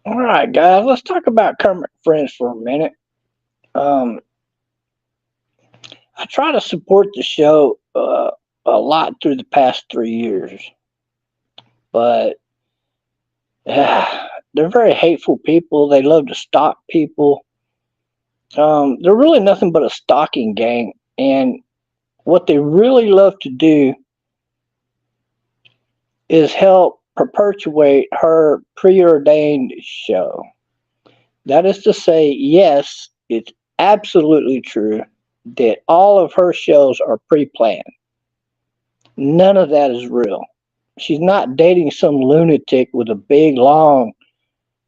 All right, guys, let's talk about Kermit and Friends for a minute. Um, I try to support the show a lot through the past 3 years, but they're very hateful people. They love to stalk people. They're really nothing but a stalking gang, and what they really love to do is help perpetuate her preordained show. That is to say, yes, it's absolutely true that all of her shows are pre-planned. None of that is real. She's not dating some lunatic with a big, long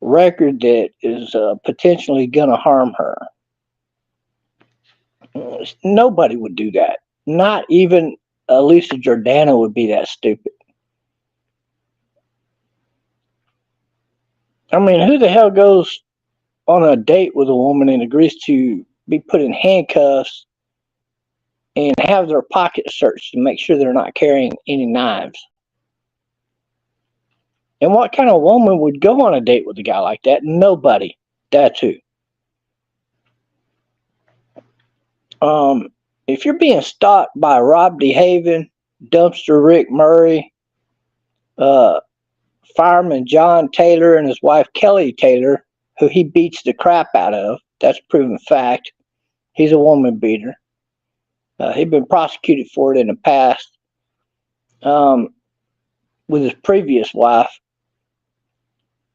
record that is potentially going to harm her. Nobody would do that. Not even Elisa Jordana would be that stupid. I mean, who the hell goes on a date with a woman and agrees to be put in handcuffs and have their pockets searched to make sure they're not carrying any knives? And what kind of woman would go on a date with a guy like that? Nobody. That's who. If you're being stalked by Rob Dehaven, Dumpster Rick Murray, Fireman John Taylor and his wife Kelly Taylor, who he beats the crap out of, that's proven fact. He's a woman beater. He'd been prosecuted for it in the past with his previous wife.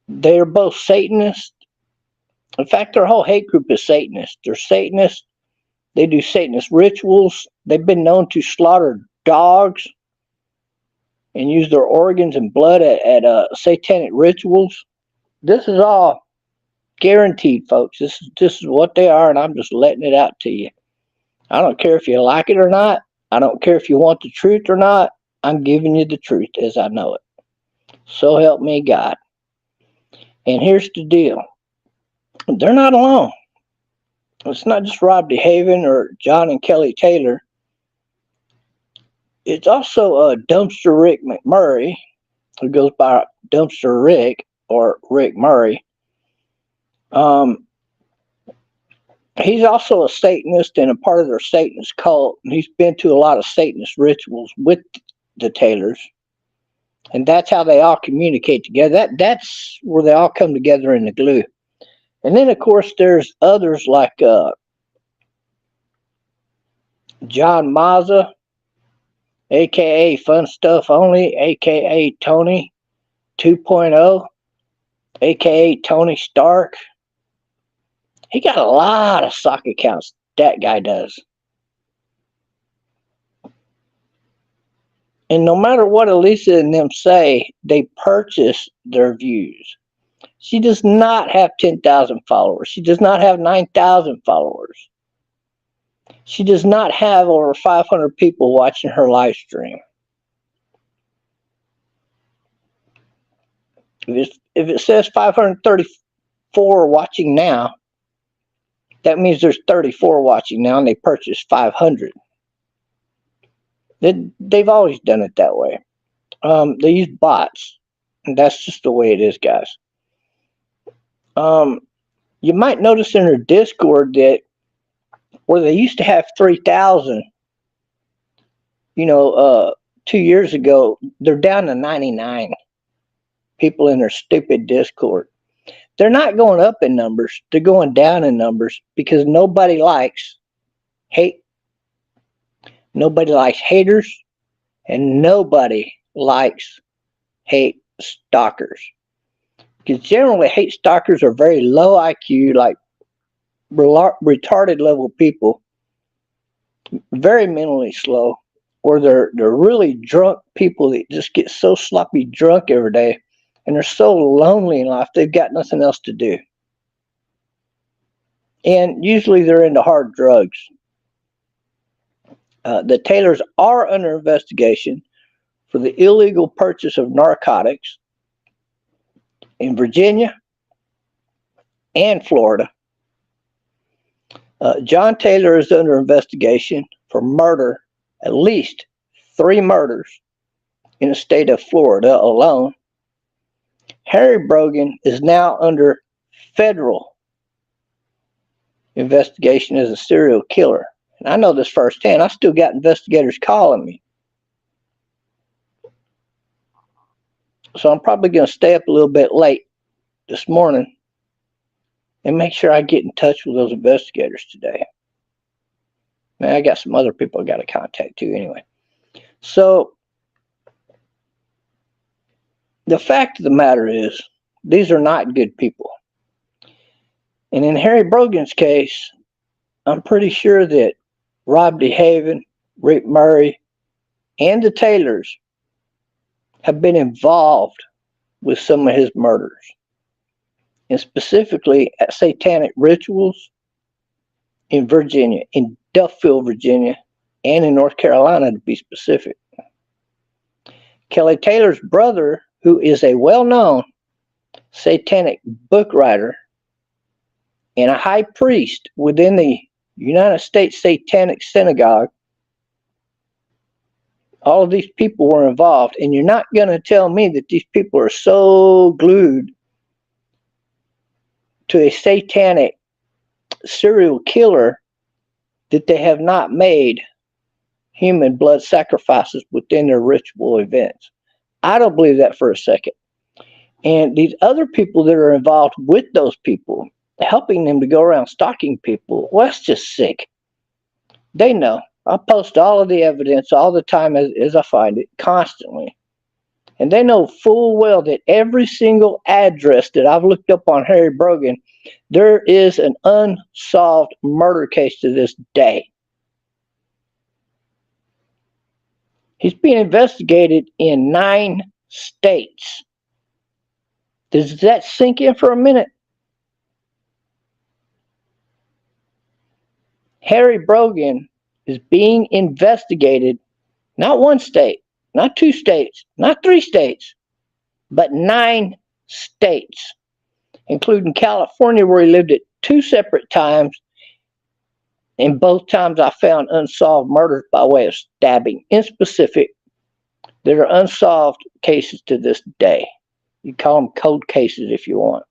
They are both Satanists. In fact, their whole hate group is Satanist. They're Satanists. They do Satanist rituals. They've been known to slaughter dogs and use their organs and blood at satanic rituals. This is all guaranteed, folks. This is what they are, and I'm just letting it out to you. I don't care if you like it or not. I don't care if you want the truth or not. I'm giving you the truth as I know it. So help me God. And here's the deal. They're not alone. It's not just Rob Dehaven or John and Kelly Taylor. It's also Dumpster Rick McMurray, who goes by Dumpster Rick or Rick Murray. He's also a Satanist and a part of their Satanist cult. And he's been to a lot of Satanist rituals with the Taylors. And that's how they all communicate together. That's where they all come together in the glue. And then, of course, there's others like John Mazza, a.k.a. Fun Stuff Only, a.k.a. Tony 2.0, a.k.a. Tony Stark. He got a lot of sock accounts, that guy does. And no matter what Elisa and them say, they purchase their views. She does not have 10,000 followers. She does not have 9,000 followers. She does not have over 500 people watching her live stream. If it says 534 watching now, that means there's 34 watching now, and they purchased 500. They've always done it that way. They use bots, and that's just the way it is, guys. You might notice in her Discord that where they used to have 3,000, 2 years ago, they're down to 99 people in their stupid Discord. They're not going up in numbers. They're going down in numbers because nobody likes hate. Nobody likes haters, and nobody likes hate stalkers. Because generally, hate stalkers are very low IQ, like retarded level people, very mentally slow, or they're really drunk people that just get so sloppy drunk every day, and they're so lonely in life they've got nothing else to do. And usually they're into hard drugs. The Taylors are under investigation for the illegal purchase of narcotics in Virginia and Florida. John Taylor is under investigation for murder, at least 3 murders in the state of Florida alone. Harry Brogan is now under federal investigation as a serial killer. And I know this firsthand. I still got investigators calling me. So I'm probably going to stay up a little bit late this morning and make sure I get in touch with those investigators today. Man, I got some other people I got to contact too anyway. So the fact of the matter is, these are not good people. And in Harry Brogan's case, I'm pretty sure that Rob Dehaven, Rick McMurray, and the Taylors have been involved with some of his murders. And specifically at satanic rituals in Virginia, in Duffield, Virginia, and in North Carolina to be specific. Kelly Taylor's brother, who is a well-known satanic book writer and a high priest within the United States Satanic Synagogue, all of these people were involved. And you're not going to tell me that these people are so glued to a satanic serial killer that they have not made human blood sacrifices within their ritual events. I don't believe that for a second. And these other people that are involved with those people, helping them to go around stalking people, well, that's just sick. They know. I post all of the evidence all the time as I find it, constantly. And they know full well that every single address that I've looked up on Harry Brogan, there is an unsolved murder case to this day. He's being investigated in 9 states. Does that sink in for a minute? Harry Brogan is being investigated, not 1 state, not 2 states, not 3 states, but 9 states, including California, where he lived at 2 separate times. And both times I found unsolved murders by way of stabbing. In specific, there are unsolved cases to this day. You call them cold cases if you want.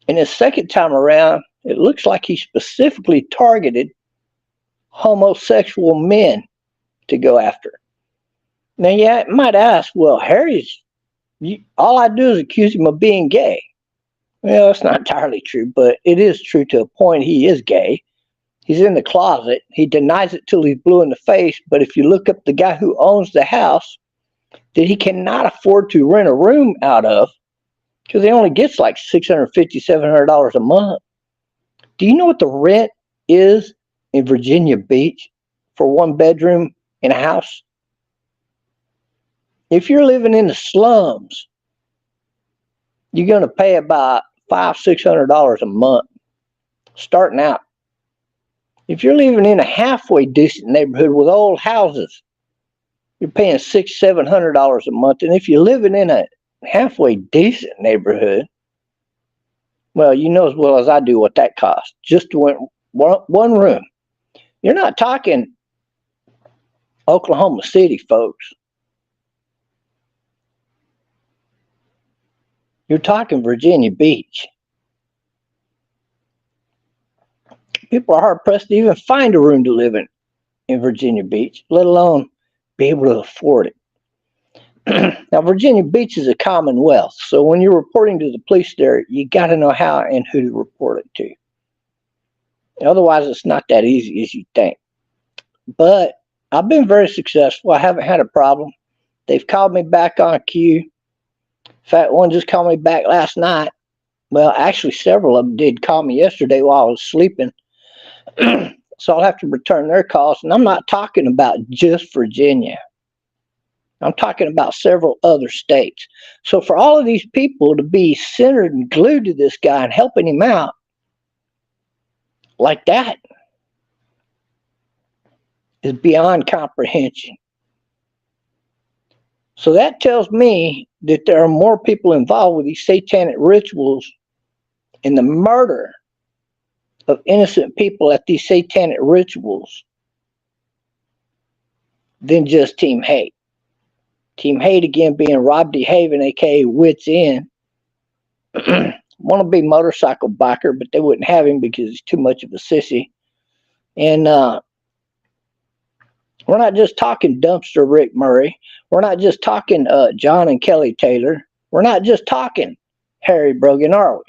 And his second time around, it looks like he specifically targeted homosexual men to go after. Now, you might ask, well, all I do is accuse him of being gay. Well, that's not entirely true, but it is true to a point. He is gay. He's in the closet. He denies it till he's blue in the face. But if you look up the guy who owns the house that he cannot afford to rent a room out of, because he only gets like $650, $700 a month. Do you know what the rent is in Virginia Beach for 1 bedroom in a house? If you're living in the slums, you're going to pay about $500, $600 a month starting out. If you're living in a halfway decent neighborhood with old houses, you're paying $600, $700 a month. And if you're living in a halfway decent neighborhood, well, you know as well as I do what that costs just to rent 1 room. You're not talking Oklahoma City, folks. You're talking Virginia Beach. People are hard pressed to even find a room to live in Virginia Beach, let alone be able to afford it. Now, Virginia Beach is a commonwealth, so when you're reporting to the police there, you got to know how and who to report it to. Otherwise, it's not that easy as you think. But I've been very successful. I haven't had a problem. They've called me back on cue. In fact, one just called me back last night. Well, actually, several of them did call me yesterday while I was sleeping. So I'll have to return their calls. And I'm not talking about just Virginia. I'm talking about several other states. So for all of these people to be centered and glued to this guy and helping him out like that is beyond comprehension. So that tells me that there are more people involved with these satanic rituals and the murder of innocent people at these satanic rituals than just Team Hate. Team Hate again being Rob Dehaven, aka Wits End. Want to be motorcycle biker, but they wouldn't have him because he's too much of a sissy. And we're not just talking dumpster Rick Murray. We're not just talking John and Kelly Taylor. We're not just talking Harry Brogan, are we?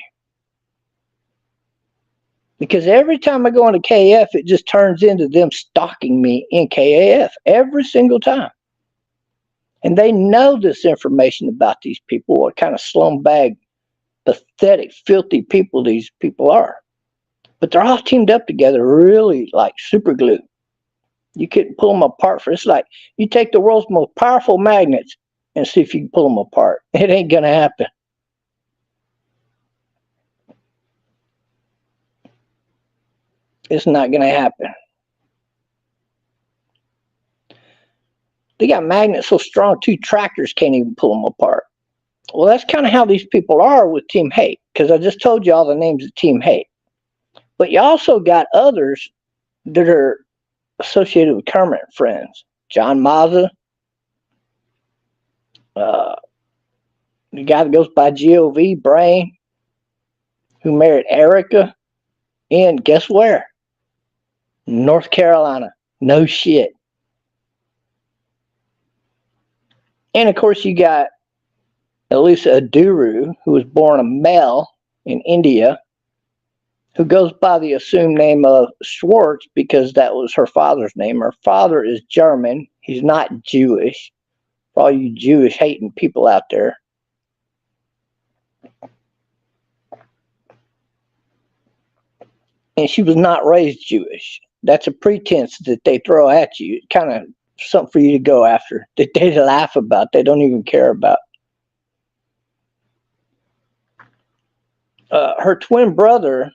Because every time I go into KAF, it just turns into them stalking me in KAF every single time. And they know this information about these people, what kind of slumbag, pathetic, filthy people these people are. But they're all teamed up together really like super glue. You couldn't pull them apart for it's like you take the world's most powerful magnets and see if you can pull them apart. It ain't gonna happen. It's not gonna happen. They got magnets so strong 2 tractors can't even pull them apart. Well, that's kind of how these people are with Team Hate, because I just told you all the names of Team Hate. But you also got others that are associated with Kermit and Friends. John Mazza, the guy that goes by GOV, Brain, who married Erica, and guess where? North Carolina. No shit. And of course you got Elisa Aduru, who was born a male in India, who goes by the assumed name of Schwartz because that was her father's name. Her father is German. He's not Jewish. For all you Jewish hating people out there. And she was not raised Jewish. That's a pretense that they throw at you. Kind of something for you to go after. That they laugh about. They don't even care about. Her twin brother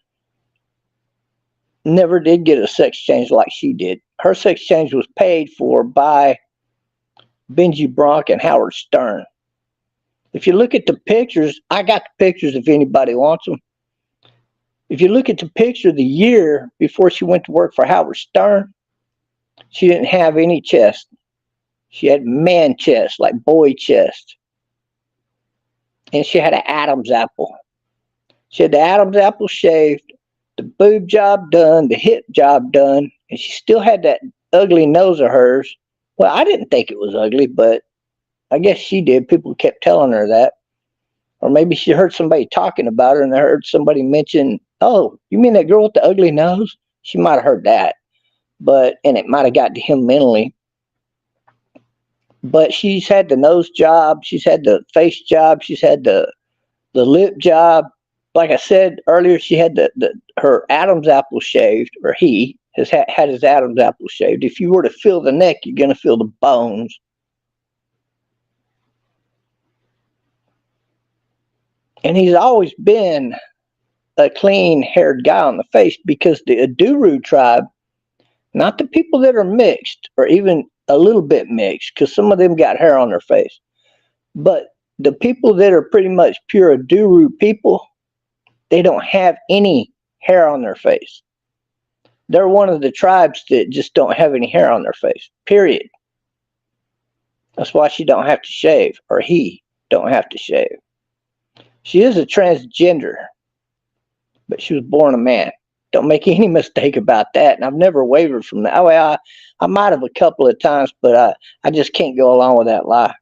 never did get a sex change like she did. Her sex change was paid for by Benji Bronk and Howard Stern. If you look at the pictures, I got the pictures if anybody wants them. If you look at the picture the year before she went to work for Howard Stern, she didn't have any chest. She had man chest, like boy chest. And she had an Adam's apple. She had the Adam's apple shaved, the boob job done, the hip job done, and she still had that ugly nose of hers. Well, I didn't think it was ugly, but I guess she did. People kept telling her that. Or maybe she heard somebody talking about her and they heard somebody mention, oh, you mean that girl with the ugly nose? She might have heard that. And it might have got to him mentally. But she's had the nose job. She's had the face job. She's had the lip job. Like I said earlier, she had her Adam's apple shaved, or he has had his Adam's apple shaved. If you were to feel the neck, you're going to feel the bones. And he's always been a clean-haired guy on the face because the Aduru tribe, not the people that are mixed or even a little bit mixed, because some of them got hair on their face, but the people that are pretty much pure Aduru people, they don't have any hair on their face. They're one of the tribes that just don't have any hair on their face, period. That's why she don't have to shave, or he don't have to shave. She is a transgender, but she was born a man. Don't make any mistake about that. And I've never wavered from that. Well, I might have a couple of times, but I just can't go along with that lie.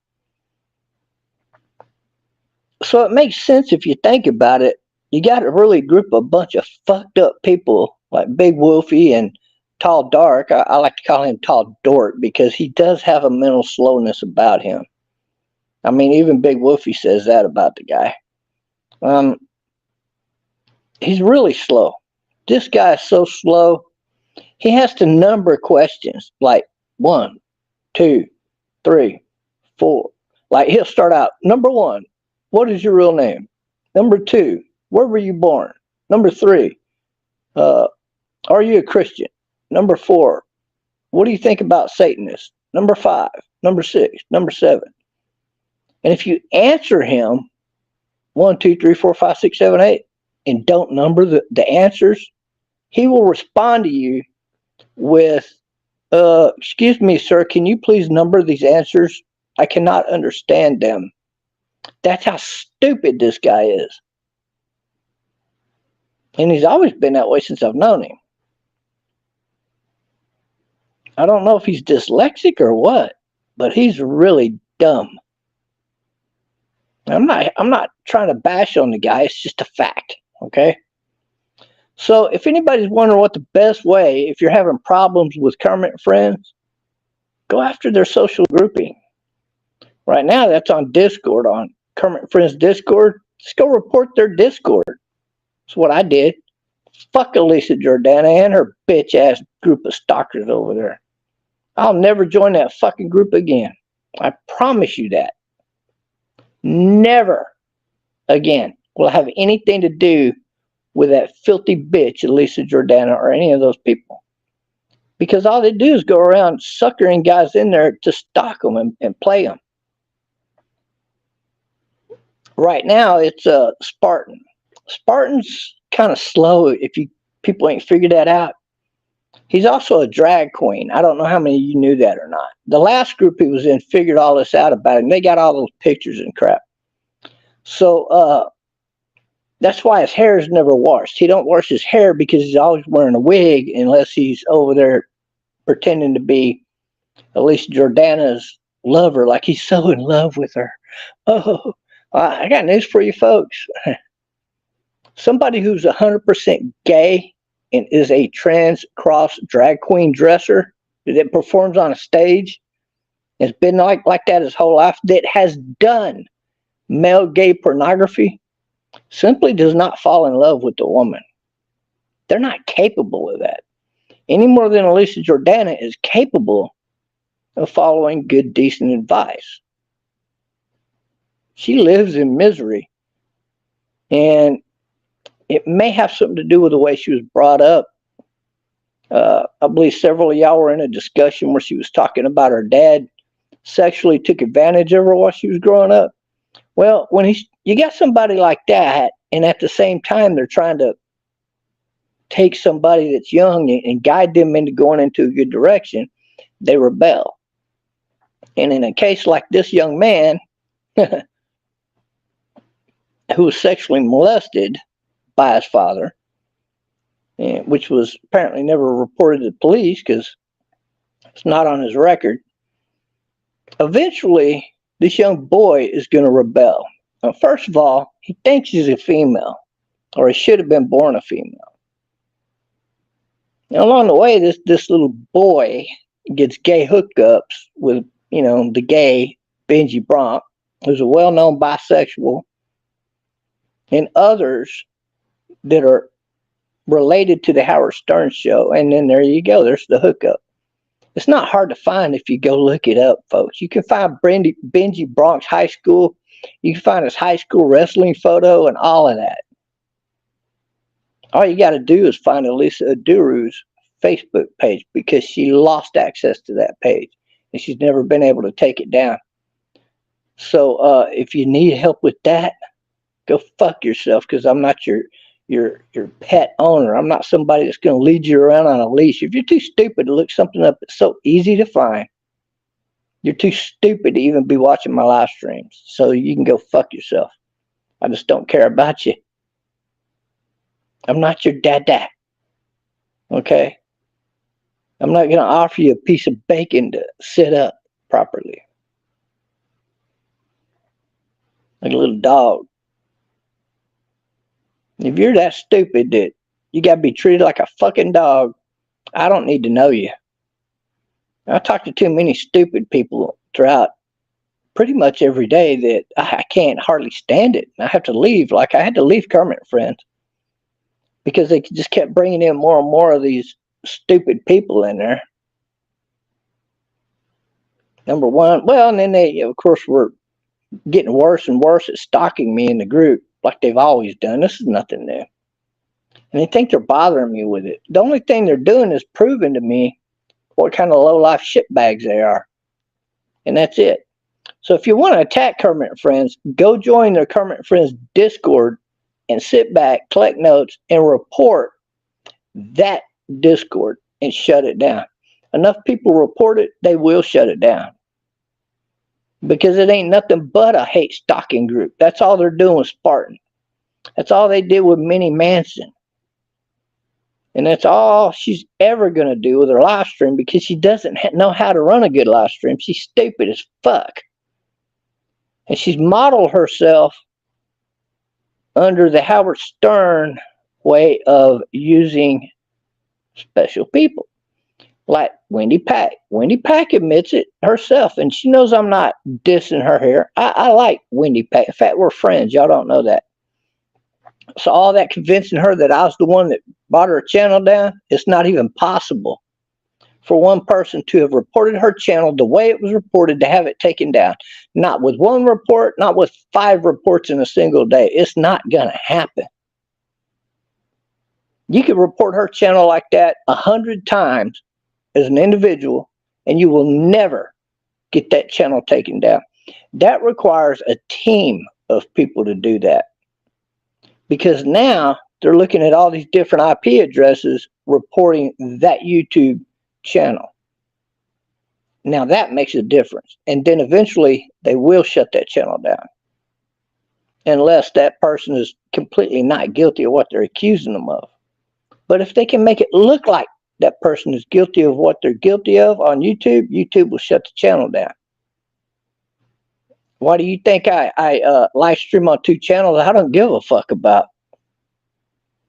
So it makes sense if you think about it. You got to really group a bunch of fucked up people like Big Woofie and Tall Dark. I like to call him Tall Dork because he does have a mental slowness about him. I mean, even Big Woofie says that about the guy. He's really slow. This guy is so slow. He has to number questions like 1, 2, 3, 4. Like he'll start out, number 1, what is your real name? Number 2, where were you born? Number 3, are you a Christian? Number 4, what do you think about Satanists? Number 5, number 6, number 7. And if you answer him 1, 2, 3, 4, 5, 6, 7, 8, and don't number the answers, he will respond to you with, excuse me, sir, can you please number these answers? I cannot understand them. That's how stupid this guy is. And he's always been that way since I've known him. I don't know if he's dyslexic or what, but he's really dumb. I'm not trying to bash on the guy. It's just a fact, okay? So if anybody's wondering what the best way, if you're having problems with Kermit and Friends, go after their social grouping. Right now, that's on Discord, on Kermit and Friends Discord. Just go report their Discord. That's what I did. Fuck Elisa Jordana and her bitch-ass group of stalkers over there. I'll never join that fucking group again. I promise you that. Never again will I have anything to do with that filthy bitch, Elisa Jordana, or any of those people. Because all they do is go around suckering guys in there to stalk them and play them. Right now, it's Spartan. Spartan's kind of slow if you people ain't figured that out. He's also a drag queen. I don't know how many of you knew that or not. The last group he was in figured all this out about him. They got all those pictures and crap. So that's why his hair is never washed. He don't wash his hair because he's always wearing a wig unless he's over there pretending to be Elisa Jordana's lover, like he's so in love with her. Oh, I got news for you folks. Somebody who's 100% gay and is a trans cross drag queen dresser that performs on a stage, has been like that his whole life, that has done male gay pornography, simply does not fall in love with the woman. They're not capable of that. Any more than Elisa Jordana is capable of following good, decent advice. She lives in misery. And it may have something to do with the way she was brought up. I believe several of y'all were in a discussion where she was talking about her dad sexually took advantage of her while she was growing up. Well, when you got somebody like that, and at the same time they're trying to take somebody that's young and guide them into going into a good direction, they rebel. And in a case like this young man who was sexually molested by his father, which was apparently never reported to the police because it's not on his record. Eventually, this young boy is going to rebel. Now, first of all, he thinks he's a female, or he should have been born a female. Now, along the way, this little boy gets gay hookups with, the gay Benji Bronk, who's a well-known bisexual, and others that are related to the Howard Stern show. And then there you go. There's the hookup. It's not hard to find if you go look it up, folks. You can find Benji Bronk's high school. You can find his high school wrestling photo and all of that. All you got to do is find Elisa Aduru's Facebook page, because she lost access to that page and she's never been able to take it down. So if you need help with that, go fuck yourself, because I'm not your pet owner. I'm not somebody that's going to lead you around on a leash. If you're too stupid to look something up that's so easy to find, you're too stupid to even be watching my live streams. So you can go fuck yourself. I just don't care about you. I'm not your dada. Okay? I'm not going to offer you a piece of bacon to sit up properly. Like a little dog. If you're that stupid that you got to be treated like a fucking dog, I don't need to know you. I talk to too many stupid people throughout pretty much every day that I can't hardly stand it. I have to leave. Like I had to leave Kermit and Friends because they just kept bringing in more and more of these stupid people in there. Number one. Well, and then they, of course, were getting worse and worse at stalking me in the group, like they've always done. This is nothing new. And they think they're bothering me with it. The only thing they're doing is proving to me what kind of low-life shitbags they are. And that's it. So if you want to attack Kermit and Friends, go join their Kermit and Friends Discord and sit back, collect notes, and report that Discord and shut it down. Enough people report it, they will shut it down. because it ain't nothing but a hate stalking group. That's all they're doing with Spartan. That's all they did with Minnie Manson. And that's all she's ever going to do with her live stream, because she doesn't know how to run a good live stream. She's stupid as fuck. And she's modeled herself under the Howard Stern way of using special people. Like Wendy Pack. Wendy Pack admits it herself, and she knows I'm not dissing her here. I like Wendy Pack. In fact, we're friends. Y'all don't know that. So all that convincing her that I was the one that brought her channel down, it's not even possible for one person to have reported her channel the way it was reported to have it taken down. Not with one report, not with 5 reports in a single day. It's not going to happen. You can report her channel like that 100 times as an individual, and you will never get that channel taken down. That requires a team of people to do that. Because now they're looking at all these different IP addresses reporting that YouTube channel. Now that makes a difference. And then eventually they will shut that channel down. Unless that person is completely not guilty of what they're accusing them of. But if they can make it look like that person is guilty of what they're guilty of on YouTube, YouTube will shut the channel down. Why do you think I live stream on 2 channels I don't give a fuck about?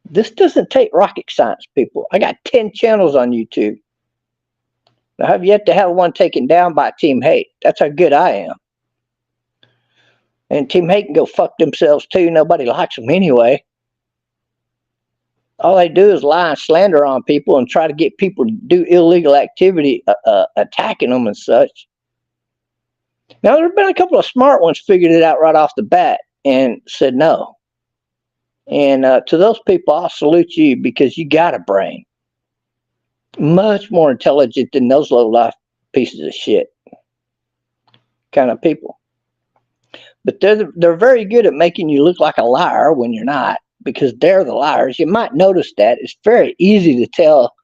This doesn't take rocket science, people. I got 10 channels on YouTube. I have yet to have one taken down by Team Hate. That's how good I am. And Team Hate can go fuck themselves too. Nobody likes them anyway. All they do is lie and slander on people and try to get people to do illegal activity, attacking them and such. Now, there have been a couple of smart ones figured it out right off the bat and said no. And to those people, I'll salute you, because you got a brain. Much more intelligent than those low-life pieces of shit kind of people. But they're very good at making you look like a liar when you're not, because they're the liars. You might notice that. It's very easy to tell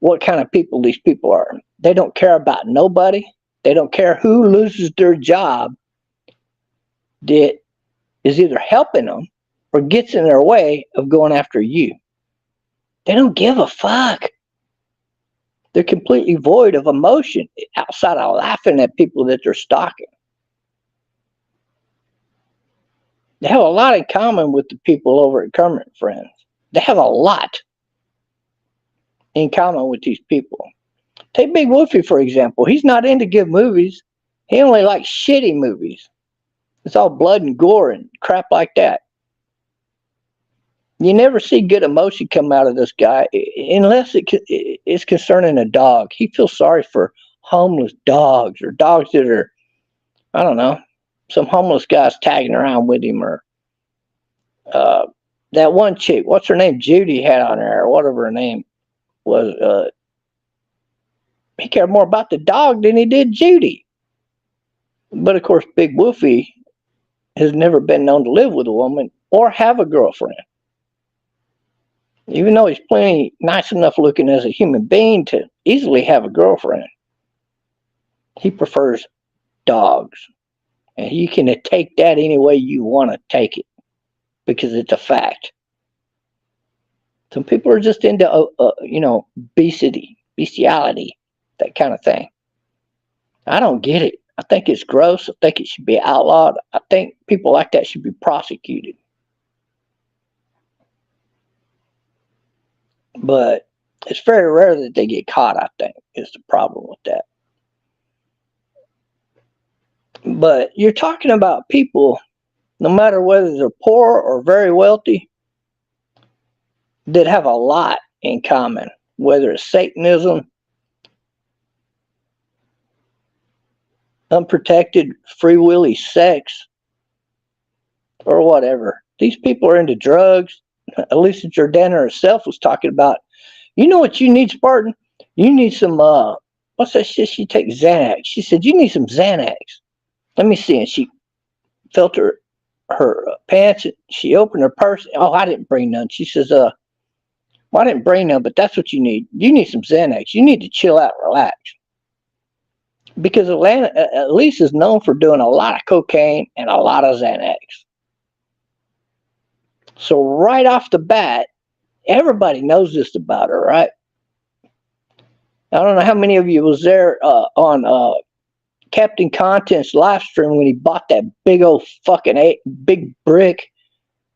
what kind of people these people are. They don't care about nobody. They don't care who loses their job that is either helping them or gets in their way of going after you. They don't give a fuck. They're completely void of emotion outside of laughing at people that they're stalking. They have a lot in common with the people over at Kermit and Friends. They have a lot in common with these people. Take Big Woofie, for example. He's not into good movies. He only likes shitty movies. It's all blood and gore and crap like that. You never see good emotion come out of this guy unless it's concerning a dog. He feels sorry for homeless dogs, or dogs that are, I don't know, some homeless guys tagging around with him, or that one chick, what's her name, Judy, had on there, or whatever her name was. He cared more about the dog than he did Judy. But of course, Big Woofie has never been known to live with a woman or have a girlfriend. Even though he's plenty nice enough looking as a human being to easily have a girlfriend, he prefers dogs. And you can take that any way you want to take it, because it's a fact. Some people are just into, bestiality, that kind of thing. I don't get it. I think it's gross. I think it should be outlawed. I think people like that should be prosecuted. But it's very rare that they get caught, I think, is the problem with that. But you're talking about people, no matter whether they're poor or very wealthy, that have a lot in common, whether it's Satanism, unprotected free willy sex, or whatever. These people are into drugs. Elisa Jordana herself was talking about, you know what you need, Spartan? You need some, what's that shit she takes? Xanax. She said, you need some Xanax. Let me see. And she felt her pants. She opened her purse. Oh, I didn't bring none. She says, well, I didn't bring none, but that's what you need. You need some Xanax. You need to chill out, relax. Because Elisa is known for doing a lot of cocaine and a lot of Xanax. So right off the bat, everybody knows this about her, right? I don't know how many of you was there on Captain Content's live stream when he bought that big old fucking big brick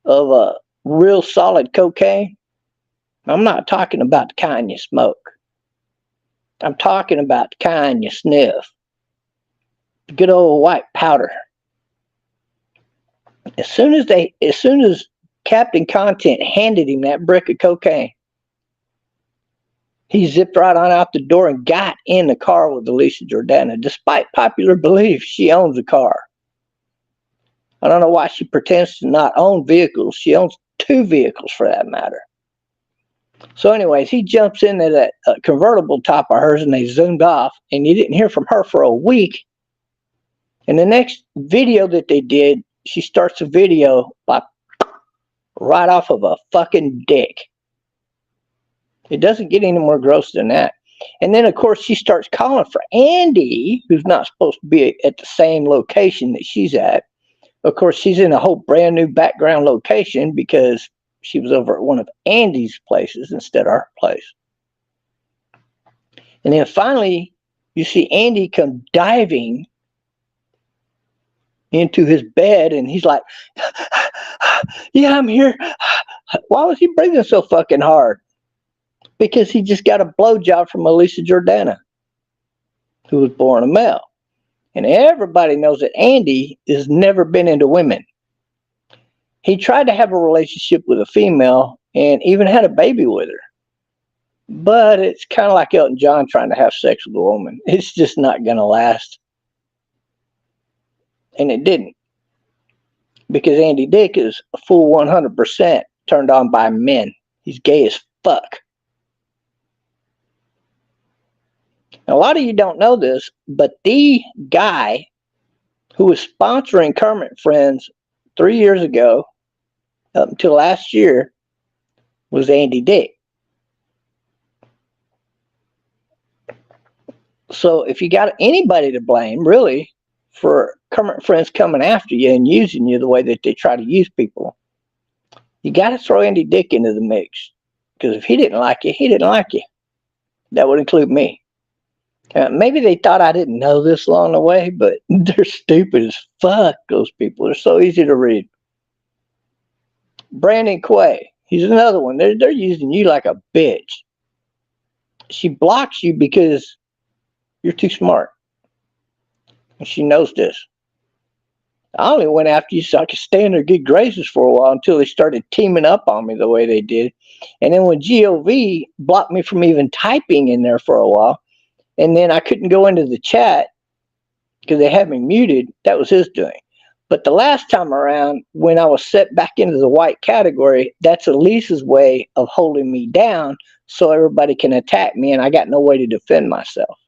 of real solid cocaine. I'm not talking about the kind you smoke. I'm talking about the kind you sniff. The good old white powder. As soon as Captain Content handed him that brick of cocaine, he zipped right on out the door and got in the car with Elisa Jordana. Despite popular belief, she owns a car. I don't know why she pretends to not own vehicles. She owns 2 vehicles for that matter. So anyways, he jumps into that convertible top of hers and they zoomed off, and you didn't hear from her for a week. And the next video that they did, she starts a video by right off of a fucking dick. It doesn't get any more gross than that. And then, of course, she starts calling for Andy, who's not supposed to be at the same location that she's at. Of course, she's in a whole brand new background location because she was over at one of Andy's places instead of our place. And then finally, you see Andy come diving into his bed, and he's like, yeah, I'm here. Why was he breathing so fucking hard? Because he just got a blowjob from Elisa Jordana, who was born a male. And everybody knows that Andy has never been into women. He tried to have a relationship with a female and even had a baby with her. But it's kind of like Elton John trying to have sex with a woman. It's just not going to last. And it didn't. Because Andy Dick is a full 100% turned on by men. He's gay as fuck. Now, a lot of you don't know this, but the guy who was sponsoring Kermit and Friends 3 years ago, up until last year, was Andy Dick. So if you got anybody to blame, really, for Kermit and Friends coming after you and using you the way that they try to use people, you got to throw Andy Dick into the mix. Because if he didn't like you, he didn't like you. That would include me. Maybe they thought I didn't know this along the way, but they're stupid as fuck, those people. They're so easy to read. Brandon Quay, he's another one. They're using you like a bitch. She blocks you because you're too smart. And she knows this. I only went after you so I could stay in their good graces for a while until they started teaming up on me the way they did. And then when GOV blocked me from even typing in there for a while, and then I couldn't go into the chat because they had me muted, that was his doing. But the last time around, when I was set back into the white category, that's Elisa's way of holding me down so everybody can attack me and I got no way to defend myself.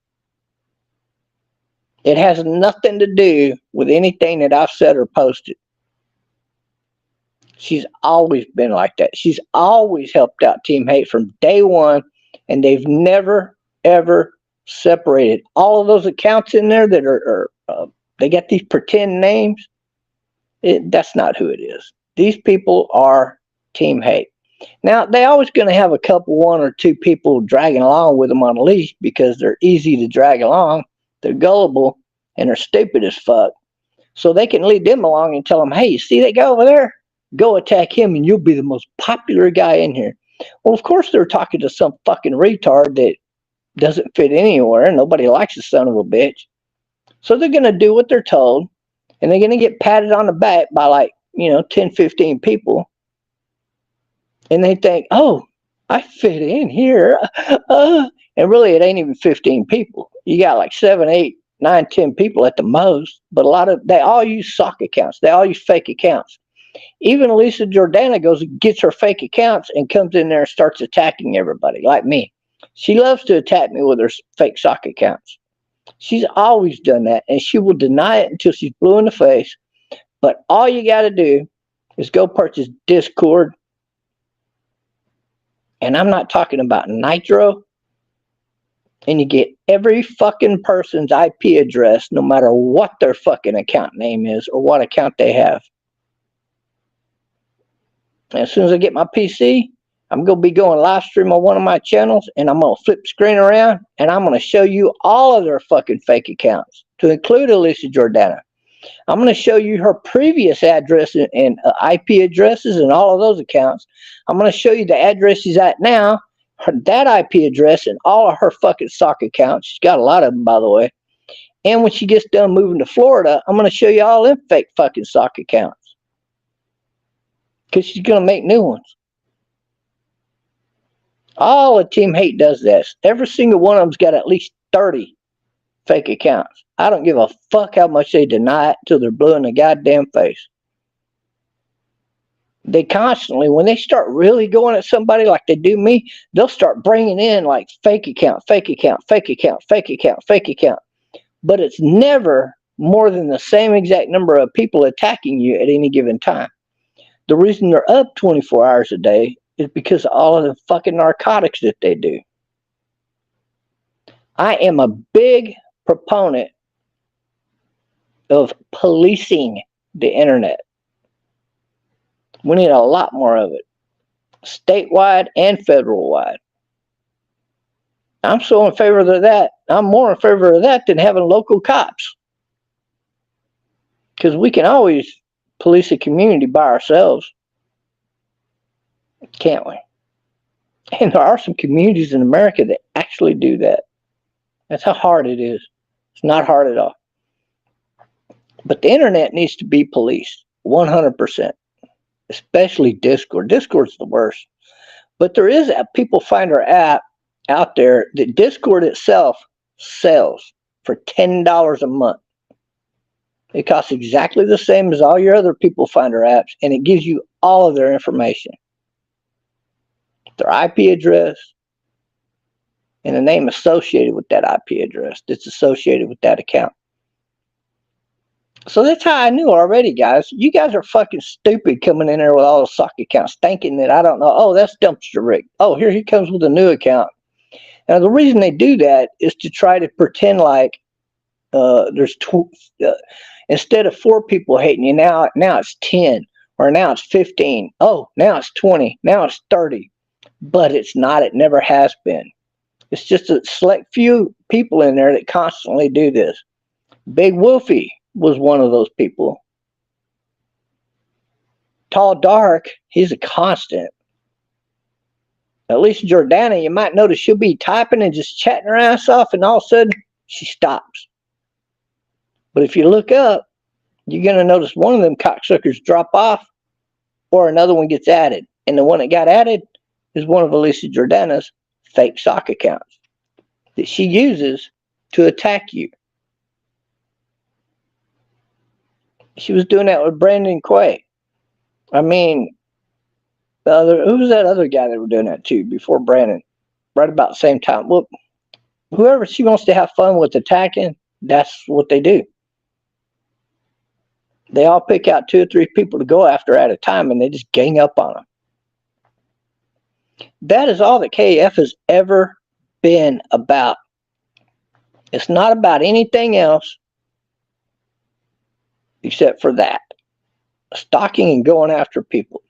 It has nothing to do with anything that I've said or posted. She's always been like that. She's always helped out Team Hate from day one, and they've never, ever separated. All of those accounts in there that are they got these pretend names, that's not who it is. These people are Team Hate. Now, they're always going to have a couple, 1 or 2 people dragging along with them on a leash because they're easy to drag along. They're gullible and they're stupid as fuck. So they can lead them along and tell them, hey, you see that guy over there? Go attack him and you'll be the most popular guy in here. Well, of course they're talking to some fucking retard that doesn't fit anywhere. Nobody likes the son of a bitch. So they're going to do what they're told, and they're going to get patted on the back by like, 10, 15 people. And they think, oh, I fit in here. And really it ain't even 15 people. You got like 7, 8, 9, 10 people at the most, but they all use sock accounts. They all use fake accounts. Even Elisa Jordana goes and gets her fake accounts and comes in there and starts attacking everybody like me. She loves to attack me with her fake sock accounts. She's always done that, and she will deny it until she's blue in the face. But all you got to do is go purchase Discord. And I'm not talking about Nitro. and you get every fucking person's IP address, no matter what their fucking account name is or what account they have. And as soon as I get my PC, I'm going to be going live stream on one of my channels, and I'm going to flip the screen around, and I'm going to show you all of their fucking fake accounts, to include Elisa Jordana. I'm going to show you her previous address and IP addresses and all of those accounts. I'm going to show you the address she's at now, that IP address, and all of her fucking Stalker accounts. She's got a lot of them, by the way. And when she gets done moving to Florida, I'm going to show you all them fake fucking Stalker accounts, because she's going to make new ones. All of Team Hate does this. Every single one of them's got at least 30 fake accounts. I don't give a fuck how much they deny it till they're blue in the goddamn face. They constantly, when they start really going at somebody like they do me, they'll start bringing in like fake account, fake account, fake account, fake account, fake account. But it's never more than the same exact number of people attacking you at any given time. The reason they're up 24 hours a day is because of all of the fucking narcotics that they do. I am a big proponent of policing the internet. We need a lot more of it, statewide and federal wide. I'm so in favor of that. I'm more in favor of that than having local cops, because we can always police a community by ourselves, can't we? And there are some communities in America that actually do that. That's how hard it is. It's not hard at all. But the internet needs to be policed 100%, especially Discord. Discord's the worst. But there is a People Finder app out there that Discord itself sells for $10 a month. It costs exactly the same as all your other People Finder apps, and it gives you all of their information. Their IP address and the name associated with that IP address that's associated with that account. So that's how I knew already, guys. You guys are fucking stupid coming in there with all the sock accounts, thinking that I don't know. Oh, that's Dumpster Rick. Oh, here he comes with a new account. Now, the reason they do that is to try to pretend like instead of 4 people hating you, now it's 10, or now it's 15. Oh, now it's 20. Now it's 30. But it's not. It never has been. It's just a select few people in there that constantly do this. Big Woofie was one of those people. Tall Dark, he's a constant. Elisa Jordana, you might notice she'll be typing and just chatting her ass off, and all of a sudden she stops. But if you look up, you're going to notice one of them cocksuckers drop off, or another one gets added. And the one that got added is one of Elisa Jordana's fake sock accounts that she uses to attack you. She was doing that with Brandon Quay. I mean, who was that other guy that were doing that to before Brandon? Right about the same time. Well, whoever she wants to have fun with attacking, that's what they do. They all pick out 2 or 3 people to go after at a time, and they just gang up on them. That is all that KAF has ever been about. It's not about anything else except for that. Stalking and going after people.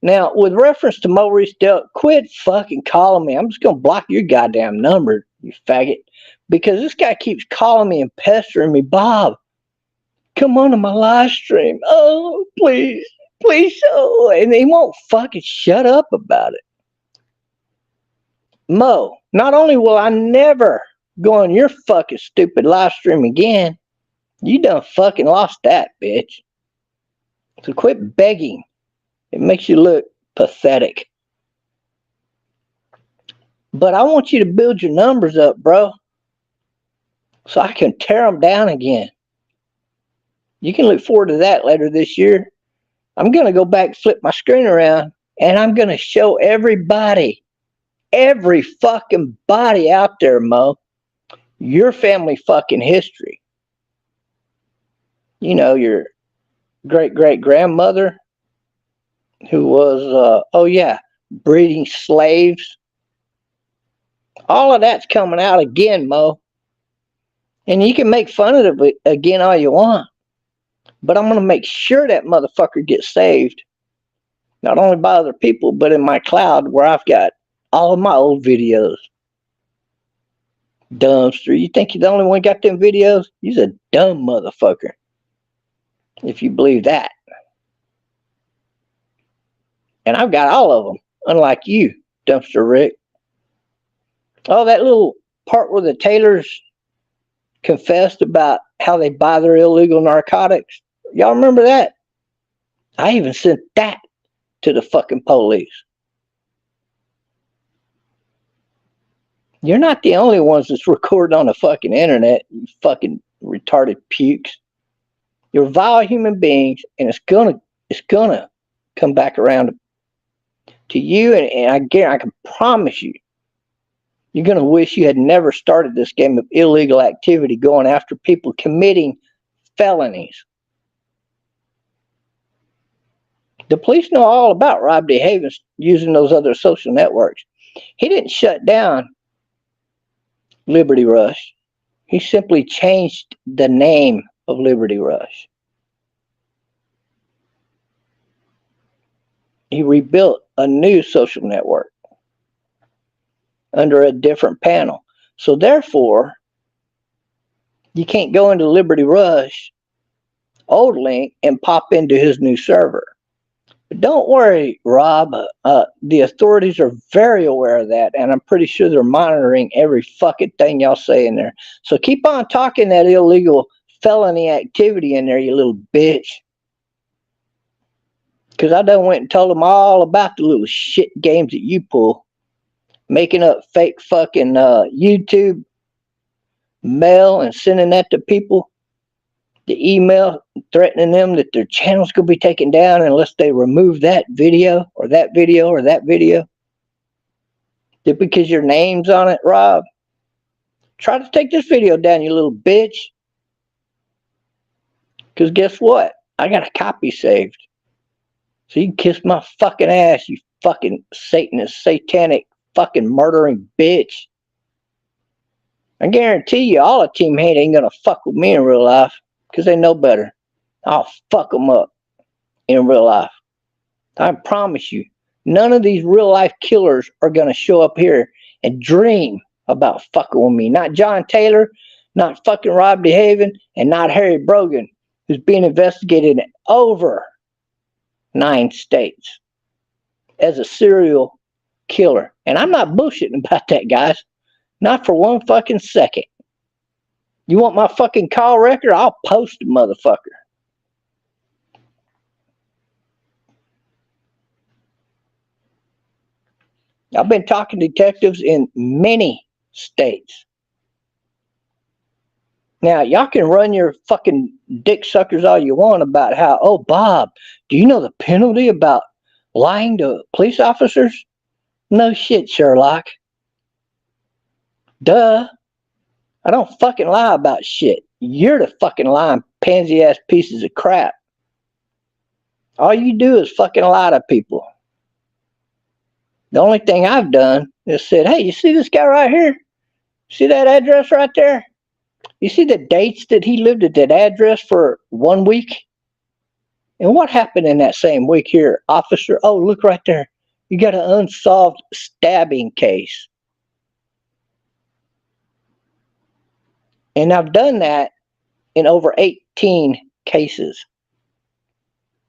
Now, with reference to Maurice Dell, quit fucking calling me. I'm just going to block your goddamn number, you faggot. Because this guy keeps calling me and pestering me. Bob, come on to my live stream. Oh, please. Please. Oh. And he won't fucking shut up about it. Mo, not only will I never go on your fucking stupid live stream again, you done fucking lost that, bitch. So quit begging. It makes you look pathetic. But I want you to build your numbers up, bro, so I can tear them down again. You can look forward to that later this year. I'm going to go back, flip my screen around, and I'm going to show everybody, every fucking body out there, Mo, your family fucking history. You know, your great-great-grandmother who was, breeding slaves All of that's coming out again, Mo. And you can make fun of it again all you want. But I'm going to make sure that motherfucker gets saved. Not only by other people, but in my cloud where I've got all of my old videos. Dumpster. You think you're the only one got them videos? You're a dumb motherfucker. If you believe that. And I've got all of them. Unlike you, Dumpster Rick. Oh, that little part where the Taylors confessed about how they buy their illegal narcotics. Y'all remember that? I even sent that to the fucking police. You're not the only ones that's recording on the fucking internet, you fucking retarded pukes. You're vile human beings, and it's gonna come back around to you, and I can promise you, you're gonna wish you had never started this game of illegal activity going after people committing felonies. The police know all about Rob Dehaven using those other social networks. He didn't shut down Liberty Rush. He simply changed the name of Liberty Rush. He rebuilt a new social network under a different panel. So therefore, you can't go into Liberty Rush old link and pop into his new server. But don't worry, Rob. The authorities are very aware of that, and I'm pretty sure they're monitoring every fucking thing y'all say in there. So keep on talking that illegal felony activity in there, you little bitch. Because I done went and told them all about the little shit games that you pull. Making up fake fucking YouTube mail and sending that to people. The email threatening them that their channel's going to be taken down unless they remove that video or that video or that video. Just because your name's on it, Rob. Try to take this video down, you little bitch. Because guess what? I got a copy saved. So you can kiss my fucking ass, you fucking Satanist, satanic, fucking murdering bitch. I guarantee you all of Team Hate ain't going to fuck with me in real life. Because they know better. I'll fuck them up in real life. I promise you, none of these real life killers are going to show up here and dream about fucking with me. Not John Taylor, not fucking Rob Dehaven, and not Harry Brogan, who's being investigated in over 9 states as a serial killer. And I'm not bullshitting about that, guys. Not for one fucking second. You want my fucking call record? I'll post the motherfucker. I've been talking to detectives in many states. Now, y'all can run your fucking dick suckers all you want about how, oh, Bob, do you know the penalty about lying to police officers? No shit, Sherlock. Duh. I don't fucking lie about shit. You're the fucking lying pansy ass pieces of crap. All you do is fucking lie to people. The only thing I've done is said, hey, you see this guy right here? See that address right there? You see the dates that he lived at that address for 1 week? And what happened in that same week here, officer? Oh, look right there. You got an unsolved stabbing case. And I've done that in over 18 cases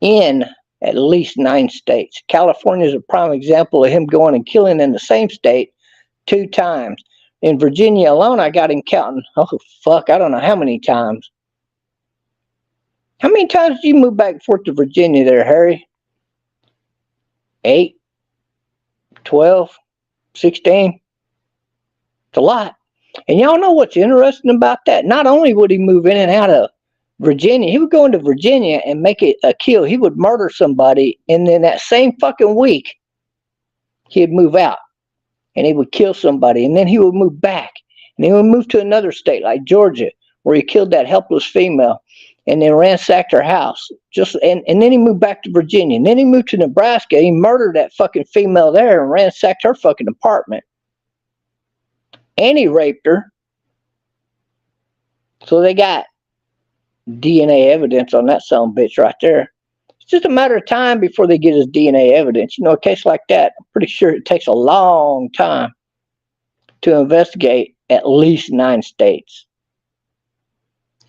in at least 9 states. California is a prime example of him going and killing in the same state 2 times. In Virginia alone, I got him counting, oh fuck, I don't know how many times. How many times did you move back and forth to Virginia there, Harry? 8, 12, 16? It's a lot. And y'all know what's interesting about that? Not only would he move in and out of Virginia, he would go into Virginia and make it a kill. He would murder somebody, and then that same fucking week, he'd move out. And he would kill somebody, and then he would move back. And he would move to another state like Georgia, where he killed that helpless female and then ransacked her house. And then he moved back to Virginia. And then he moved to Nebraska. He murdered that fucking female there and ransacked her fucking apartment. and he raped her. So they got DNA evidence on that son of a bitch right there. It's just a matter of time before they get his DNA evidence. You know, a case like that, I'm pretty sure it takes a long time to investigate at least 9 states.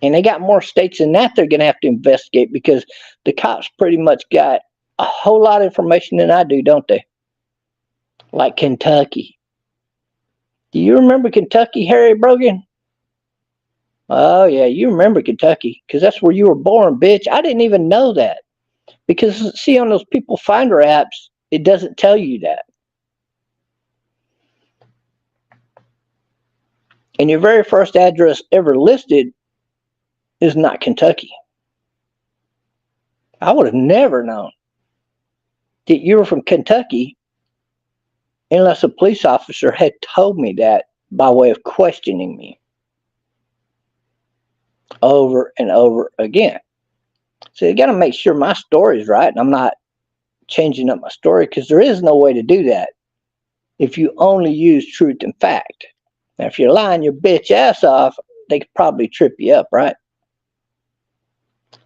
And they got more states than that they're going to have to investigate, because the cops pretty much got a whole lot of information than I do, don't they? Like Kentucky. Do you remember Kentucky, Harry Brogan? Oh, yeah, you remember Kentucky, because that's where you were born, bitch. I didn't even know that. Because, see, on those People Finder apps, it doesn't tell you that. And your very first address ever listed is not Kentucky. I would have never known that you were from Kentucky unless a police officer had told me that by way of questioning me over and over again. So you got to make sure my story is right, and I'm not changing up my story, because there is no way to do that if you only use truth and fact. Now, if you're lying your bitch ass off, they could probably trip you up, right?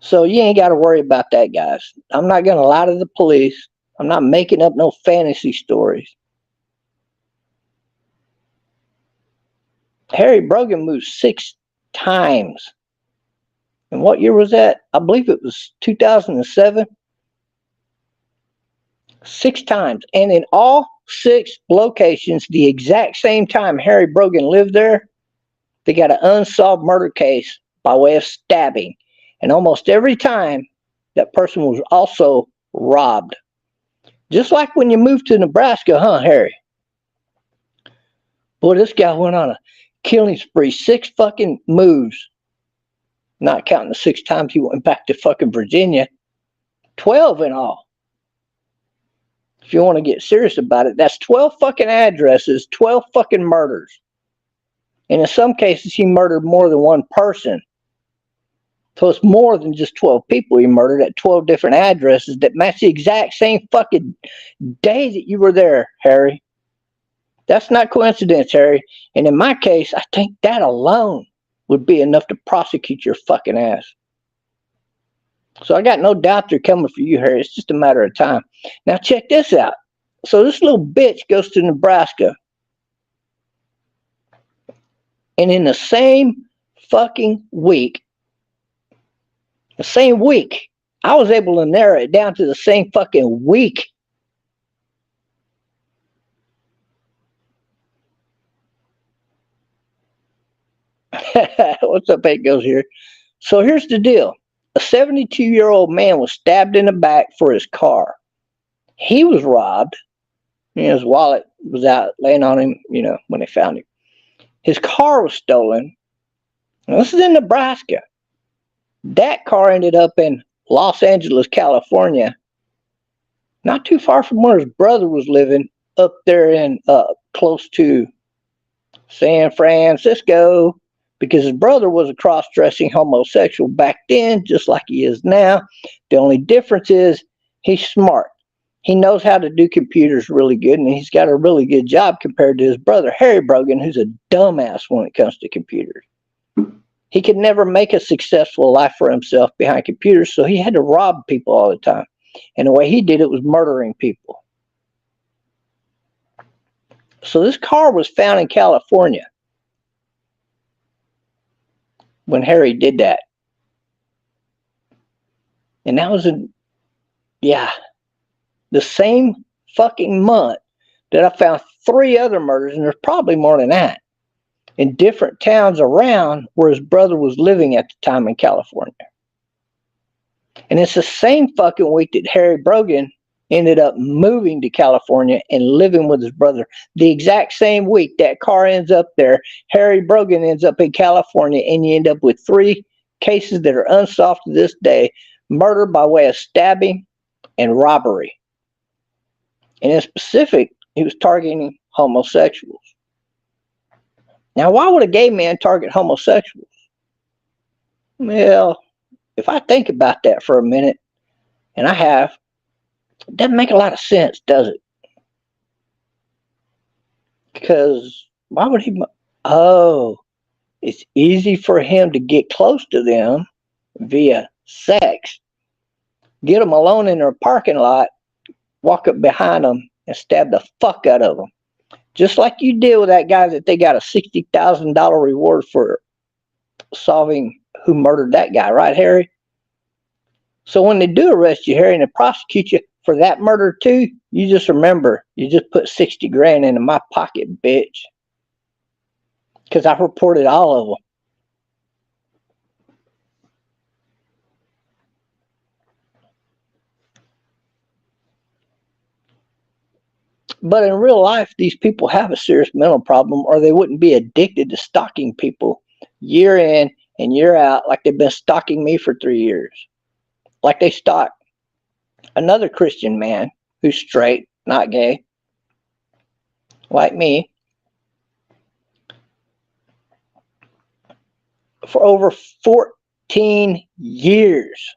So you ain't got to worry about that, guys. I'm not going to lie to the police. I'm not making up no fantasy stories. Harry Brogan moved 6 times. And what year was that? I believe it was 2007. 6 times. And in all 6 locations, the exact same time Harry Brogan lived there, they got an unsolved murder case by way of stabbing. And almost every time, that person was also robbed. Just like when you moved to Nebraska, huh, Harry? Boy, this guy went on a killing spree. 6 fucking moves. Not counting the 6 times he went back to fucking Virginia. 12 in all. If you want to get serious about it, that's 12 fucking addresses, 12 fucking murders. And in some cases, he murdered more than one person. So it's more than just 12 people he murdered at 12 different addresses that match the exact same fucking day that you were there, Harry. That's not coincidence, Harry. And in my case, I think that alone would be enough to prosecute your fucking ass. So I got no doubt they're coming for you, Harry. It's just a matter of time. Now check this out. So this little bitch goes to Nebraska. And in the same fucking week, I was able to narrow it down to the same fucking week. What's up, Eight Goes here? So here's the deal. A 72-year-old man was stabbed in the back for his car. He was robbed. His wallet was out laying on him, when they found him. His car was stolen. Now, this is in Nebraska. That car ended up in Los Angeles, California. Not too far from where his brother was living, up there in close to San Francisco. Because his brother was a cross-dressing homosexual back then, just like he is now. The only difference is he's smart. He knows how to do computers really good, and he's got a really good job compared to his brother, Harry Brogan, who's a dumbass when it comes to computers. He could never make a successful life for himself behind computers, so he had to rob people all the time. And the way he did it was murdering people. So this car was found in California when Harry did that. And that was the same fucking month that I found 3 other murders, and there's probably more than that, in different towns around where his brother was living at the time in California. And it's the same fucking week that Harry Brogan ended up moving to California and living with his brother. The exact same week that car ends up there, Harry Brogan ends up in California, and you end up with 3 cases that are unsolved to this day: murder by way of stabbing and robbery. And in specific, he was targeting homosexuals. Now, why would a gay man target homosexuals? Well, if I think about that for a minute, and I have, it doesn't make a lot of sense, does it? Because why would he? Oh, it's easy for him to get close to them via sex. Get them alone in their parking lot, walk up behind them, and stab the fuck out of them. Just like you did with that guy that they got a $60,000 reward for solving who murdered that guy, right, Harry? So when they do arrest you, Harry, and they prosecute you for that murder too, you just remember, you just put 60 grand into my pocket, bitch. Because I've reported all of them. But in real life, these people have a serious mental problem, or they wouldn't be addicted to stalking people year in and year out like they've been stalking me for 3 years. Like they stalk another Christian man who's straight, not gay, like me, for over 14 years.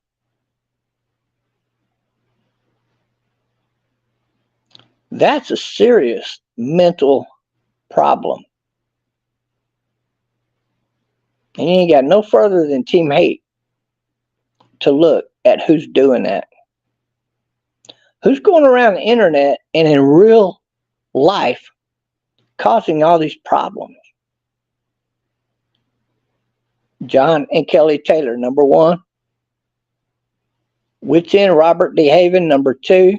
That's a serious mental problem. And you ain't got no further than Team Hate to look at who's doing that. Who's going around the internet and in real life causing all these problems? John and Kelly Taylor, number 1. Wits End Robert Dehaven, number 2.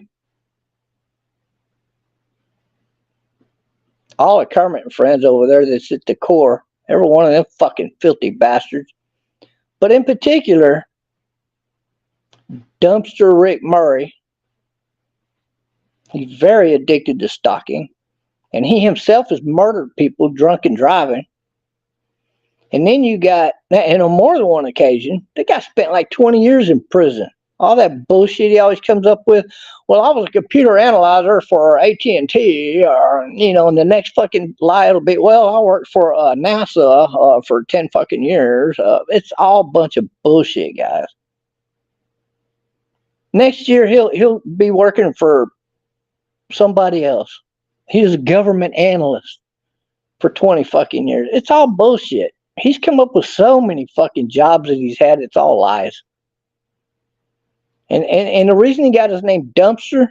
All the Kermit and Friends over there that's at the core. Every one of them fucking filthy bastards. But in particular, Dumpster Rick McMurray. He's very addicted to stalking. And he himself has murdered people drunk and driving. And then you got, and on more than one occasion, the guy spent like 20 years in prison. All that bullshit he always comes up with. Well, I was a computer analyzer for AT&T, or, you know, and the next fucking lie it'll be, well, I worked for NASA for 10 fucking years. It's all a bunch of bullshit, guys. Next year, he'll be working for somebody else. He's a government analyst for 20 fucking years. It's all bullshit. He's come up with so many fucking jobs that he's had. It's all lies. And the reason he got his name Dumpster,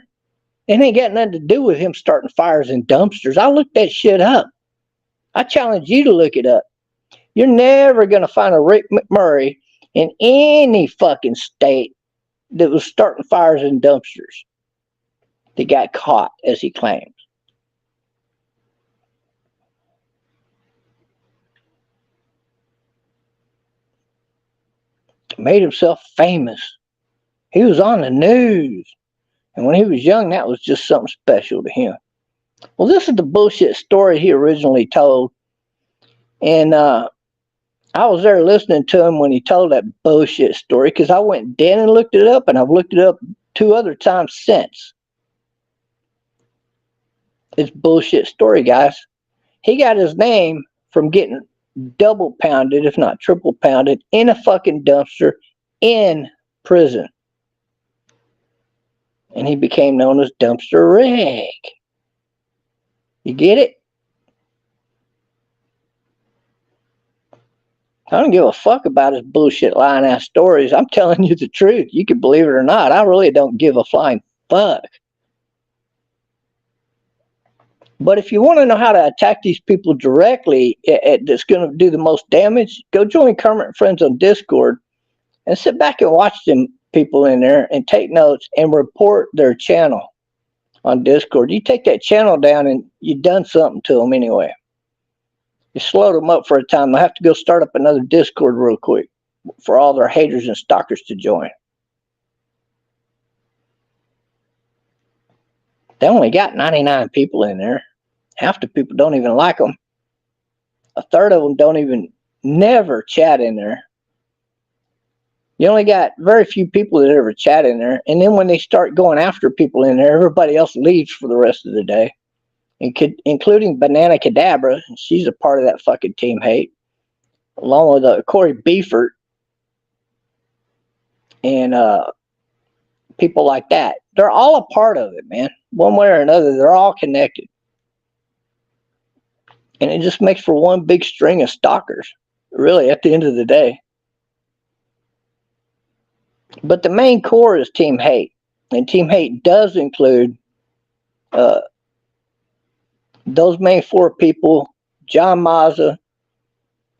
it ain't got nothing to do with him starting fires in dumpsters. I looked that shit up. I challenge you to look it up. You're never going to find a Rick McMurray in any fucking state that was starting fires in dumpsters that got caught, as he claims. Made himself famous. He was on the news. And when he was young, that was just something special to him. Well, this is the bullshit story he originally told. And I was there listening to him when he told that bullshit story, because I went down and looked it up, and I've looked it up 2 other times since. It's bullshit story, guys. He got his name from getting double pounded, if not triple pounded, in a fucking dumpster in prison. And he became known as Dumpster Rick. You get it? I don't give a fuck about his bullshit lying ass stories. I'm telling you the truth. You can believe it or not. I really don't give a flying fuck. But if you want to know how to attack these people directly, that's going to do the most damage, go join Kermit and Friends on Discord and sit back and watch them people in there and take notes and report their channel on Discord. You take that channel down and you've done something to them anyway. You slowed them up for a time. They'll have to go start up another Discord real quick for all their haters and stalkers to join. They only got 99 people in there. Half the people don't even like them. A third of them don't even never chat in there. You only got very few people that ever chat in there. And then when they start going after people in there, everybody else leaves for the rest of the day. Including Bananacadabra. She's a part of that fucking Team Hate. Along with Corey Beffert. And people like that. They're all a part of it, man. One way or another, they're all connected. And it just makes for one big string of stalkers, really, at the end of the day. But the main core is Team Hate. And Team Hate does include those main four people: John Mazza,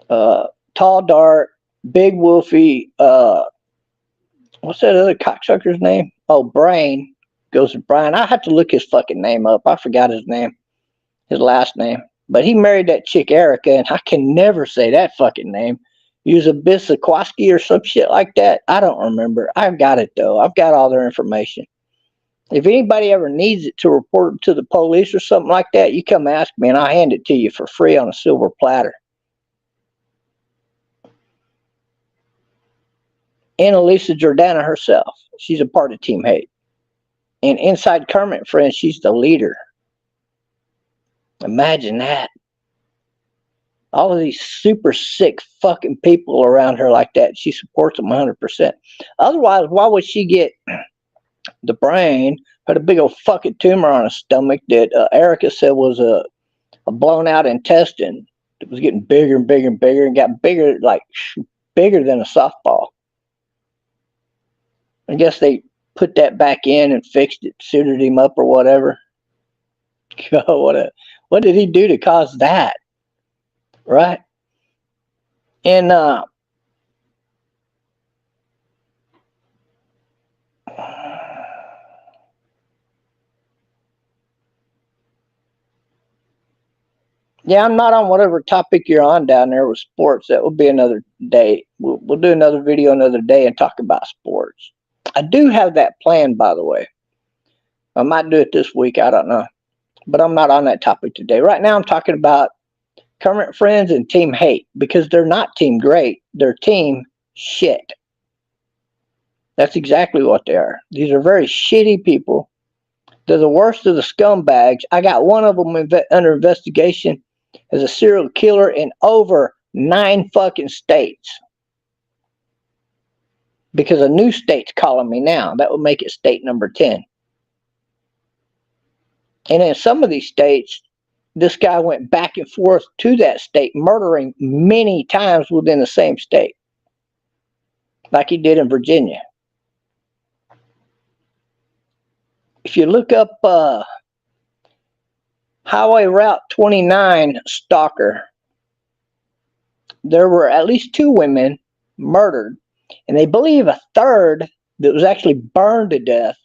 Tall Dart, Big Woofie, what's that other cocksucker's name? Oh, Brain. Goes to Brian. I have to look his fucking name up. I forgot his name, his last name. But he married that chick Erica, and I can never say that fucking name. Use a Bissaquaski or some shit like that. I don't remember. I've got it though. I've got all their information. If anybody ever needs it to report it to the police or something like that, you come ask me and I'll hand it to you for free on a silver platter. And Elisa Jordana herself. She's a part of Team Hate. And inside Kermit and Friends, she's the leader. Imagine that. All of these super sick fucking people around her like that. She supports them 100%. Otherwise, why would she get the brain, had a big old fucking tumor on her stomach that Erica said was a blown out intestine. It was getting bigger and bigger and bigger and got bigger, like bigger than a softball. I guess they put that back in and fixed it, suited him up or whatever. What did he do to cause that? Right? And yeah, I'm not on whatever topic you're on down there with sports. That will be another day. We'll do another video another day and talk about sports. I do have that planned, by the way. I might do it this week. I don't know. But I'm not on that topic today. Right now, I'm talking about Kermit Friends and Team Hate, because they're not Team Great. They're Team Shit. That's exactly what they are. These are very shitty people. They're the worst of the scumbags. I got one of them under investigation as a serial killer in over 9 fucking states. Because a new state's calling me now. That would make it state number 10. And in some of these states, this guy went back and forth to that state, murdering many times within the same state. Like he did in Virginia. If you look up Highway Route 29 Stalker, there were at least 2 women murdered, and they believe a third that was actually burned to death,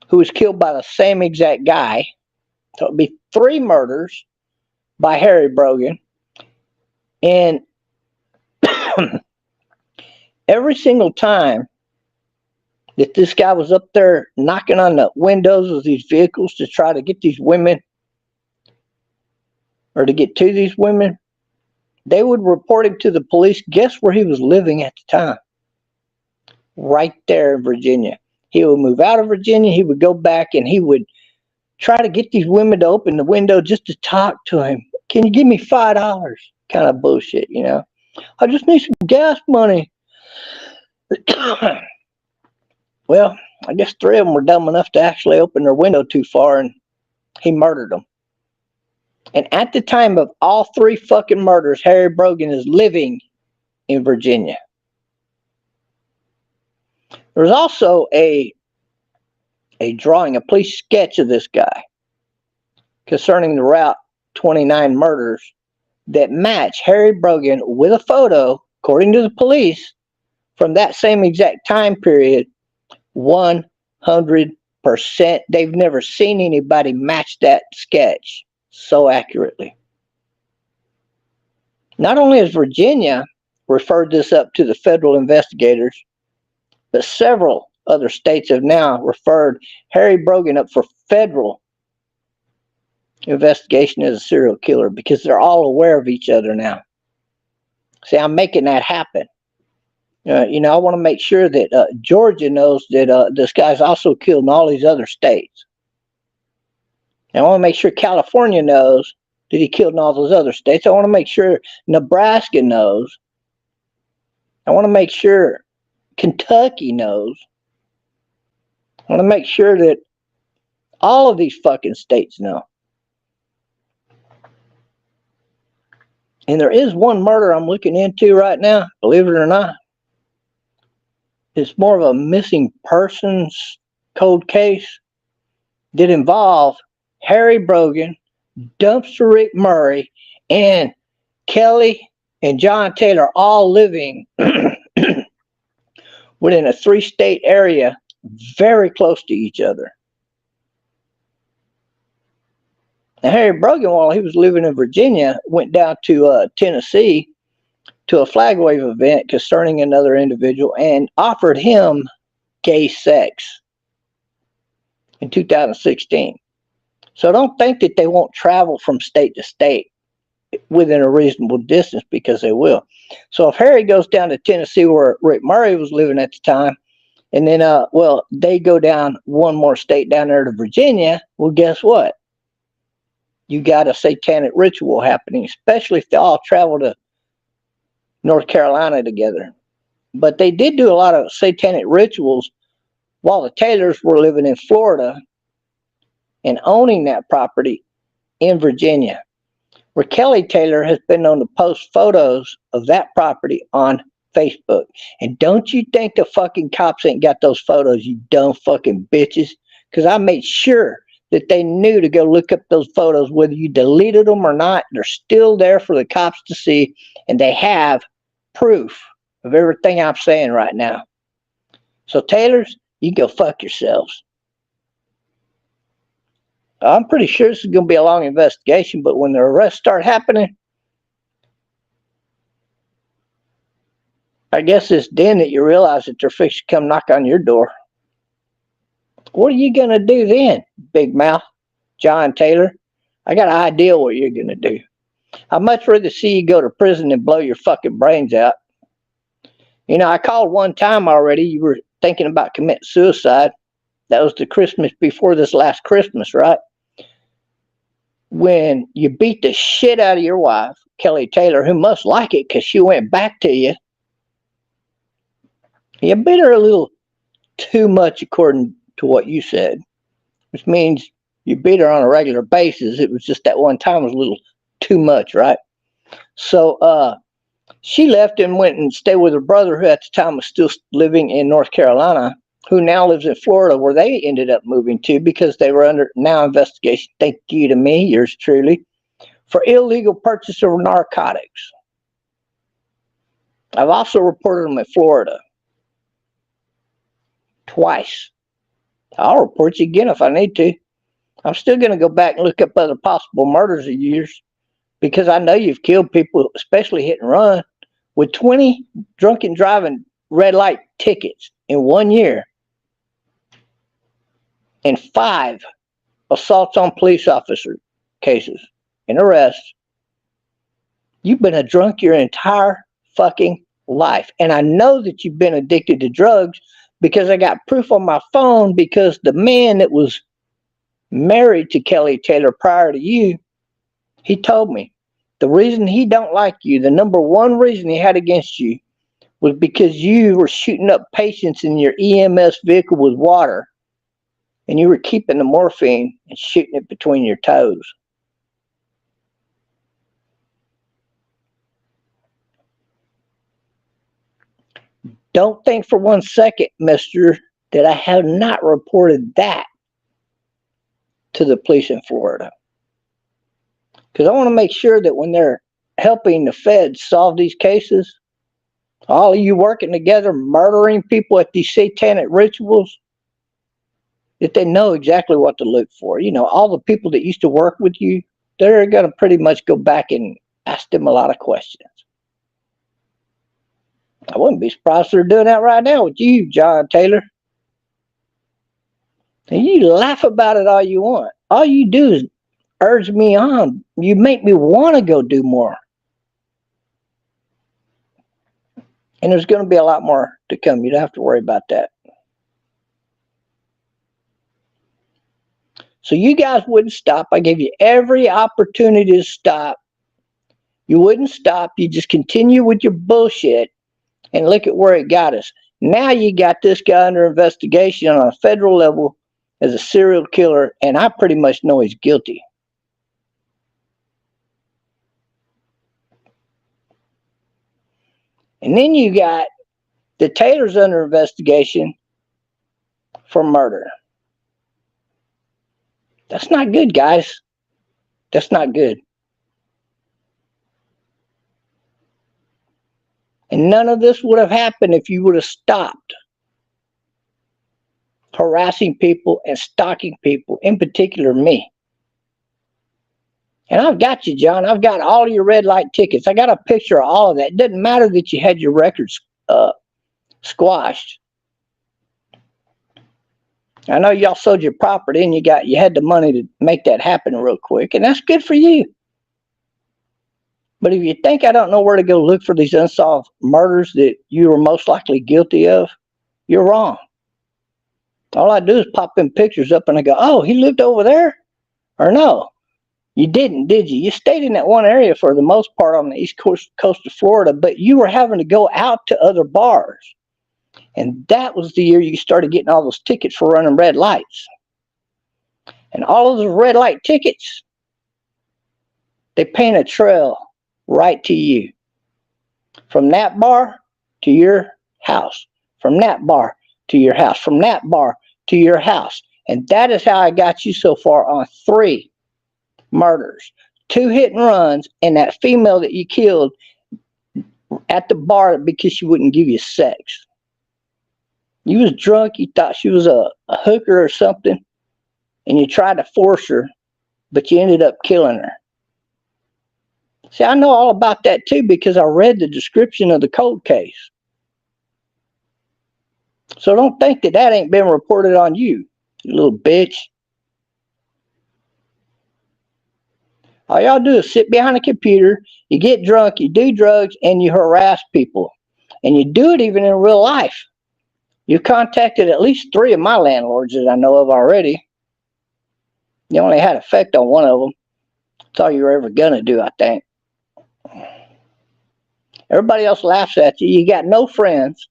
who was killed by the same exact guy. So it would be 3 murders by Harry Brogan. And every single time that this guy was up there knocking on the windows of these vehicles to try to get these women, or to get to these women, they would report him to the police. Guess where he was living at the time? Right there in Virginia. He would move out of Virginia. He would go back and he would try to get these women to open the window just to talk to him. Can you give me $5? Kind of bullshit, you know. I just need some gas money. Well, I guess 3 of them were dumb enough to actually open their window too far, and he murdered them. And at the time of all 3 fucking murders, Harry Brogan is living in Virginia. There's also a drawing, a police sketch of this guy concerning the Route 29 murders that match Harry Brogan with a photo, according to the police, from that same exact time period, 100%. They've never seen anybody match that sketch so accurately. Not only has Virginia referred this up to the federal investigators, but several other states have now referred Harry Brogan up for federal investigation as a serial killer, because they're all aware of each other now. See, I'm making that happen. You know, I want to make sure that Georgia knows that this guy's also killed in all these other states. And I want to make sure California knows that he killed in all those other states. I want to make sure Nebraska knows. I want to make sure Kentucky knows. I want to make sure that all of these fucking states know. And there is one murder I'm looking into right now, believe it or not. It's more of a missing persons cold case that involve Harry Brogan, Dumpster Rick Murray, and Kelly and John Taylor all living within a 3-state area very close to each other. Now, Harry Brogan, while he was living in Virginia, went down to Tennessee to a flag wave event concerning another individual and offered him gay sex in 2016. So don't think that they won't travel from state to state within a reasonable distance, because they will. So if Harry goes down to Tennessee where Rick Murray was living at the time, and then they go down one more state down there to Virginia, well, guess what? You got a satanic ritual happening, especially if they all travel to North Carolina together. But they did do a lot of satanic rituals while the Taylors were living in Florida and owning that property in Virginia, where Kelly Taylor has been known to post photos of that property on Facebook. And don't you think the fucking cops ain't got those photos, you dumb fucking bitches? Because I made sure that they knew to go look up those photos, whether you deleted them or not. They're still there for the cops to see, and they have proof of everything I'm saying right now. So Taylors, you go fuck yourselves. I'm pretty sure this is going to be a long investigation, but when the arrests start happening, I guess it's then that you realize that they're fixing to come knock on your door. What are you going to do then, big mouth John Taylor? I got an idea what you're going to do. I'd much rather see you go to prison and blow your fucking brains out. You know, I called one time already. You were thinking about committing suicide. That was the Christmas before this last Christmas, right? When you beat the shit out of your wife, Kelly Taylor, who must like it because she went back to you. You beat her a little too much according to what you said, which means you beat her on a regular basis. It was just that one time was a little too much, right? So she left and went and stayed with her brother, who at the time was still living in North Carolina, who now lives in Florida, where they ended up moving to because they were under now investigation. Thank you to me, yours truly, for illegal purchase of narcotics. I've also reported them in Florida twice. I'll report you again if I need to. I'm still going to go back and look up other possible murders of yours, because I know you've killed people, especially hit and run, with 20 drunken driving red light tickets in 1 year and 5 assaults on police officer cases and arrests. You've been a drunk your entire fucking life. And I know that you've been addicted to drugs because I got proof on my phone, because the man that was married to Kelly Taylor prior to you, he told me the reason he don't like you, the number one reason he had against you, was because you were shooting up patients in your EMS vehicle with water, and you were keeping the morphine and shooting it between your toes. Don't think for 1 second, mister, that I have not reported that to the police in Florida. Because I want to make sure that when they're helping the feds solve these cases, all of you working together, murdering people at these satanic rituals, that they know exactly what to look for. You know, all the people that used to work with you, they're going to pretty much go back and ask them a lot of questions. I wouldn't be surprised if they're doing that right now with you, John Taylor. And you laugh about it all you want. All you do is urge me on. You make me want to go do more. And there's going to be a lot more to come. You don't have to worry about that. So you guys wouldn't stop. I gave you every opportunity to stop. You wouldn't stop. You just continue with your bullshit. And look at where it got us. Now you got this guy under investigation on a federal level as a serial killer, and I pretty much know he's guilty. And then you got the Taylor's under investigation for murder. That's not good, guys. That's not good. And none of this would have happened if you would have stopped harassing people and stalking people, in particular me. And I've got you, John. I've got all your red light tickets. I got a picture of all of that. It doesn't matter that you had your records squashed. I know y'all sold your property and you had the money to make that happen real quick, and that's good for you. But if you think I don't know where to go look for these unsolved murders that you were most likely guilty of, you're wrong. All I do is pop them pictures up and I go, oh, he lived over there? Or no, you didn't, did you? You stayed in that one area for the most part on the east coast of Florida, but you were having to go out to other bars. And that was the year you started getting all those tickets for running red lights. And all of those red light tickets, they paint a trail right to you. From that bar to your house. From that bar to your house. From that bar to your house. And that is how I got you so far on 3 murders. 2 hit and runs, and that female that you killed at the bar because she wouldn't give you sex. You was drunk, you thought she was a hooker or something, and you tried to force her, but you ended up killing her. See, I know all about that too because I read the description of the cold case. So don't think that that ain't been reported on you, you little bitch. All y'all do is sit behind a computer, you get drunk, you do drugs, and you harass people. And you do it even in real life. You've contacted at least 3 of my landlords that I know of already. You only had effect on one of them. That's all you're ever going to do, I think. Everybody else laughs at you. You got no friends.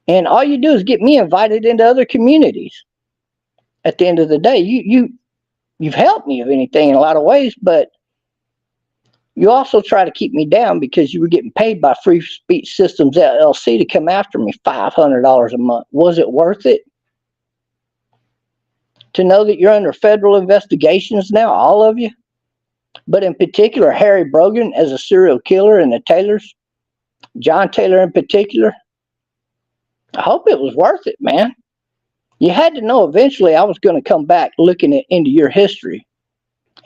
And all you do is get me invited into other communities. At the end of the day, you've helped me, if anything, in a lot of ways, but you also try to keep me down because you were getting paid by Free Speech Systems LLC to come after me $500 a month. Was it worth it? To know that you're under federal investigations now, all of you? But in particular, Harry Brogan as a serial killer and the Taylors, John Taylor in particular. I hope it was worth it, man. You had to know eventually I was going to come back looking into your history.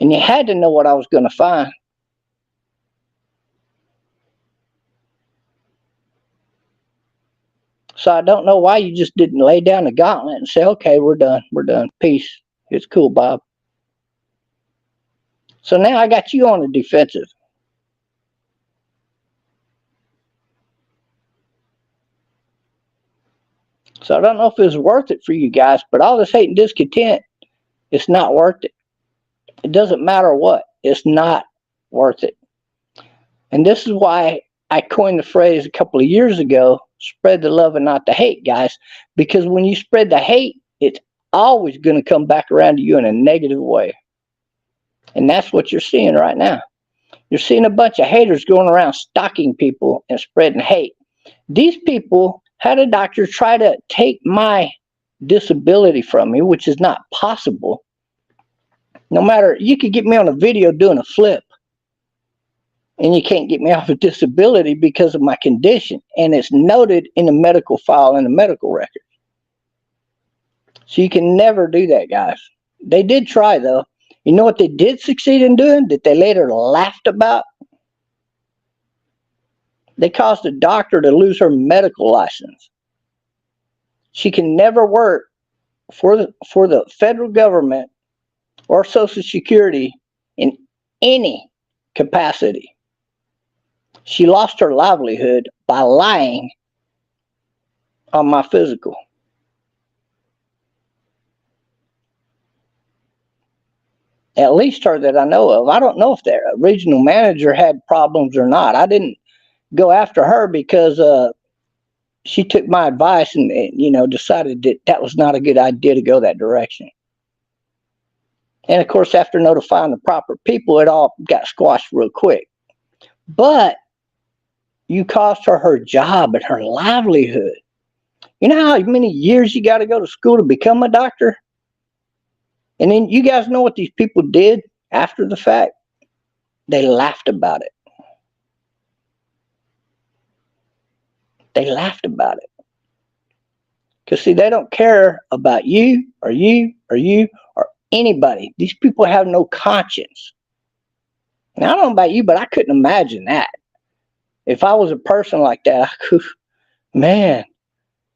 And you had to know what I was going to find. So I don't know why you just didn't lay down the gauntlet and say, okay, we're done. We're done. Peace. It's cool, Bob. So now I got you on the defensive. So I don't know if it was worth it for you guys, but all this hate and discontent, it's not worth it. It doesn't matter what. It's not worth it. And this is why I coined the phrase a couple of years ago, spread the love and not the hate, guys. Because when you spread the hate, it's always going to come back around to you in a negative way. And that's what you're seeing right now. You're seeing a bunch of haters going around stalking people and spreading hate. These people had a doctor try to take my disability from me, which is not possible. No matter, you could get me on a video doing a flip, and you can't get me off a disability because of my condition. And it's noted in the medical file in the medical record. So you can never do that, guys. They did try, though. You know what they did succeed in doing that they later laughed about? They caused a doctor to lose her medical license. She can never work for the federal government or Social Security in any capacity. She lost her livelihood by lying on my physical. At least her that I know of. I don't know if the regional manager had problems or not. I didn't go after her because she took my advice and decided that that was not a good idea to go that direction. And of course, after notifying the proper people, it all got squashed real quick. But You cost her job and her livelihood. You know how many years you got to go to school to become a doctor? And then you guys know what these people did after the fact? They laughed about it. They laughed about it. Because, see, they don't care about you or anybody. These people have no conscience. Now, I don't know about you, but I couldn't imagine that. If I was a person like that, man,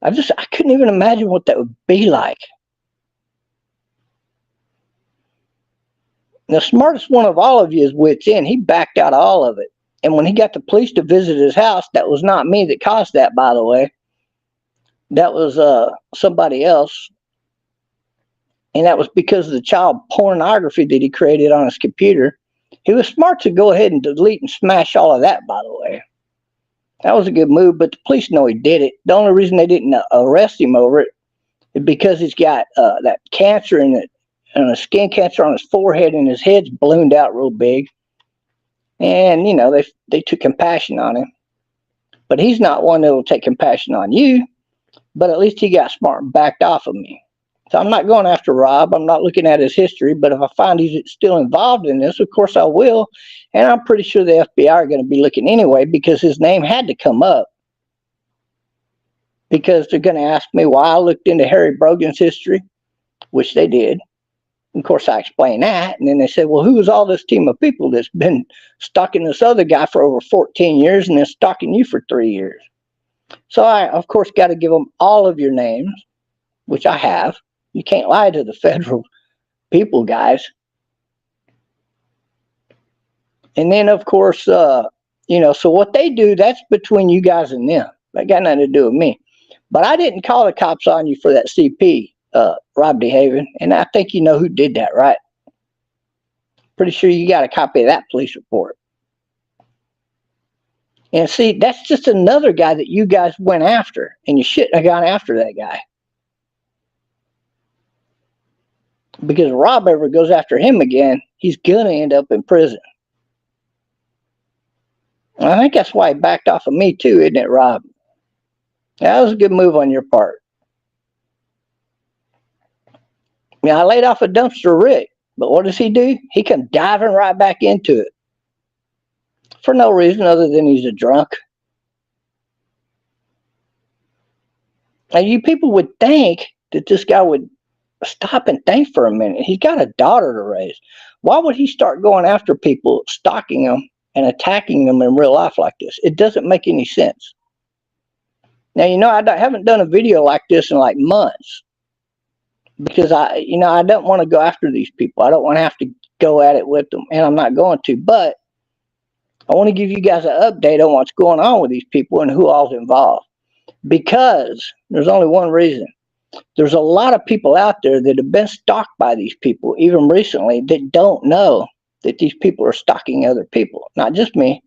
I couldn't even imagine what that would be like. The smartest one of all of you is wits in. He backed out of all of it. And when he got the police to visit his house, that was not me that caused that, by the way. That was somebody else. And that was because of the child pornography that he created on his computer. He was smart to go ahead and delete and smash all of that, by the way. That was a good move, but the police know he did it. The only reason they didn't arrest him over it is because he's got that cancer in it, and a skin cancer on his forehead, and his head's ballooned out real big. And, you know, they took compassion on him. But he's not one that will take compassion on you. But at least he got smart and backed off of me. So I'm not going after Rob. I'm not looking at his history. But if I find he's still involved in this, of course I will. And I'm pretty sure the FBI are going to be looking anyway, because his name had to come up. Because they're going to ask me why I looked into Harry Brogan's history, which they did. Of course, I explained that. And then they said, well, who is all this team of people that's been stalking this other guy for over 14 years and then stalking you for 3 years? So I, of course, got to give them all of your names, which I have. You can't lie to the federal people, guys. And then, of course, you know, so what they do, that's between you guys and them. That got nothing to do with me. But I didn't call the cops on you for that CP, Rob Dehaven. And I think you know who did that, right? Pretty sure you got a copy of that police report. And see, that's just another guy that you guys went after. And you shouldn't have gone after that guy. Because if Rob ever goes after him again, he's going to end up in prison. And I think that's why he backed off of me too, isn't it, Rob? That was a good move on your part. I laid off a dumpster Rick, but what does he do? He comes diving right back into it. For no reason other than he's a drunk. And you people would think that this guy would stop and think for a minute. He's got a daughter to raise. Why would he start going after people, stalking them, and attacking them in real life like this? It doesn't make any sense. Now, you know, I haven't done a video like this in like months. Because I don't want to go after these people. I don't want to have to go at it with them. And I'm not going to. But I want to give you guys an update on what's going on with these people and who all's involved. Because there's only one reason. There's a lot of people out there that have been stalked by these people, even recently, that don't know that these people are stalking other people. Not just me.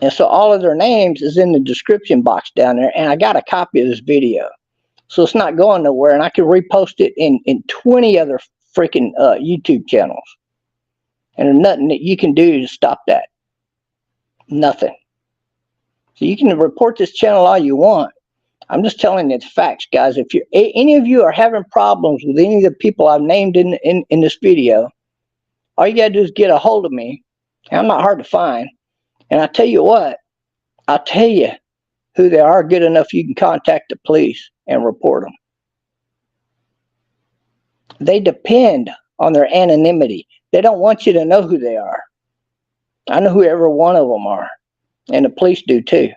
And so all of their names is in the description box down there. And I got a copy of this video. So it's not going nowhere. And I can repost it in 20 other freaking YouTube channels. And there's nothing that you can do to stop that. Nothing. So you can report this channel all you want. I'm just telling you the facts, guys. If any of you are having problems with any of the people I've named in this video, all you got to do is get a hold of me. I'm not hard to find. And I tell you what, I'll tell you who they are good enough you can contact the police and report them. They depend on their anonymity. They don't want you to know who they are. I know who every one of them are. And the police do too.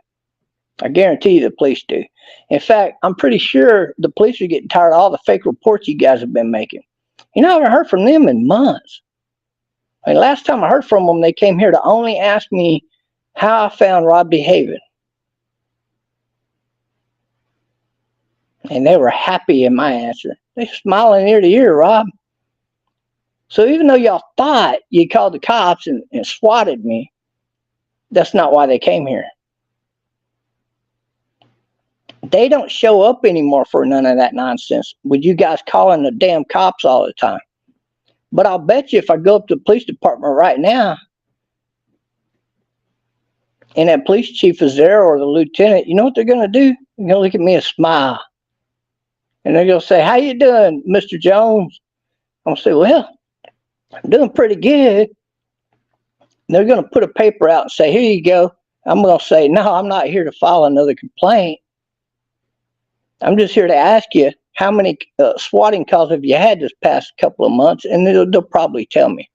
I guarantee you the police do. In fact, I'm pretty sure the police are getting tired of all the fake reports you guys have been making. You know, I haven't heard from them in months. I mean, last time I heard from them, they came here to only ask me how I found Rob Dehaven. And they were happy in my answer. They smiling ear to ear, Rob. So even though y'all thought you called the cops and swatted me, that's not why they came here. They don't show up anymore for none of that nonsense with you guys calling the damn cops all the time. But I'll bet you if I go up to the police department right now, and that police chief is there or the lieutenant, you know what they're going to do? They're going to look at me and smile. And they're going to say, how you doing, Mr. Jones? I'm going to say, well, I'm doing pretty good. And they're going to put a paper out and say, here you go. I'm going to say, no, I'm not here to file another complaint. I'm just here to ask you, how many swatting calls have you had this past couple of months? And they'll probably tell me.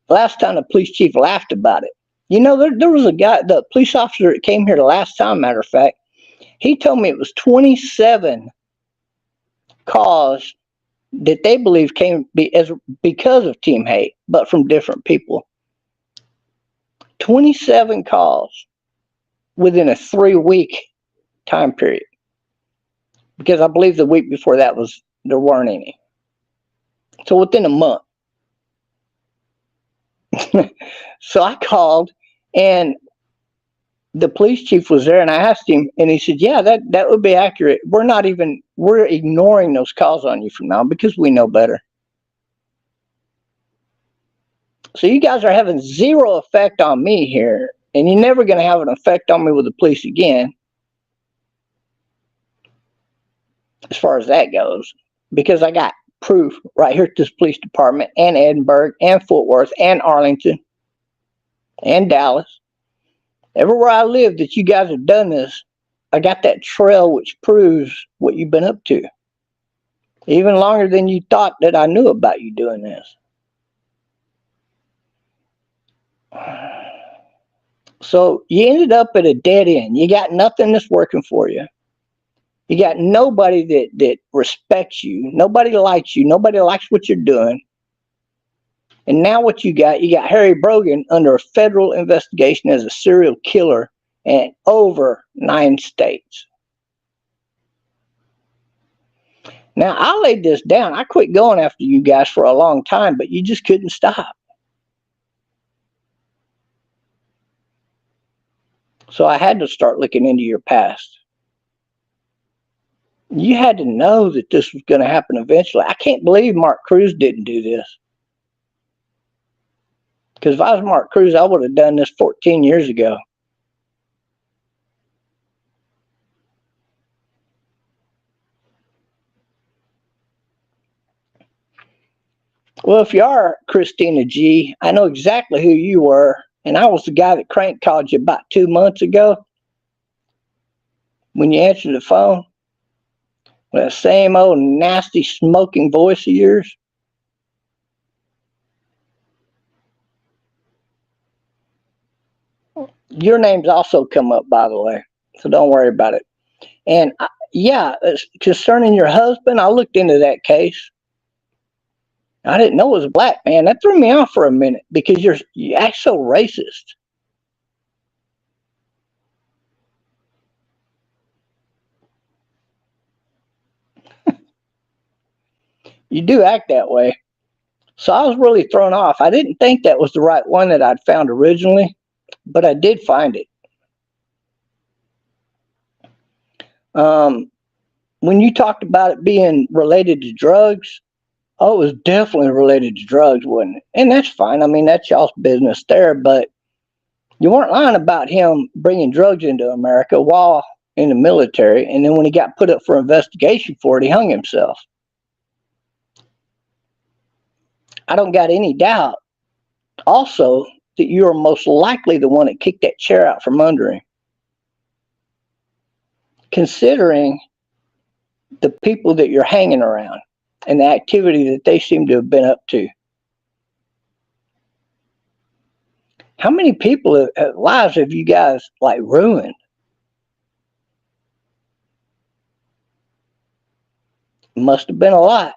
Last time the police chief laughed about it. You know, there was a guy, the police officer that came here the last time, matter of fact, he told me it was 27 calls that they believe came because of Team Hate, but from different people. 27 calls within a 3-week time period. Because I believe the week before that there weren't any. So within a month. So I called, and the police chief was there, and I asked him, and he said, yeah, that would be accurate. We're ignoring those calls on you from now because we know better. So you guys are having zero effect on me here, and you're never going to have an effect on me with the police again, as far as that goes, because I got proof right here at this police department, and Edinburgh, and Fort Worth, and Arlington, and Dallas. Everywhere I live that you guys have done this, I got that trail which proves what you've been up to. Even longer than you thought that I knew about you doing this. So you ended up at a dead end. You got nothing that's working for you. You got nobody that respects you. Nobody likes you. Nobody likes what you're doing. And now what you got Harry Brogan under a federal investigation as a serial killer in over 9 states. Now, I laid this down. I quit going after you guys for a long time, but you just couldn't stop. So I had to start looking into your past. You had to know that this was going to happen eventually. I can't believe Mark Cruz didn't do this. Because if I was Mark Cruz, I would have done this 14 years ago. Well, if you are Christina G, I know exactly who you were. And I was the guy that Crank called you about 2 months ago. When you answered the phone. With that same old nasty smoking voice of yours. Your name's also come up, by the way. So don't worry about it. And yeah, concerning your husband, I looked into that case. I didn't know it was a black man. That threw me off for a minute because you act so racist. You do act that way. So I was really thrown off. I didn't think that was the right one that I'd found originally, but I did find it. When you talked about it being related to drugs, oh, it was definitely related to drugs, wasn't it? And that's fine. I mean, that's y'all's business there, but you weren't lying about him bringing drugs into America while in the military. And then when he got put up for investigation for it, he hung himself. I don't got any doubt also that you are most likely the one that kicked that chair out from under him. Considering the people that you're hanging around and the activity that they seem to have been up to. How many people lives have you guys like ruined? Must have been a lot.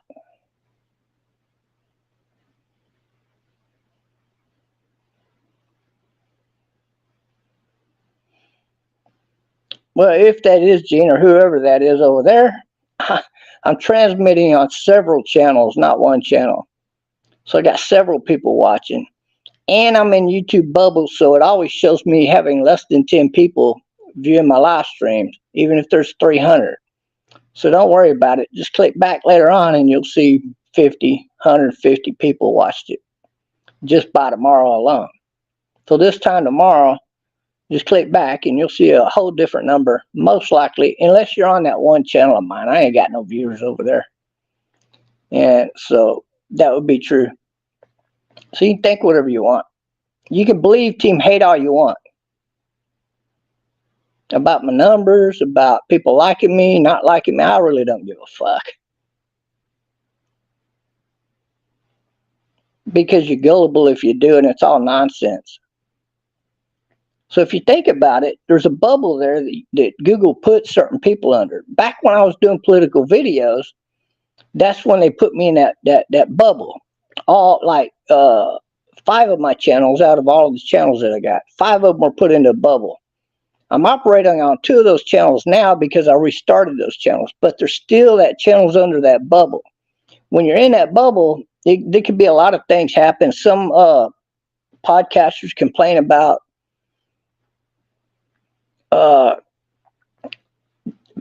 Well, if that is Gene or whoever that is over there, I'm transmitting on several channels, not one channel. So I got several people watching. And I'm in YouTube bubbles, so it always shows me having less than 10 people viewing my live streams, even if there's 300. So don't worry about it. Just click back later on and you'll see 50, 150 people watched it just by tomorrow alone. So this time tomorrow, just click back and you'll see a whole different number, most likely, unless you're on that one channel of mine. I ain't got no viewers over there. And so that would be true. So you can think whatever you want. You can believe Team Hate all you want. About my numbers, about people liking me, not liking me. I really don't give a fuck. Because you're gullible if you do, and it's all nonsense. So if you think about it, there's a bubble there that Google put certain people under. Back when I was doing political videos, that's when they put me in that bubble. All like 5 of my channels out of all of the channels that I got, 5 of them were put into a bubble. I'm operating on 2 of those channels now because I restarted those channels, but there's still that channels under that bubble. When you're in that bubble, there could be a lot of things happen. Some podcasters complain about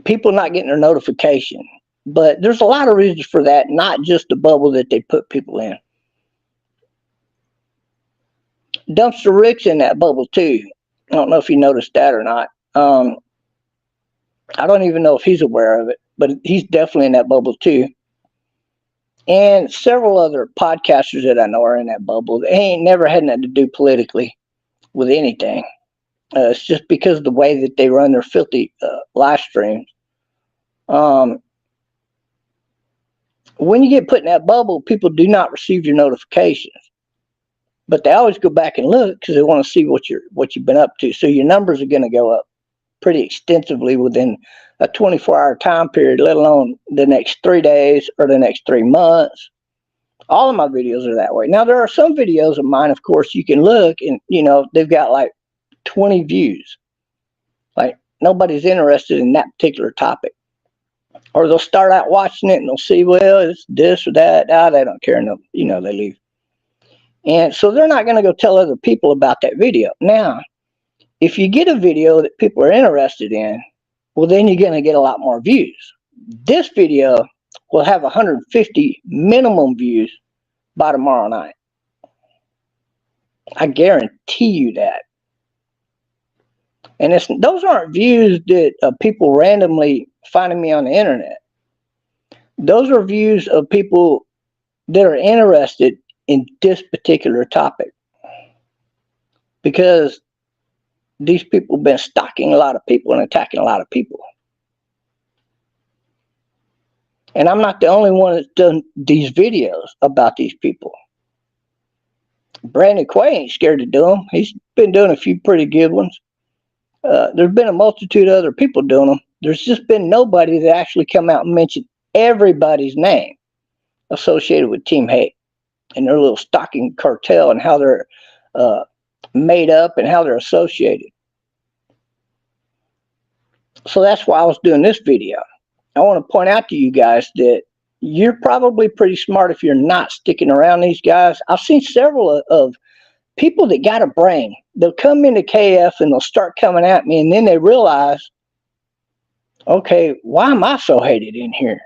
people not getting their notification, but there's a lot of reasons for that, not just the bubble that they put people in. Dumpster Rick's in that bubble too. I don't know if you noticed that or not. I don't even know if he's aware of it, but he's definitely in that bubble too. And several other podcasters that I know are in that bubble. They ain't never had nothing to do politically with anything. It's just because of the way that they run their filthy live streams. When you get put in that bubble, people do not receive your notifications. But they always go back and look because they want to see what you've been up to. So your numbers are going to go up pretty extensively within a 24-hour time period, let alone the next 3 days or the next 3 months. All of my videos are that way. Now, there are some videos of mine, of course, you can look and, they've got like 20 views. Like nobody's interested in that particular topic. Or they'll start out watching it and they'll see, well, it's this or that. They don't care. No, they leave. And so they're not going to go tell other people about that video. Now, if you get a video that people are interested in, well, then you're going to get a lot more views. This video will have 150 minimum views by tomorrow night. I guarantee you that. And those aren't views that people randomly finding me on the internet. Those are views of people that are interested in this particular topic, because these people have been stalking a lot of people and attacking a lot of people. And I'm not the only one that's done these videos about these people. Brandon Quay ain't scared to do them. He's been doing a few pretty good ones. There's been a multitude of other people doing them. There's just been nobody that actually come out and mentioned everybody's name associated with Team Hate and their little stalking cartel and how they're made up and how they're associated. So that's why I was doing this video. I want to point out to you guys that you're probably pretty smart if you're not sticking around these guys. I've seen several of people that got a brain. They'll come into KF and they'll start coming at me, and then they realize, okay, why am I so hated in here?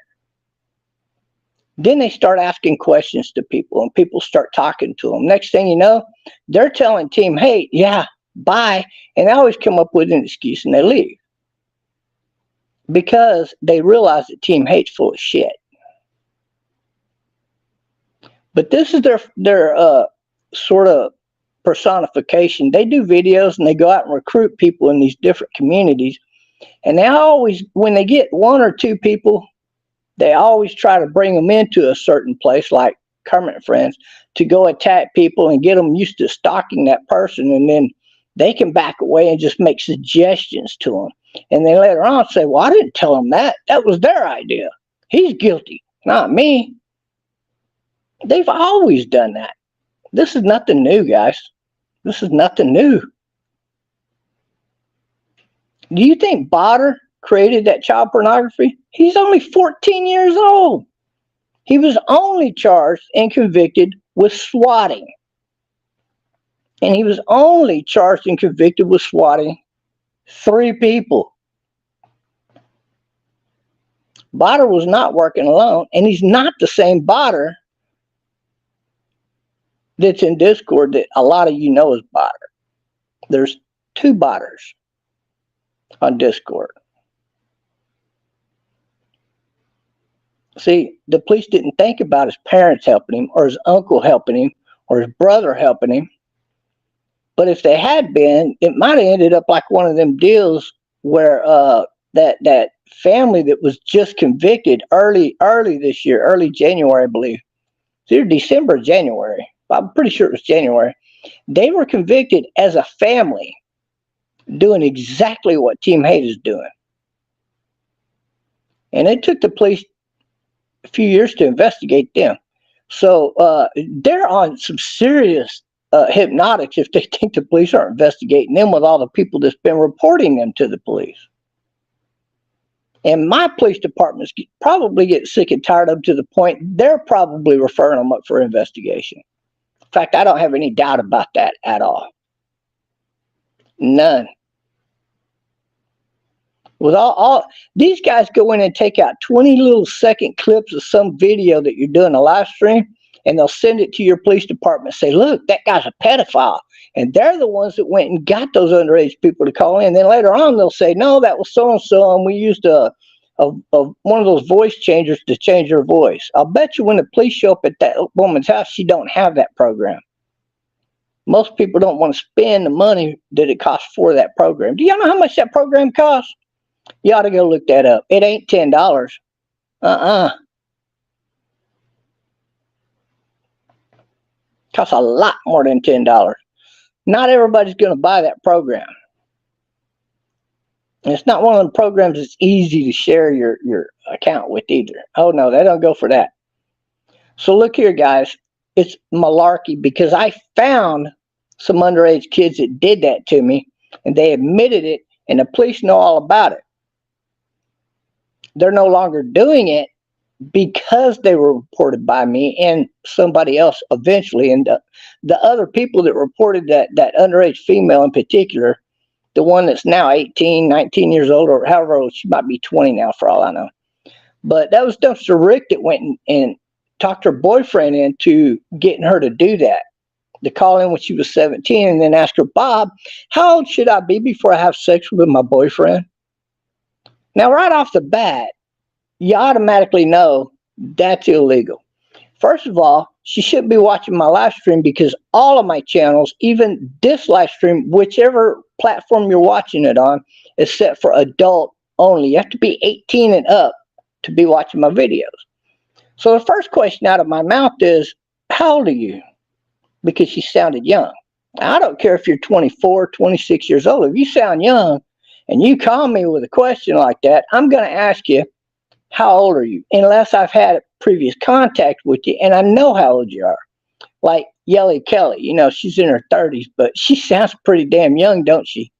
Then they start asking questions to people, and people start talking to them. Next thing you know, they're telling Team Hate, yeah, bye. And they always come up with an excuse and they leave. Because they realize that Team Hate's full of shit. But this is their sort of personification. They do videos and they go out and recruit people in these different communities. And they always, when they get 1 or 2 people, they always try to bring them into a certain place like Kermit and Friends to go attack people and get them used to stalking that person. And then they can back away and just make suggestions to them. And then later on say, well, I didn't tell them that. That was their idea. He's guilty, not me. They've always done that. This is nothing new, guys. This is nothing new. Do you think Botter created that child pornography? He's only 14 years old. He was only charged and convicted with swatting. And he was only charged and convicted with swatting 3 people. Botter was not working alone, and he's not the same Botter that's in Discord that a lot of you know is Botter. There's 2 botters on Discord. See, the police didn't think about his parents helping him, or his uncle helping him, or his brother helping him. But if they had been, it might have ended up like one of them deals where that family that was just convicted early this year, early January, I believe. It's either December or January. I'm pretty sure it was January. They were convicted as a family doing exactly what Team Hate is doing. And it took the police a few years to investigate them. So they're on some serious hypnotics if they think the police aren't investigating them with all the people that's been reporting them to the police. And my police departments probably get sick and tired of them to the point they're probably referring them up for investigation. In fact, I don't have any doubt about that at all. None. With all these guys go in and take out 20 little second clips of some video that you're doing a live stream, and they'll send it to your police department and say, look, that guy's a pedophile. And they're the ones that went and got those underage people to call in. And then later on, they'll say, no, that was so-and-so, and we used one of those voice changers to change her voice. I'll bet you when the police show up at that woman's house, she don't have that program. Most people don't want to spend the money that it costs for that program. Do y'all know how much that program costs? You ought to go look that up. It ain't $10. Costs a lot more than $10. Not everybody's going to buy that program. And it's not one of the programs that's easy to share your account with either. Oh no, they don't go for that. So look here, guys. It's malarkey because I found some underage kids that did that to me, and they admitted it, and the police know all about it. They're no longer doing it because they were reported by me and somebody else eventually. And the other people that reported that underage female in particular, the one that's now 18, 19 years old, or however old, she might be 20 now for all I know. But that was Dumpster Rick that went and talked her boyfriend into getting her to do that. To call in when she was 17 and then ask her, Bob, how old should I be before I have sex with my boyfriend? Now, right off the bat, you automatically know that's illegal. First of all, she shouldn't be watching my live stream because all of my channels, even this live stream, whichever platform you're watching it on, is set for adult only. You have to be 18 and up to be watching my videos. So the first question out of my mouth is, how old are you? Because she sounded young. I don't care if you're 24, 26 years old. If you sound young and you call me with a question like that, I'm going to ask you, how old are you? Unless I've had previous contact with you and I know how old you are. Like Yelly Kelly, you know, she's in her 30s, but she sounds pretty damn young, don't she?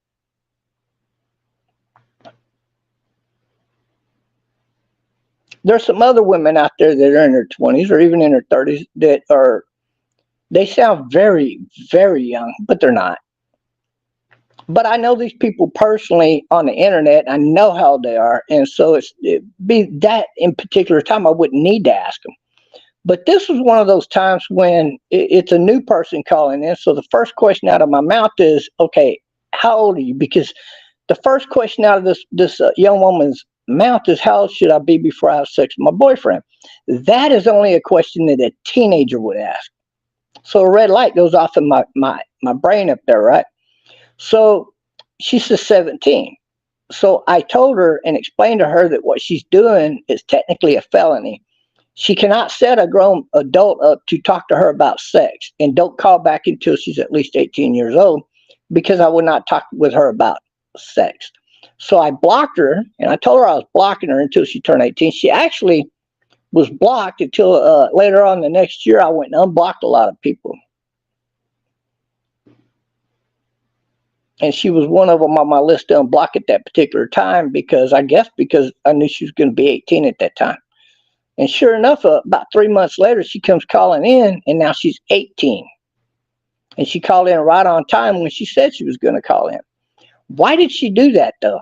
There's some other women out there that are in their 20s or even in their 30s that are, they sound very, very young, but they're not. But I know these people personally on the internet. I know how old they are. And so it'd be that in particular time, I wouldn't need to ask them. But this was one of those times when it's a new person calling in. So the first question out of my mouth is, okay, how old are you? Because the first question out of this young woman's mouth is, how old should I be before I have sex with my boyfriend? That is only a question that a teenager would ask. So a red light goes off in my brain up there, right? So she says 17. So I told her and explained to her that what she's doing is technically a felony. She cannot set a grown adult up to talk to her about sex, and don't call back until she's at least 18 years old, because I would not talk with her about sex. So I blocked her, and I told her I was blocking her until she turned 18. She actually was blocked until later on the next year I went and unblocked a lot of people. And she was one of them on my list to unblock at that particular time, because I guess because I knew she was going to be 18 at that time. And sure enough, about 3 months later, she comes calling in, and now she's 18. And she called in right on time when she said she was going to call in. Why did she do that, though?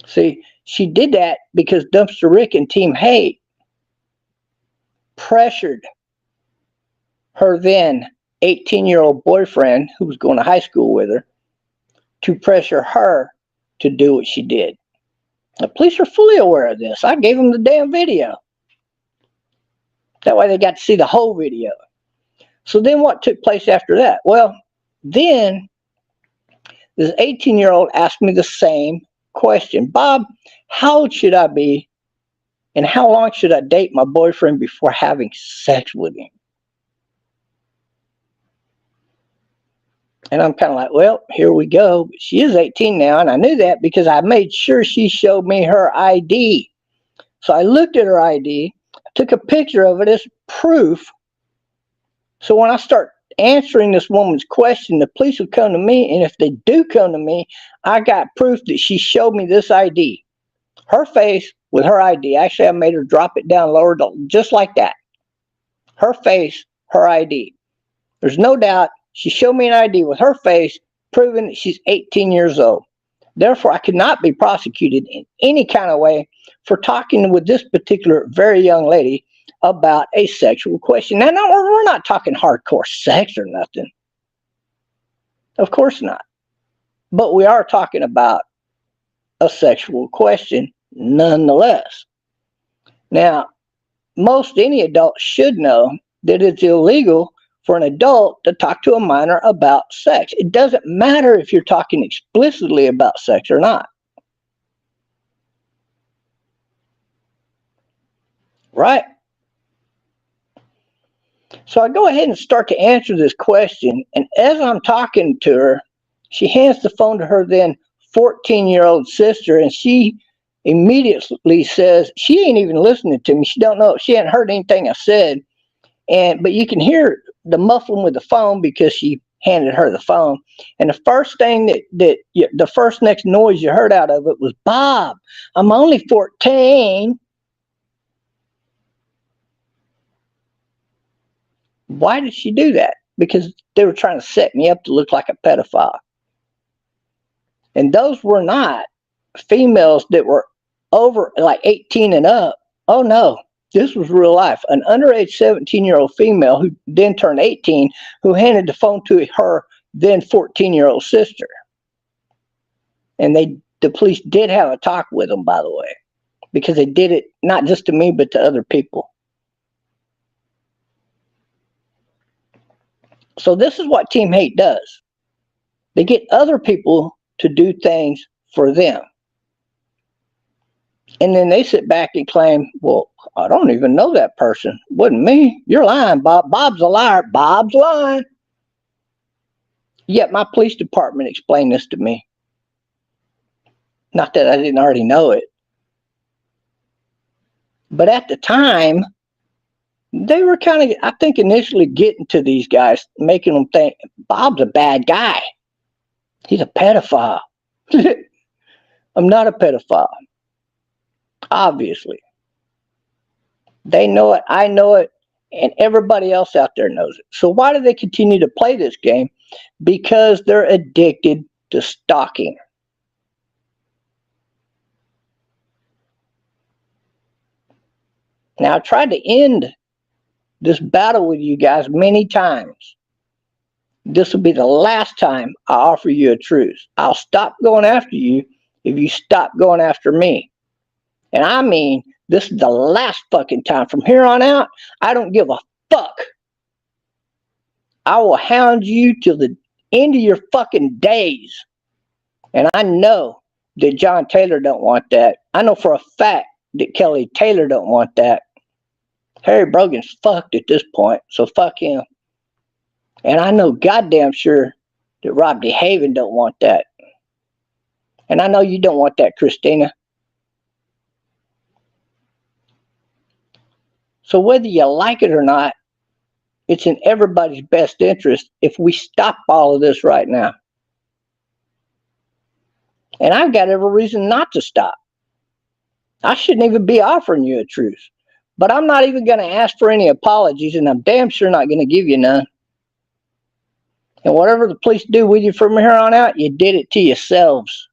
See, she did that because Dumpster Rick and Team Hate pressured her then 18-year-old boyfriend, who was going to high school with her, to pressure her to do what she did. The police are fully aware of this. I gave them the damn video. That way they got to see the whole video. So then what took place after that? Well, then this 18-year-old asked me the same question. Bob, how old should I be and how long should I date my boyfriend before having sex with him? And I'm kind of like, well, here we go. She is 18 now, and I knew that because I made sure she showed me her ID. So I looked at her ID, took a picture of it as proof. So when I start answering this woman's question, the police will come to me, and if they do come to me, I got proof that she showed me this ID. Her face with her ID. Actually, I made her drop it down lower, just like that. Her face, her ID. There's no doubt she showed me an ID with her face, proving that she's 18 years old. Therefore, I could not be prosecuted in any kind of way for talking with this particular very young lady about a sexual question. Now, no, we're not talking hardcore sex or nothing. Of course not. But we are talking about a sexual question nonetheless. Now, most any adult should know that it's illegal for an adult to talk to a minor about sex. It doesn't matter if you're talking explicitly about sex or not. Right? So I go ahead and start to answer this question, and as I'm talking to her, she hands the phone to her then 14-year-old sister, and she immediately says, she ain't even listening to me. She don't know. She hadn't heard anything I said. But you can hear the muffling with the phone because she handed her the phone. And the first thing the first next noise you heard out of it was, Bob, I'm only 14. Why did she do that? Because they were trying to set me up to look like a pedophile. And those were not females that were over like 18 and up. Oh no. This was real life. An underage 17-year-old female who then turned 18, who handed the phone to her then 14-year-old sister. And the police did have a talk with them, by the way, because they did it not just to me, but to other people. So this is what Team Hate does. They get other people to do things for them. And then they sit back and claim, well, I don't even know that person. Wasn't me. You're lying, Bob. Bob's a liar. Bob's lying. Yet my police department explained this to me. Not that I didn't already know it. But at the time, they were kind of, I think, initially getting to these guys, making them think, Bob's a bad guy. He's a pedophile. I'm not a pedophile. Obviously. They know it, I know it, and everybody else out there knows it. So why do they continue to play this game? Because they're addicted to stalking. Now, I tried to end this battle with you guys many times. This will be the last time I offer you a truce. I'll stop going after you if you stop going after me. And I mean, this is the last fucking time. From here on out, I don't give a fuck. I will hound you till the end of your fucking days. And I know that John Taylor don't want that. I know for a fact that Kelly Taylor don't want that. Harry Brogan's fucked at this point, so fuck him. And I know goddamn sure that Rob Dehaven don't want that. And I know you don't want that, Christina. So whether you like it or not, it's in everybody's best interest if we stop all of this right now. And I've got every reason not to stop. I shouldn't even be offering you a truce. But I'm not even going to ask for any apologies, and I'm damn sure not going to give you none. And whatever the police do with you from here on out, you did it to yourselves.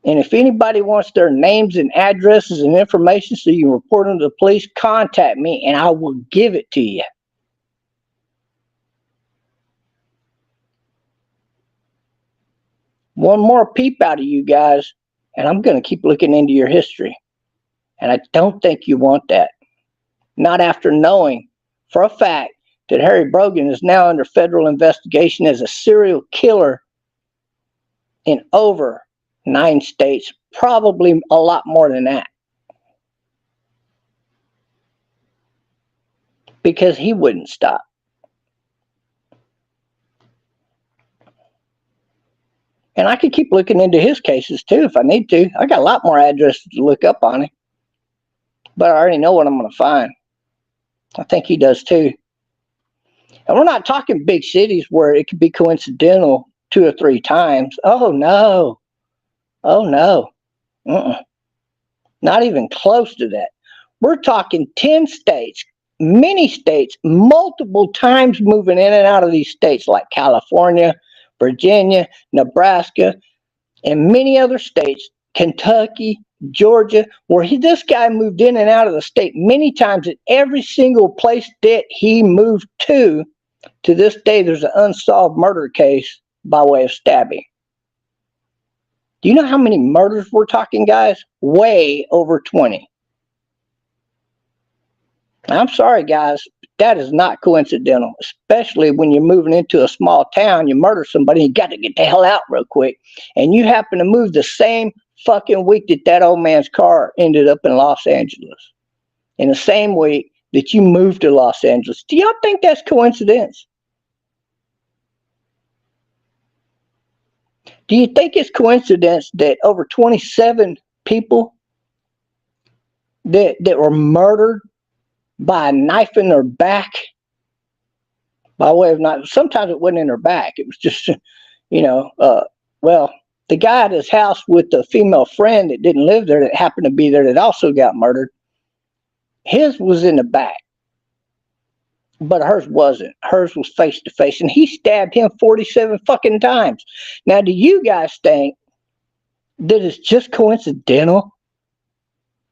And if anybody wants their names and addresses and information so you can report them to the police, contact me and I will give it to you. One more peep out of you guys, and I'm going to keep looking into your history. And I don't think you want that. Not after knowing for a fact that Harry Brogan is now under federal investigation as a serial killer in over 9 states, probably a lot more than that. Because he wouldn't stop. And I could keep looking into his cases too if I need to. I got a lot more addresses to look up on him. But I already know what I'm going to find. I think he does too. And we're not talking big cities where it could be coincidental 2 or 3 times. Oh no. Oh no. Not even close to that. We're talking 10 states, many states, multiple times moving in and out of these states like California, Virginia, Nebraska, and many other states, Kentucky, Georgia, where this guy moved in and out of the state many times. At every single place that he moved to this day, there's an unsolved murder case by way of stabbing. Do you know how many murders we're talking, guys? Way over 20. I'm sorry, guys, but that is not coincidental, especially when you're moving into a small town, you murder somebody, you got to get the hell out real quick. And you happen to move the same fucking week that old man's car ended up in Los Angeles. In the same week that you moved to Los Angeles. Do y'all think that's coincidence? Do you think it's coincidence that over 27 people that were murdered by a knife in their back, by way of knife? Sometimes it wasn't in their back. It was just, well, the guy at his house with the female friend that didn't live there, that happened to be there, that also got murdered, his was in the back. But hers wasn't. Hers was face to face. And he stabbed him 47 fucking times. Now, do you guys think that it's just coincidental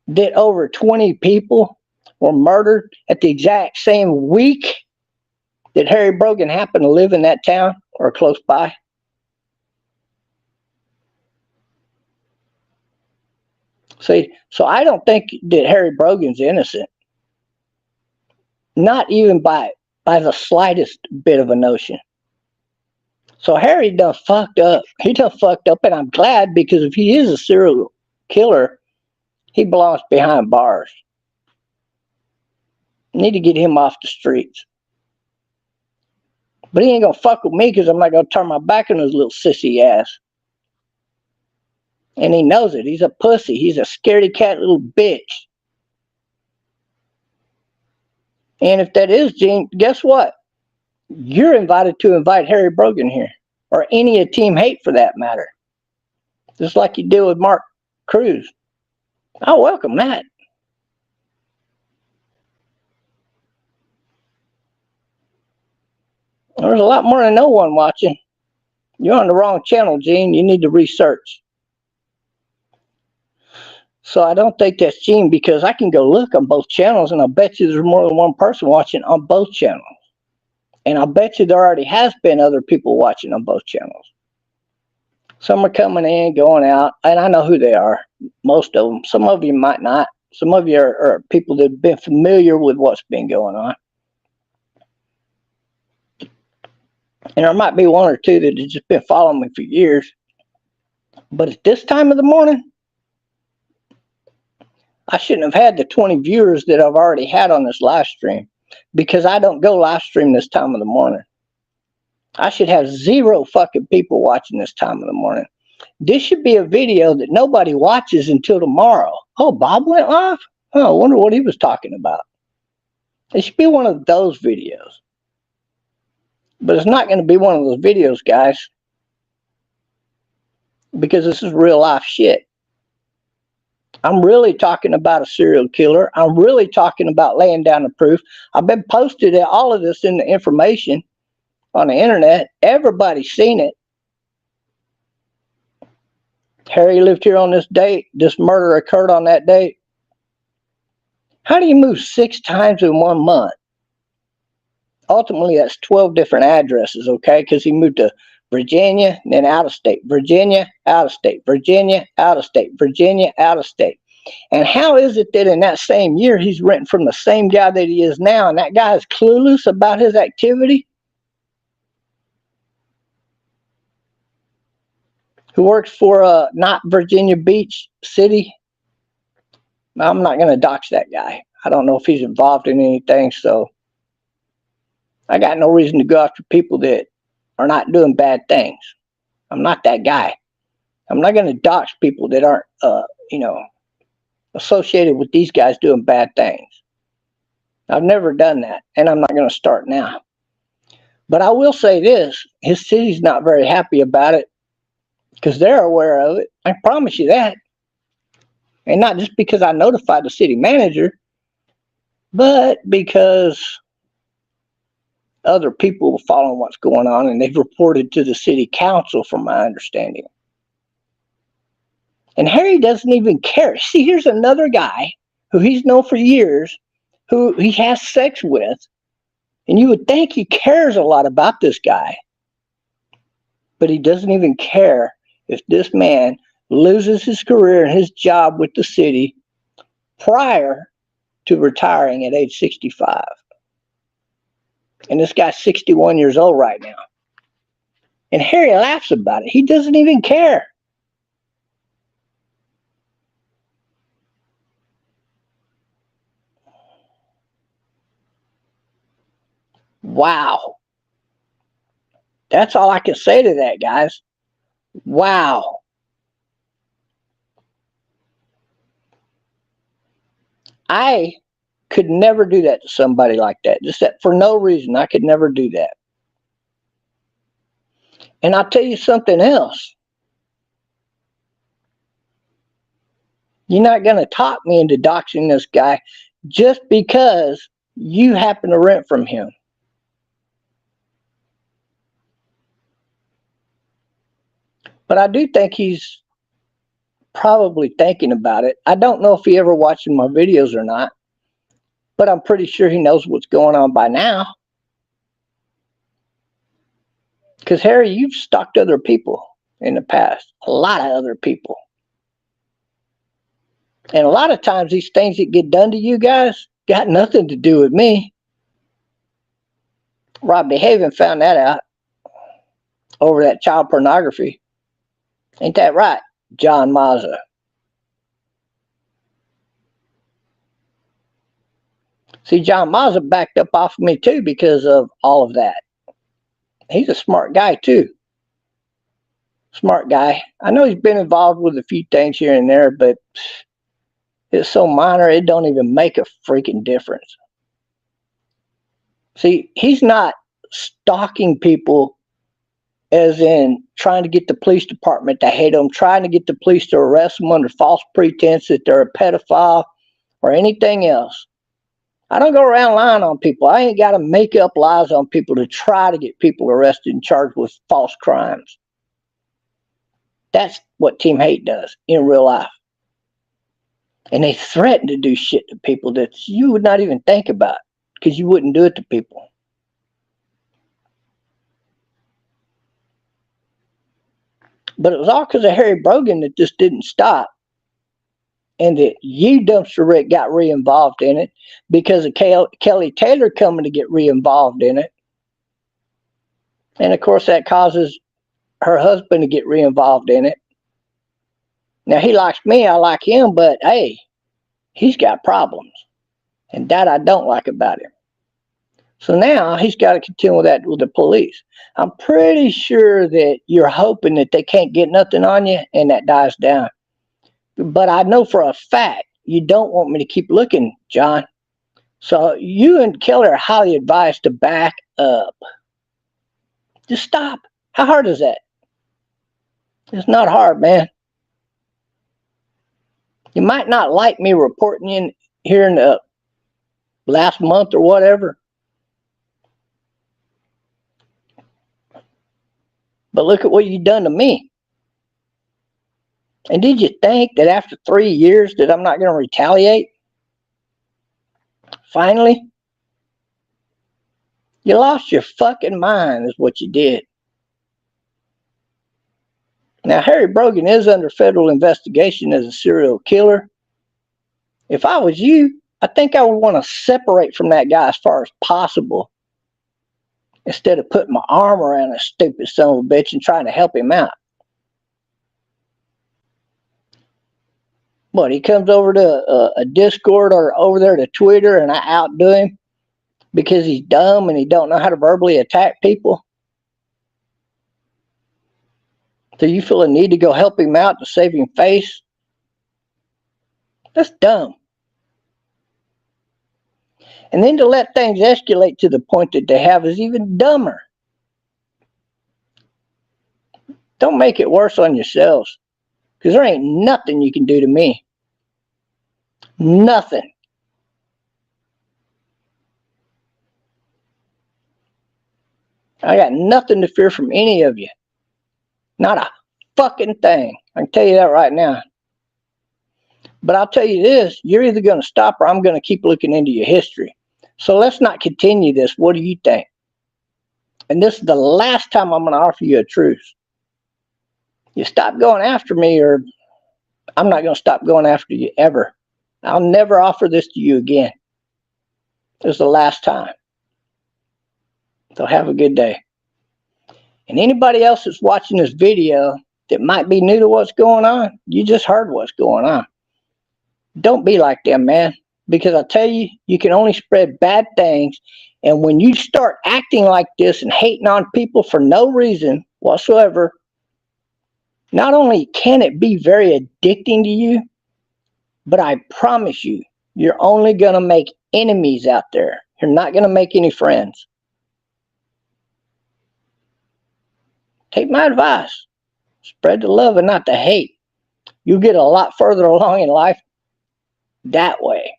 that over 20 people were murdered at the exact same week that Harry Brogan happened to live in that town or close by? See, so I don't think that Harry Brogan's innocent. Not even by the slightest bit of a notion. So Harry done fucked up. He done fucked up, and I'm glad, because if he is a serial killer, he belongs behind bars. Need to get him off the streets. But he ain't gonna fuck with me, because I'm not gonna turn my back on his little sissy ass. And he knows it. He's a pussy. He's a scaredy cat little bitch. And if that is, Gene, guess what? You're invited to invite Harry Brogan here, or any of Team Hate for that matter. Just like you do with Mark Cruz. I'll welcome that. There's a lot more than no one watching. You're on the wrong channel, Gene. You need to research. So I don't think that's Gene, because I can go look on both channels, and I bet you there's more than one person watching on both channels. And I bet you there already has been other people watching on both channels. Some are coming in, going out, and I know who they are. Most of them. Some of you might not. Some of you are people that have been familiar with what's been going on. And there might be one or two that have just been following me for years. But at this time of the morning, I shouldn't have had the 20 viewers that I've already had on this live stream, because I don't go live stream this time of the morning. I should have 0 fucking people watching this time of the morning. This should be a video that nobody watches until tomorrow. Oh, Bob went live? Oh, I wonder what he was talking about. It should be one of those videos. But it's not going to be one of those videos, guys, because this is real life shit. I'm really talking about a serial killer. I'm really talking about laying down the proof. I've been posted all of this in the information on the internet. Everybody's seen it. Harry lived here on this date. This murder occurred on that date. How do you move 6 times in 1 month? Ultimately, that's 12 different addresses, okay? Because he moved to Virginia, then out of state. Virginia, out of state. Virginia, out of state. Virginia, out of state. And how is it that in that same year, he's renting from the same guy that he is now, and that guy is clueless about his activity? Who works for not Virginia Beach City? I'm not going to dox that guy. I don't know if he's involved in anything, so I got no reason to go after people that are not doing bad things. I'm not that guy. I'm not going to dox people that aren't, associated with these guys doing bad things. I've never done that, and I'm not going to start now. But I will say this, his city's not very happy about it because they're aware of it. I promise you that. And not just because I notified the city manager, but because other people are following what's going on, and they've reported to the city council, from my understanding. And Harry doesn't even care. See, here's another guy who he's known for years, who he has sex with, and you would think he cares a lot about this guy, but he doesn't even care if this man loses his career and his job with the city prior to retiring at age 65. And this guy's 61 years old right now. And Harry laughs about it. He doesn't even care. Wow. That's all I can say to that, guys. Wow. I could never do that to somebody like that. Just that for no reason. I could never do that. And I'll tell you something else. You're not going to talk me into doxing this guy just because you happen to rent from him. But I do think he's probably thinking about it. I don't know if he ever watched my videos or not, but I'm pretty sure he knows what's going on by now. Because, Harry, you've stalked other people in the past. A lot of other people. And a lot of times these things that get done to you guys got nothing to do with me. Rob Dehaven found that out over that child pornography. Ain't that right, John Mazza? See, John Mazza backed up off of me too because of all of that. He's a smart guy too. Smart guy. I know he's been involved with a few things here and there, but it's so minor it don't even make a freaking difference. See, he's not stalking people as in trying to get the police department to hate them, trying to get the police to arrest them under false pretense that they're a pedophile or anything else. I don't go around lying on people. I ain't got to make up lies on people to try to get people arrested and charged with false crimes. That's what Team Hate does in real life. And they threaten to do shit to people that you would not even think about because you wouldn't do it to people. But it was all because of Harry Brogan that this didn't stop. And that you, Dumpster Rick, got re-involved in it because of Kelly Taylor coming to get re-involved in it. And of course that causes her husband to get re-involved in it. Now he likes me, I like him, but hey, he's got problems. And that I don't like about him. So now he's got to contend with that with the police. I'm pretty sure that you're hoping that they can't get nothing on you and that dies down. But I know for a fact you don't want me to keep looking, John. So you and Kelly are highly advised to back up. Just stop. How hard is that? It's not hard, man. You might not like me reporting in here in the last month or whatever. But look at what you've done to me. And did you think that after 3 years that I'm not going to retaliate? Finally? You lost your fucking mind is what you did. Now, Harry Brogan is under federal investigation as a serial killer. If I was you, I think I would want to separate from that guy as far as possible instead of putting my arm around a stupid son of a bitch and trying to help him out. But he comes over to a Discord or over there to Twitter and I outdo him because he's dumb and he don't know how to verbally attack people. So you feel a need to go help him out to save him face? That's dumb. And then to let things escalate to the point that they have is even dumber. Don't make it worse on yourselves, because there ain't nothing you can do to me. Nothing. I got nothing to fear from any of you. Not a fucking thing. I can tell you that right now. But I'll tell you this, you're either going to stop or I'm going to keep looking into your history. So let's not continue this. What do you think? And this is the last time I'm going to offer you a truce. You stop going after me or I'm not going to stop going after you ever. I'll never offer this to you again. This is the last time. So have a good day. And anybody else that's watching this video that might be new to what's going on, you just heard what's going on. Don't be like them, man. Because I tell you, you can only spread bad things. And when you start acting like this and hating on people for no reason whatsoever, not only can it be very addicting to you, but I promise you, you're only going to make enemies out there. You're not going to make any friends. Take my advice. Spread the love and not the hate. You'll get a lot further along in life that way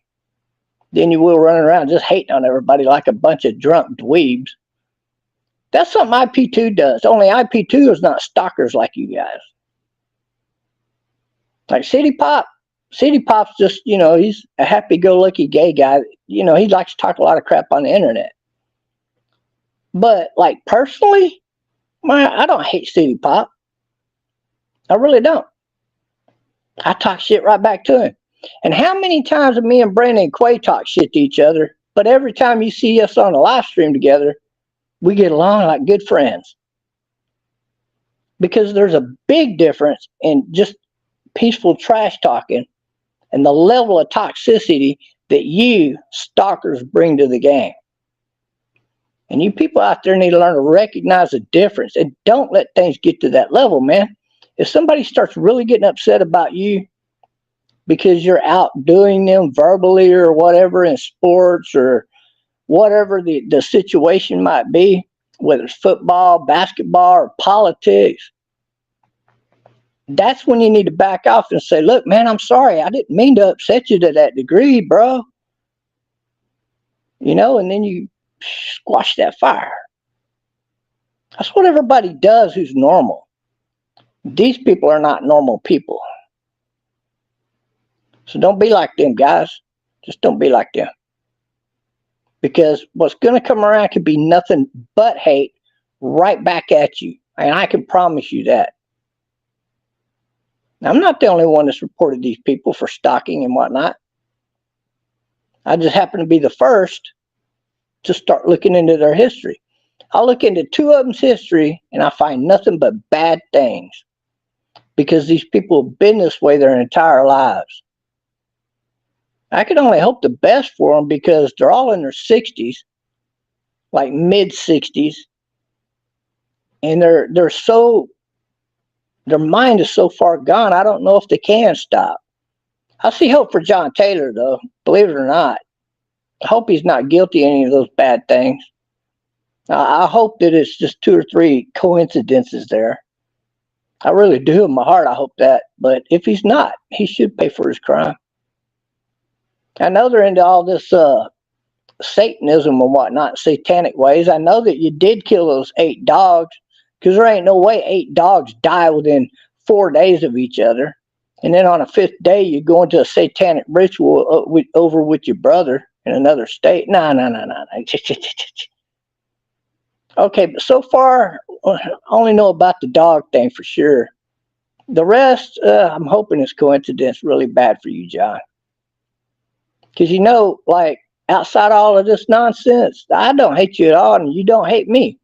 than you will running around just hating on everybody like a bunch of drunk dweebs. That's something IP2 does. Only IP2 is not stalkers like you guys. Like City Pop. City Pop's just, he's a happy-go-lucky gay guy. He likes to talk a lot of crap on the internet. But, like, personally, I don't hate City Pop. I really don't. I talk shit right back to him. And how many times have me and Brandon and Quay talk shit to each other, but every time you see us on a live stream together, we get along like good friends. Because there's a big difference in just peaceful trash talking and the level of toxicity that you stalkers bring to the game. And you people out there need to learn to recognize the difference and don't let things get to that level, man. If somebody starts really getting upset about you because you're outdoing them verbally or whatever in sports or whatever the situation might be, whether it's football, basketball, or politics, that's when you need to back off and say, look, man, I'm sorry. I didn't mean to upset you to that degree, bro. And then you squash that fire. That's what everybody does who's normal. These people are not normal people. So don't be like them, guys. Just don't be like them. Because what's going to come around could be nothing but hate right back at you. And I can promise you that. Now, I'm not the only one that's reported these people for stalking and whatnot. I just happen to be the first to start looking into their history. I'll look into 2 of them's history and I find nothing but bad things. Because these people have been this way their entire lives. I can only hope the best for them because they're all in their 60s, like mid-60s. And their mind is so far gone, I don't know if they can stop. I see hope for John Taylor, though, believe it or not. I hope he's not guilty of any of those bad things. I hope that it's just 2 or 3 coincidences there. I really do in my heart, I hope that. But if he's not, he should pay for his crime. I know they're into all this Satanism and whatnot, satanic ways. I know that you did kill those 8 dogs, because there ain't no way 8 dogs die within 4 days of each other. And then on the 5th day, you go into a satanic ritual over with your brother in another state. No. Okay, but so far, I only know about the dog thing for sure. The rest, I'm hoping it's coincidence. Really bad for you, John. Because like, outside all of this nonsense, I don't hate you at all, and you don't hate me.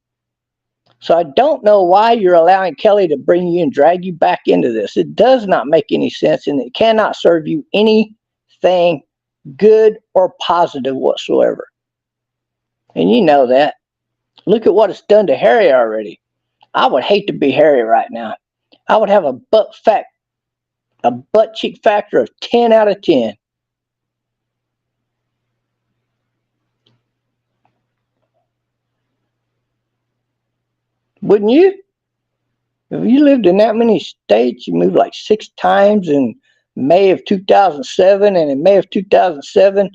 So I don't know why you're allowing Kelly to bring you and drag you back into this. It does not make any sense, and it cannot serve you anything good or positive whatsoever. And you know that. Look at what it's done to Harry already. I would hate to be Harry right now. I would have a butt cheek factor of 10 out of 10. Wouldn't you? If you lived in that many states, you moved like 6 times in May of 2007, and in May of 2007,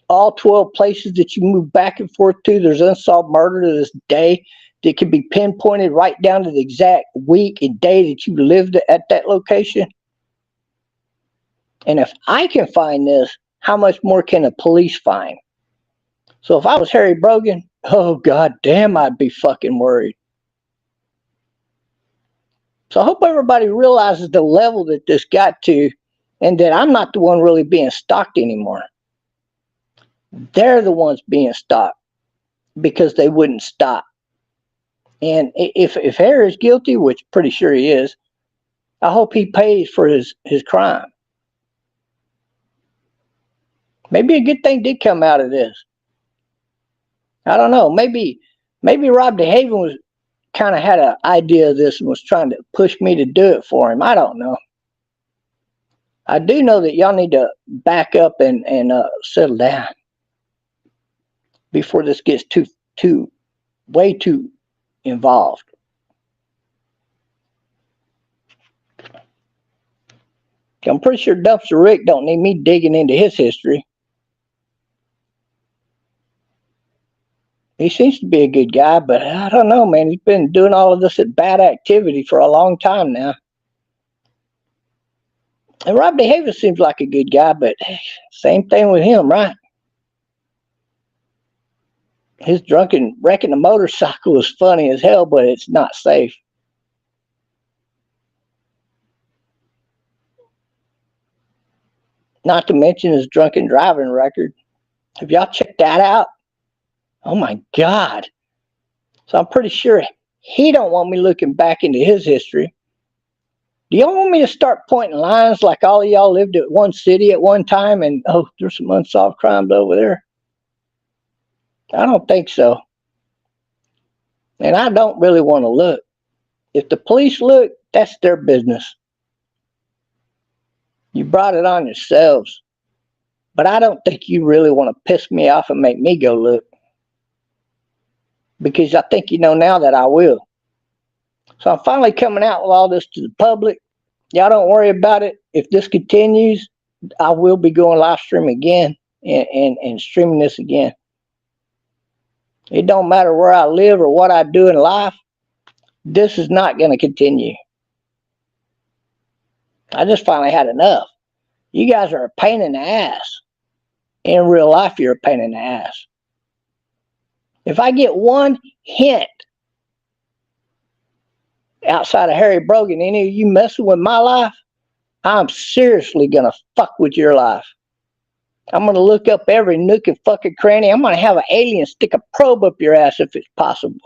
all 12 places that you moved back and forth to, there's unsolved murder to this day that can be pinpointed right down to the exact week and day that you lived at that location. And if I can find this, how much more can the police find? So if I was Harry Brogan, oh god damn, I'd be fucking worried. So I hope everybody realizes the level that this got to, and that I'm not the one really being stalked anymore. They're the ones being stalked because they wouldn't stop. And if Harry's guilty, which pretty sure he is, I hope he pays for his crime. Maybe a good thing did come out of this. I don't know. Maybe Rob Dehaven was kind of had an idea of this and was trying to push me to do it for him. I don't know. I do know that y'all need to back up and settle down before this gets way too involved. I'm pretty sure Dumpster Rick don't need me digging into his history. He seems to be a good guy, but I don't know, man. He's been doing all of this bad activity for a long time now. And Rob Dehaven seems like a good guy, but same thing with him, right? His drunken wrecking a motorcycle is funny as hell, but it's not safe. Not to mention his drunken driving record. Have y'all checked that out? Oh my God. So I'm pretty sure he don't want me looking back into his history. Do y'all want me to start pointing lines like all of y'all lived at one city at one time and, oh, there's some unsolved crimes over there? I don't think so. And I don't really want to look. If the police look, that's their business. You brought it on yourselves. But I don't think you really want to piss me off and make me go look. Because I think you know now that I will. So I'm finally coming out with all this to the public. Y'all don't worry about it. If this continues, I will be going live stream again and streaming this again. It don't matter where I live or what I do in life. This is not going to continue. I just finally had enough. You guys are a pain in the ass. In real life, you're a pain in the ass. If I get one hint outside of Harry Brogan, any of you messing with my life, I'm seriously going to fuck with your life. I'm going to look up every nook and fucking cranny. I'm going to have an alien stick a probe up your ass if it's possible.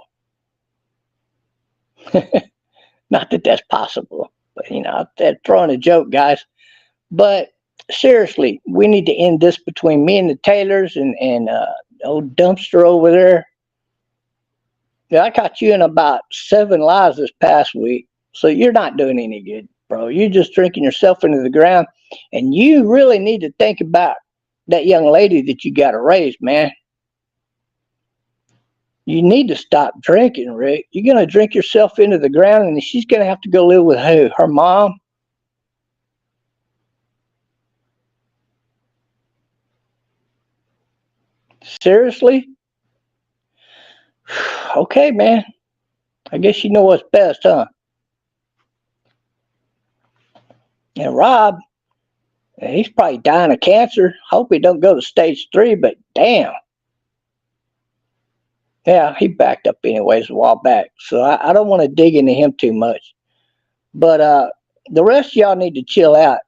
Not that that's possible, but you know, I'm throwing a joke, guys. But seriously, we need to end this between me and the Taylors and old Dumpster over there. Yeah, I caught you in about 7 lies this past week, so you're not doing any good, bro. You're just drinking yourself into the ground, and you really need to think about that young lady that you got to raise, man. You need to stop drinking, Rick. You're going to drink yourself into the ground, and she's going to have to go live with who? Her mom? Seriously? Okay, man. I guess you know what's best, huh? And Rob, he's probably dying of cancer. Hope he don't go to stage 3, but damn. Yeah, he backed up anyways a while back. So I don't want to dig into him too much. But the rest of y'all need to chill out.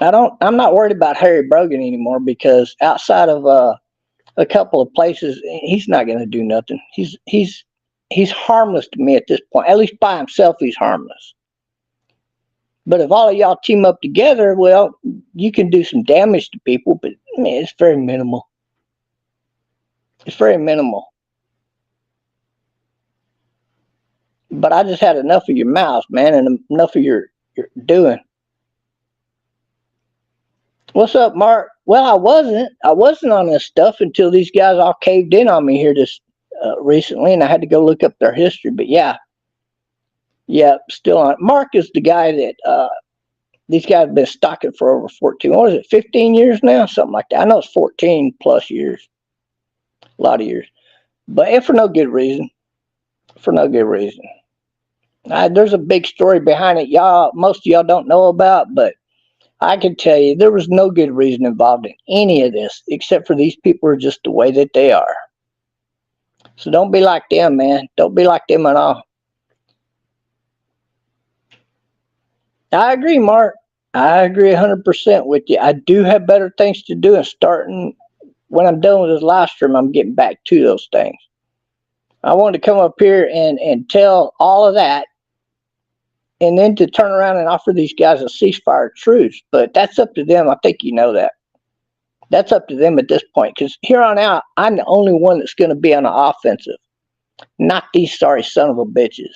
I'm not worried about Harry Brogan anymore, because outside of a couple of places, he's not going to do nothing. He's harmless to me at this point. At least by himself, he's harmless. But if all of y'all team up together, well, you can do some damage to people, but man, it's very minimal. It's very minimal. But I just had enough of your mouths, man, and enough of your doing. What's up, Mark? Well, I wasn't on this stuff until these guys all caved in on me here just recently, and I had to go look up their history. But yeah, still on. Mark is the guy that these guys have been stalking for over 14. What is it, 15 years now? Something like that. I know it's 14 plus years. A lot of years. But for no good reason. For no good reason. There's a big story behind it. Most of y'all don't know about, but I can tell you there was no good reason involved in any of this, except for these people are just the way that they are. So don't be like them, man. Don't be like them at all. I agree, Mark. I agree 100% with you. I do have better things to do, and starting when I'm done with this live stream, I'm getting back to those things. I wanted to come up here and tell all of that, and then to turn around and offer these guys a ceasefire truce. But that's up to them. I think you know that. That's up to them at this point, because here on out, I'm the only one that's going to be on the offensive, not these sorry son of a bitches.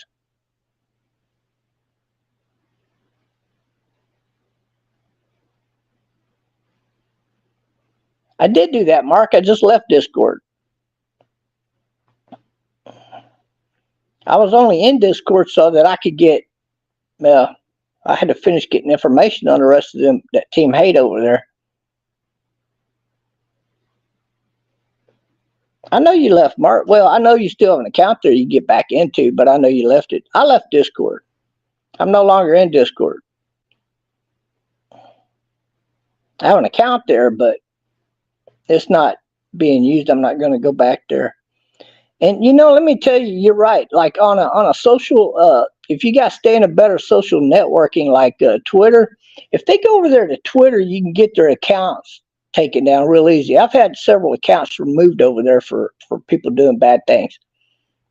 I did do that, Mark. I just left Discord. I was only in Discord so that I could get, I had to finish getting information on the rest of them, that Team Hate over there. I know you left, Mark. Well, I know you still have an account there you get back into, but I know you left it. I left Discord. I'm no longer in Discord. I have an account there, but it's not being used. I'm not going to go back there. And let me tell you, you're right. Like on a social, if you guys stay in a better social networking like Twitter, if they go over there to Twitter, you can get their accounts taken down real easy. I've had several accounts removed over there for people doing bad things.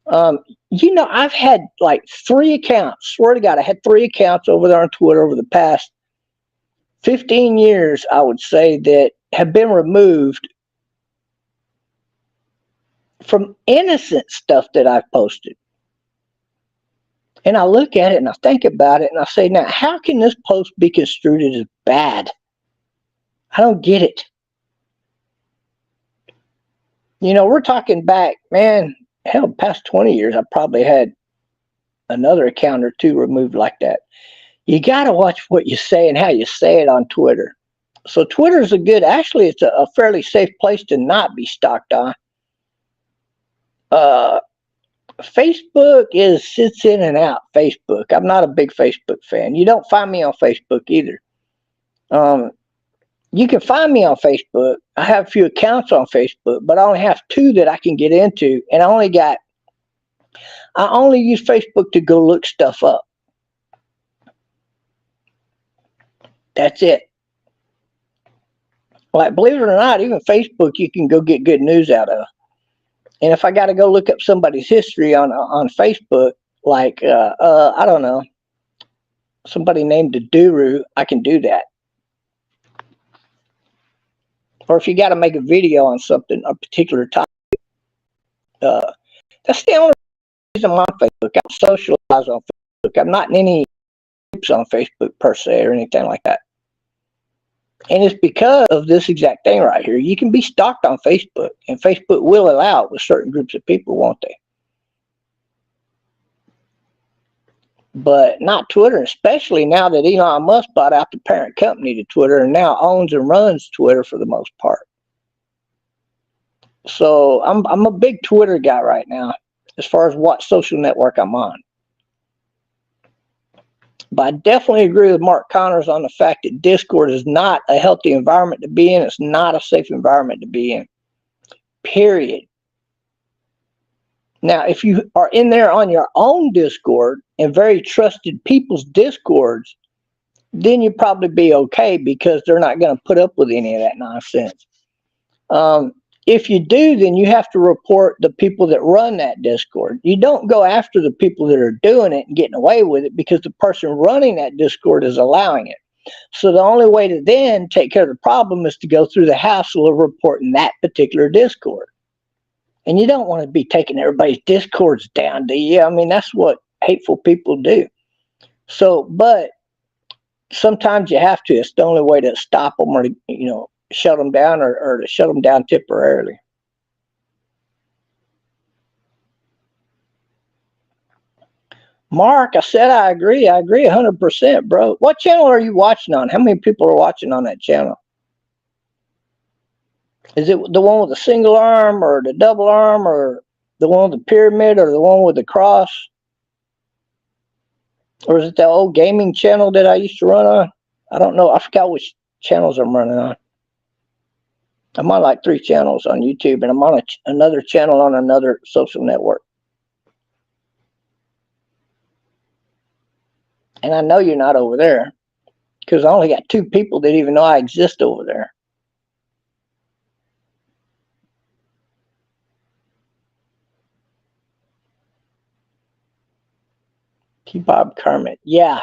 I've had like 3 accounts. Swear to God, I had 3 accounts over there on Twitter over the past 15 years, I would say, that have been removed from innocent stuff that I've posted. And I look at it and I think about it and I say, now, how can this post be construed as bad? I don't get it. We're talking back, man, hell, past 20 years, I probably had another account or 2 removed like that. You got to watch what you say and how you say it on Twitter. So Twitter's actually, it's a fairly safe place to not be stalked on. Facebook sits in and out. Facebook. I'm not a big Facebook fan. You don't find me on Facebook either. You can find me on Facebook. I have a few accounts on Facebook, but I only have 2 that I can get into, and I only use Facebook to go look stuff up. That's it. Like, believe it or not, even Facebook you can go get good news out of. And if I got to go look up somebody's history on Facebook, like, I don't know, somebody named Aduru, I can do that. Or if you got to make a video on something, a particular topic, that's the only reason I'm on Facebook. I don't socialize on Facebook. I'm not in any groups on Facebook per se or anything like that. And it's because of this exact thing right here. You can be stalked on Facebook, and Facebook will allow it with certain groups of people, won't they? But not Twitter, especially now that Elon Musk bought out the parent company to Twitter and now owns and runs Twitter for the most part. So I'm a big Twitter guy right now as far as what social network I'm on. But I definitely agree with Mark Connors on the fact that Discord is not a healthy environment to be in. It's not a safe environment to be in. Period. Now, if you are in there on your own Discord and very trusted people's Discords, then you'd probably be okay because they're not going to put up with any of that nonsense. If you do, then you have to report the people that run that Discord. You don't go after the people that are doing it and getting away with it because the person running that Discord is allowing it. So the only way to then take care of the problem is to go through the hassle of reporting that particular Discord. And you don't want to be taking everybody's Discords down, do you? I mean, that's what hateful people do. So, but sometimes you have to. It's the only way to stop them or to, shut them down or to shut them down temporarily. Mark, I said I agree. I agree 100%, bro. What channel are you watching on? How many people are watching on that channel? Is it the one with the single arm or the double arm or the one with the pyramid or the one with the cross? Or is it that old gaming channel that I used to run on? I don't know. I forgot which channels I'm running on. I'm on like 3 channels on YouTube, and I'm on another channel on another social network. And I know you're not over there because I only got 2 people that even know I exist over there. T-Bob Kermit. Yeah.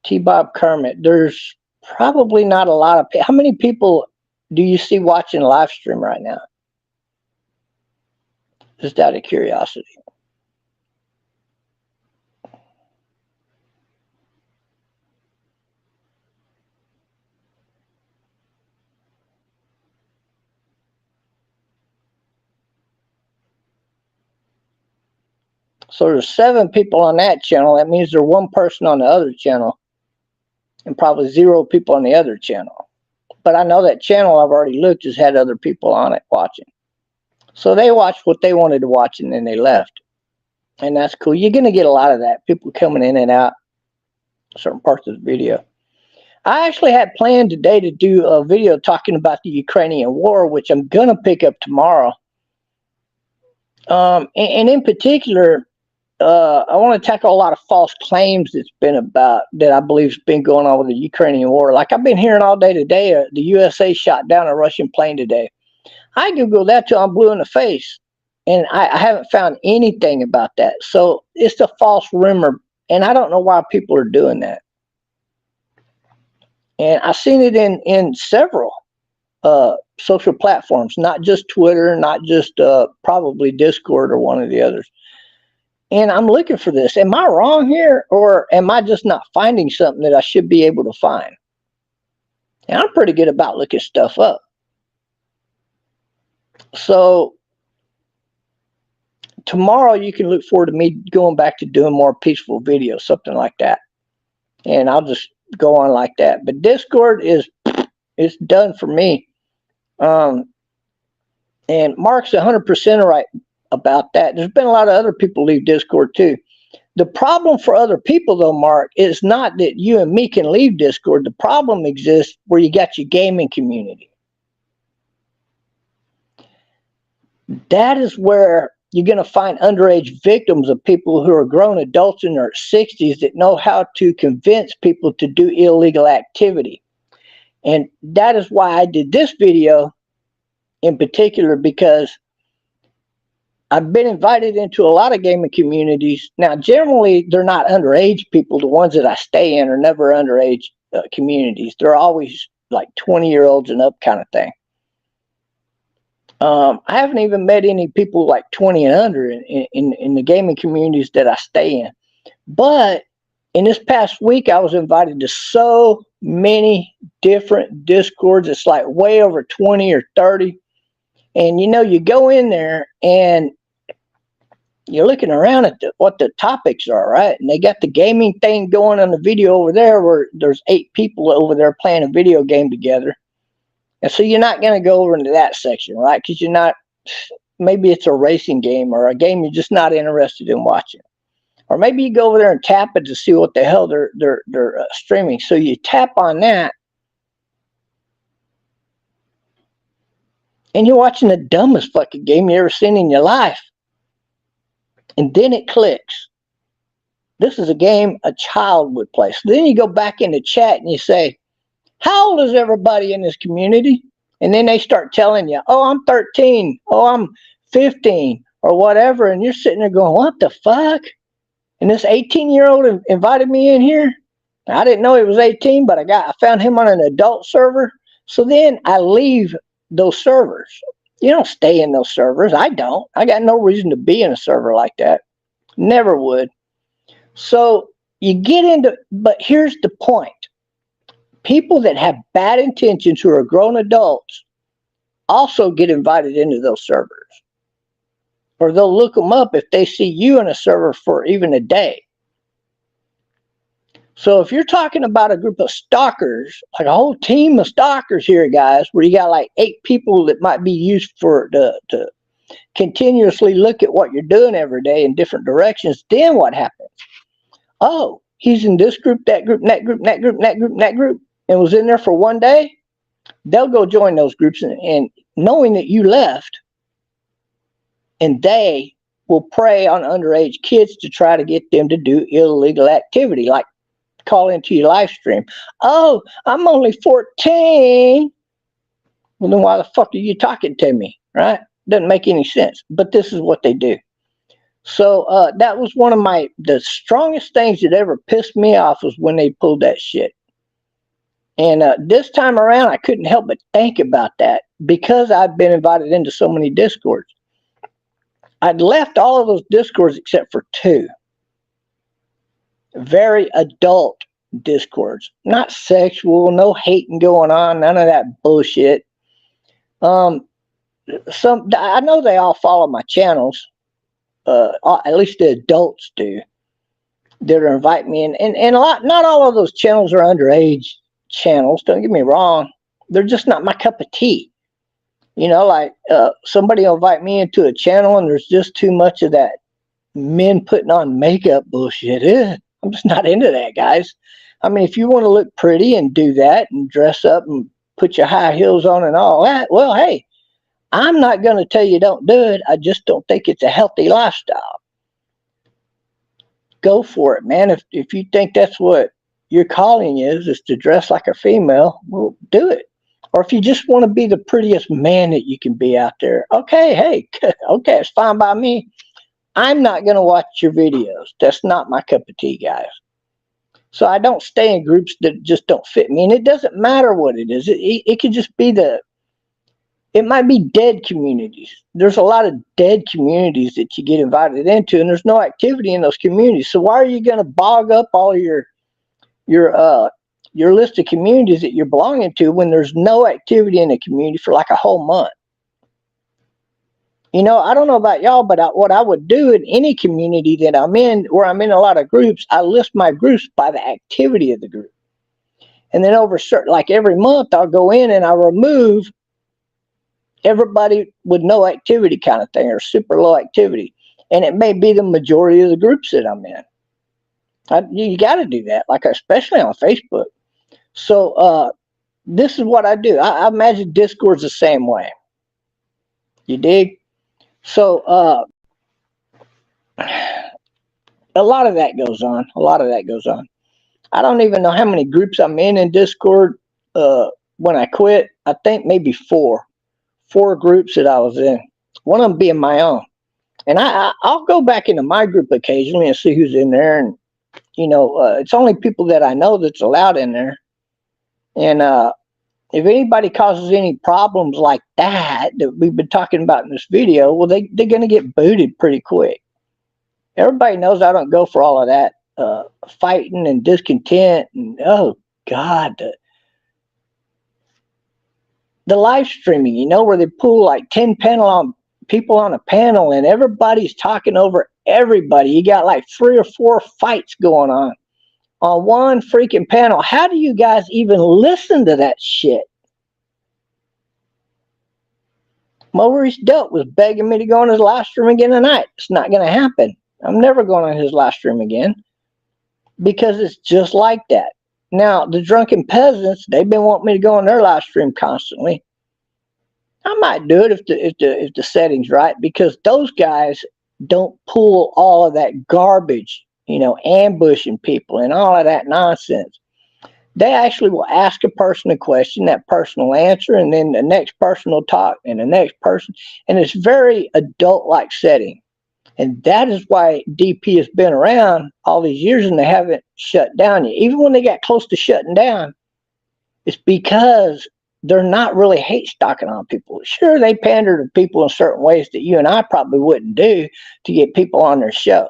T-Bob Kermit. There's probably not a lot of people. How many people do you see watching live stream right now? Just out of curiosity. So there's 7 people on that channel. That means there's 1 person on the other channel and probably 0 people on the other channel. But I know that channel I've already looked has had other people on it watching. So they watched what they wanted to watch and then they left. And that's cool. You're going to get a lot of that. People coming in and out certain parts of the video. I actually had planned today to do a video talking about the Ukrainian war, which I'm going to pick up tomorrow. And in particular, I want to tackle a lot of false claims that's been about, that I believe has been going on with the Ukrainian war. Like I've been hearing all day today, the USA shot down a Russian plane today. I Googled that till I'm blue in the face, and I haven't found anything about that. So it's a false rumor, and I don't know why people are doing that. And I've seen it in several social platforms, not just Twitter, not just probably Discord or one of the others. And I'm looking for this. Am I wrong here, or am I just not finding something that I should be able to find? And I'm pretty good about looking stuff up. So tomorrow you can look forward to me going back to doing more peaceful videos, something like that. And I'll just go on like that. But Discord is done for me. And Mark's 100% right about that. There's been a lot of other people leave Discord too. The problem for other people though, Mark, is not that you and me can leave Discord. The problem exists where you got your gaming community. That is where you're going to find underage victims of people who are grown adults in their 60s that know how to convince people to do illegal activity. And that is why I did this video in particular, because I've been invited into a lot of gaming communities. Now, generally, they're not underage people. The ones that I stay in are never underage communities. They're always like 20-year-olds and up kind of thing. I haven't even met any people like 20 and under in the gaming communities that I stay in. But in this past week, I was invited to so many different Discords. It's like way over 20 or 30. And, you know, you go in there and you're looking around at what the topics are, right? And they got the gaming thing going on the video over there where there's 8 people over there playing a video game together. And so you're not going to go over into that section, right? Because you're not, maybe it's a racing game or a game you're just not interested in watching. Or maybe you go over there and tap it to see what the hell they're streaming. So you tap on that, and you're watching the dumbest fucking game you ever seen in your life. And then it clicks. This is a game a child would play. So then you go back into chat and you say, how old is everybody in this community? And then they start telling you, oh, I'm 13. Oh, I'm 15 or whatever. And you're sitting there going, what the fuck? And this 18-year-old invited me in here. I didn't know he was 18, but I found him on an adult server. So then I leave those servers. You don't stay in those servers. I don't. I got no reason to be in a server like that. Never would. So you get into, but here's the point. People that have bad intentions who are grown adults also get invited into those servers. Or they'll look them up if they see you in a server for even a day. So if you're talking about a group of stalkers, like a whole team of stalkers here, guys, where you got like 8 people that might be used for to continuously look at what you're doing every day in different directions, then what happens? Oh, he's in this group, that group, that group, that group, that group, that group, and was in there for one day. They'll go join those groups, and knowing that you left, and they will prey on underage kids to try to get them to do illegal activity, like call into your live stream. Oh, I'm only 14. Well, then why the fuck are you talking to me, right? Doesn't make any sense, but this is what they do. So that was one of the strongest things that ever pissed me off was when they pulled that shit. And this time around, I couldn't help but think about that because I'd been invited into so many Discords. I'd left all of those Discords except for 2. Very adult Discords. Not sexual, no hating going on, none of that bullshit. I know they all follow my channels. At least the adults do. That are inviting me in. And not all of those channels are underage channels. Don't get me wrong. They're just not my cup of tea. You know, like somebody will invite me into a channel and there's just too much of that men putting on makeup bullshit. I'm just not into that, guys. I mean, if you want to look pretty and do that and dress up and put your high heels on and all that, well, hey, I'm not going to tell you don't do it. I just don't think it's a healthy lifestyle. Go for it, man. If you think that's what your calling is to dress like a female, well, do it. Or if you just want to be the prettiest man that you can be out there, okay, hey, okay, it's fine by me. I'm not going to watch your videos. That's not my cup of tea, guys. So I don't stay in groups that just don't fit me. And it doesn't matter what it is. It could just be it might be dead communities. There's a lot of dead communities that you get invited into, and there's no activity in those communities. So why are you going to bog up all your list of communities that you're belonging to when there's no activity in the community for like a whole month? You know, I don't know about y'all, but what I would do in any community that I'm in, where I'm in a lot of groups, I list my groups by the activity of the group. And then like every month, I'll go in and I'll remove everybody with no activity kind of thing, or super low activity. And it may be the majority of the groups that I'm in. You got to do that, like especially on Facebook. So this is what I do. I imagine Discord's the same way. You dig? So a lot of that goes on. I don't even know how many groups I'm in Discord. When I quit, I think maybe 4 groups that I was in. One of them being my own. And I'll go back into my group occasionally and see who's in there. And, you know, it's only people that I know that's allowed in there. And if anybody causes any problems like that we've been talking about in this video, well, they're going to get booted pretty quick. Everybody knows I don't go for all of that fighting and discontent. And, oh, God, the live streaming, you know, where they pull like 10 people on a panel and everybody's talking over everybody. You got like 3 or 4 fights going on one freaking panel. How do you guys even listen to that shit? Maurice Delt was begging me to go on his live stream again tonight. It's not going to happen. I'm never going on his live stream again because it's just like that. Now, the Drunken Peasants, they've been wanting me to go on their live stream constantly. I might do it if the setting's right, because those guys don't pull all of that garbage, you know, ambushing people and all of that nonsense. They actually will ask a person a question, that person will answer, and then the next person will talk, and the next person, and it's very adult-like setting. And that is why DP has been around all these years and they haven't shut down yet. Even when they got close to shutting down, it's because they're not really hate stalking on people. Sure, they pander to people in certain ways that you and I probably wouldn't do to get people on their show.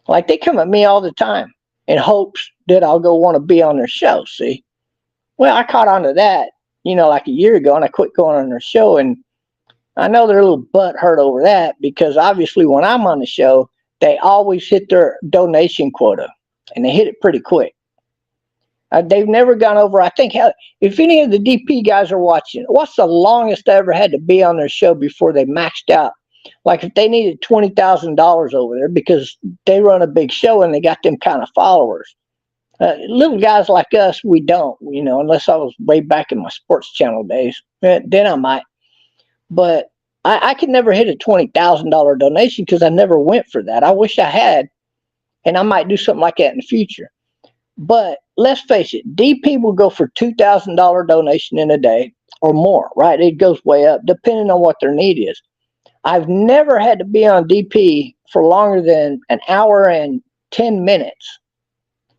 Like, they come at me all the time in hopes that I'll go want to be on their show, see? Well, I caught on to that, you know, like a year ago, and I quit going on their show, and I know they're a little butthurt over that, because obviously when I'm on the show, they always hit their donation quota, and they hit it pretty quick. They've never gone over, I think, if any of the DP guys are watching, what's the longest I ever had to be on their show before they maxed out? Like, if they needed $20,000 over there because they run a big show and they got them kind of followers. Little guys like us, we don't, you know, unless I was way back in my sports channel days. Then I might. But I could never hit a $20,000 donation because I never went for that. I wish I had, and I might do something like that in the future. But let's face it, DP will go for $2,000 donation in a day or more, right? It goes way up depending on what their need is. I've never had to be on DP for longer than an hour and 10 minutes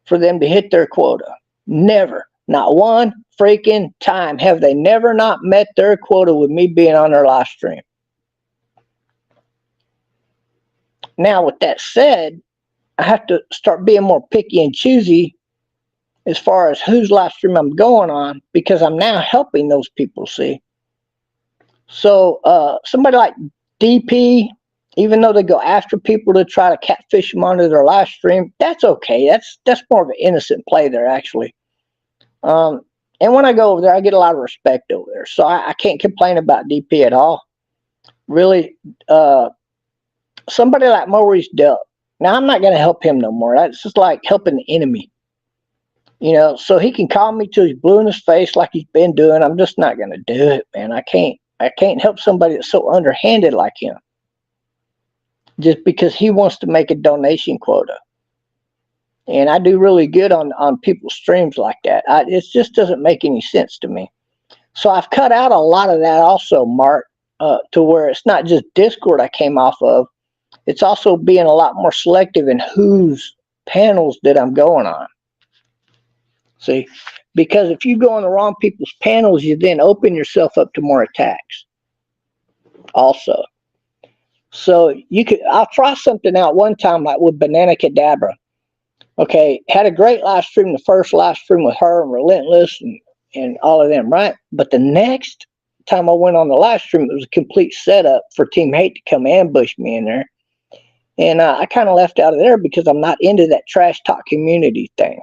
for them to hit their quota. Never. Not one freaking time have they never not met their quota with me being on their live stream. Now, with that said, I have to start being more picky and choosy as far as whose live stream I'm going on, because I'm now helping those people, see. So somebody like DP, even though they go after people to try to catfish them onto their live stream, that's okay. That's more of an innocent play there, actually. And when I go over there, I get a lot of respect over there. So I can't complain about DP at all. Really, somebody like Maurice Delp. Now, I'm not going to help him no more. That's just like helping the enemy. You know, so he can call me till he's blue in his face like he's been doing. I'm just not going to do it, man. I can't help somebody that's so underhanded like him just because he wants to make a donation quota. And I do really good on people's streams like that. It just doesn't make any sense to me. So I've cut out a lot of that also, Mark, to where it's not just Discord I came off of. It's also being a lot more selective in whose panels that I'm going on. See, because if you go on the wrong people's panels, you then open yourself up to more attacks also. So I'll try something out one time, like with Bananacadabra. Okay, had a great live stream, the first live stream with her and Relentless and all of them, right? But the next time I went on the live stream, it was a complete setup for Team Hate to come ambush me in there. And I kind of left out of there because I'm not into that trash talk community thing.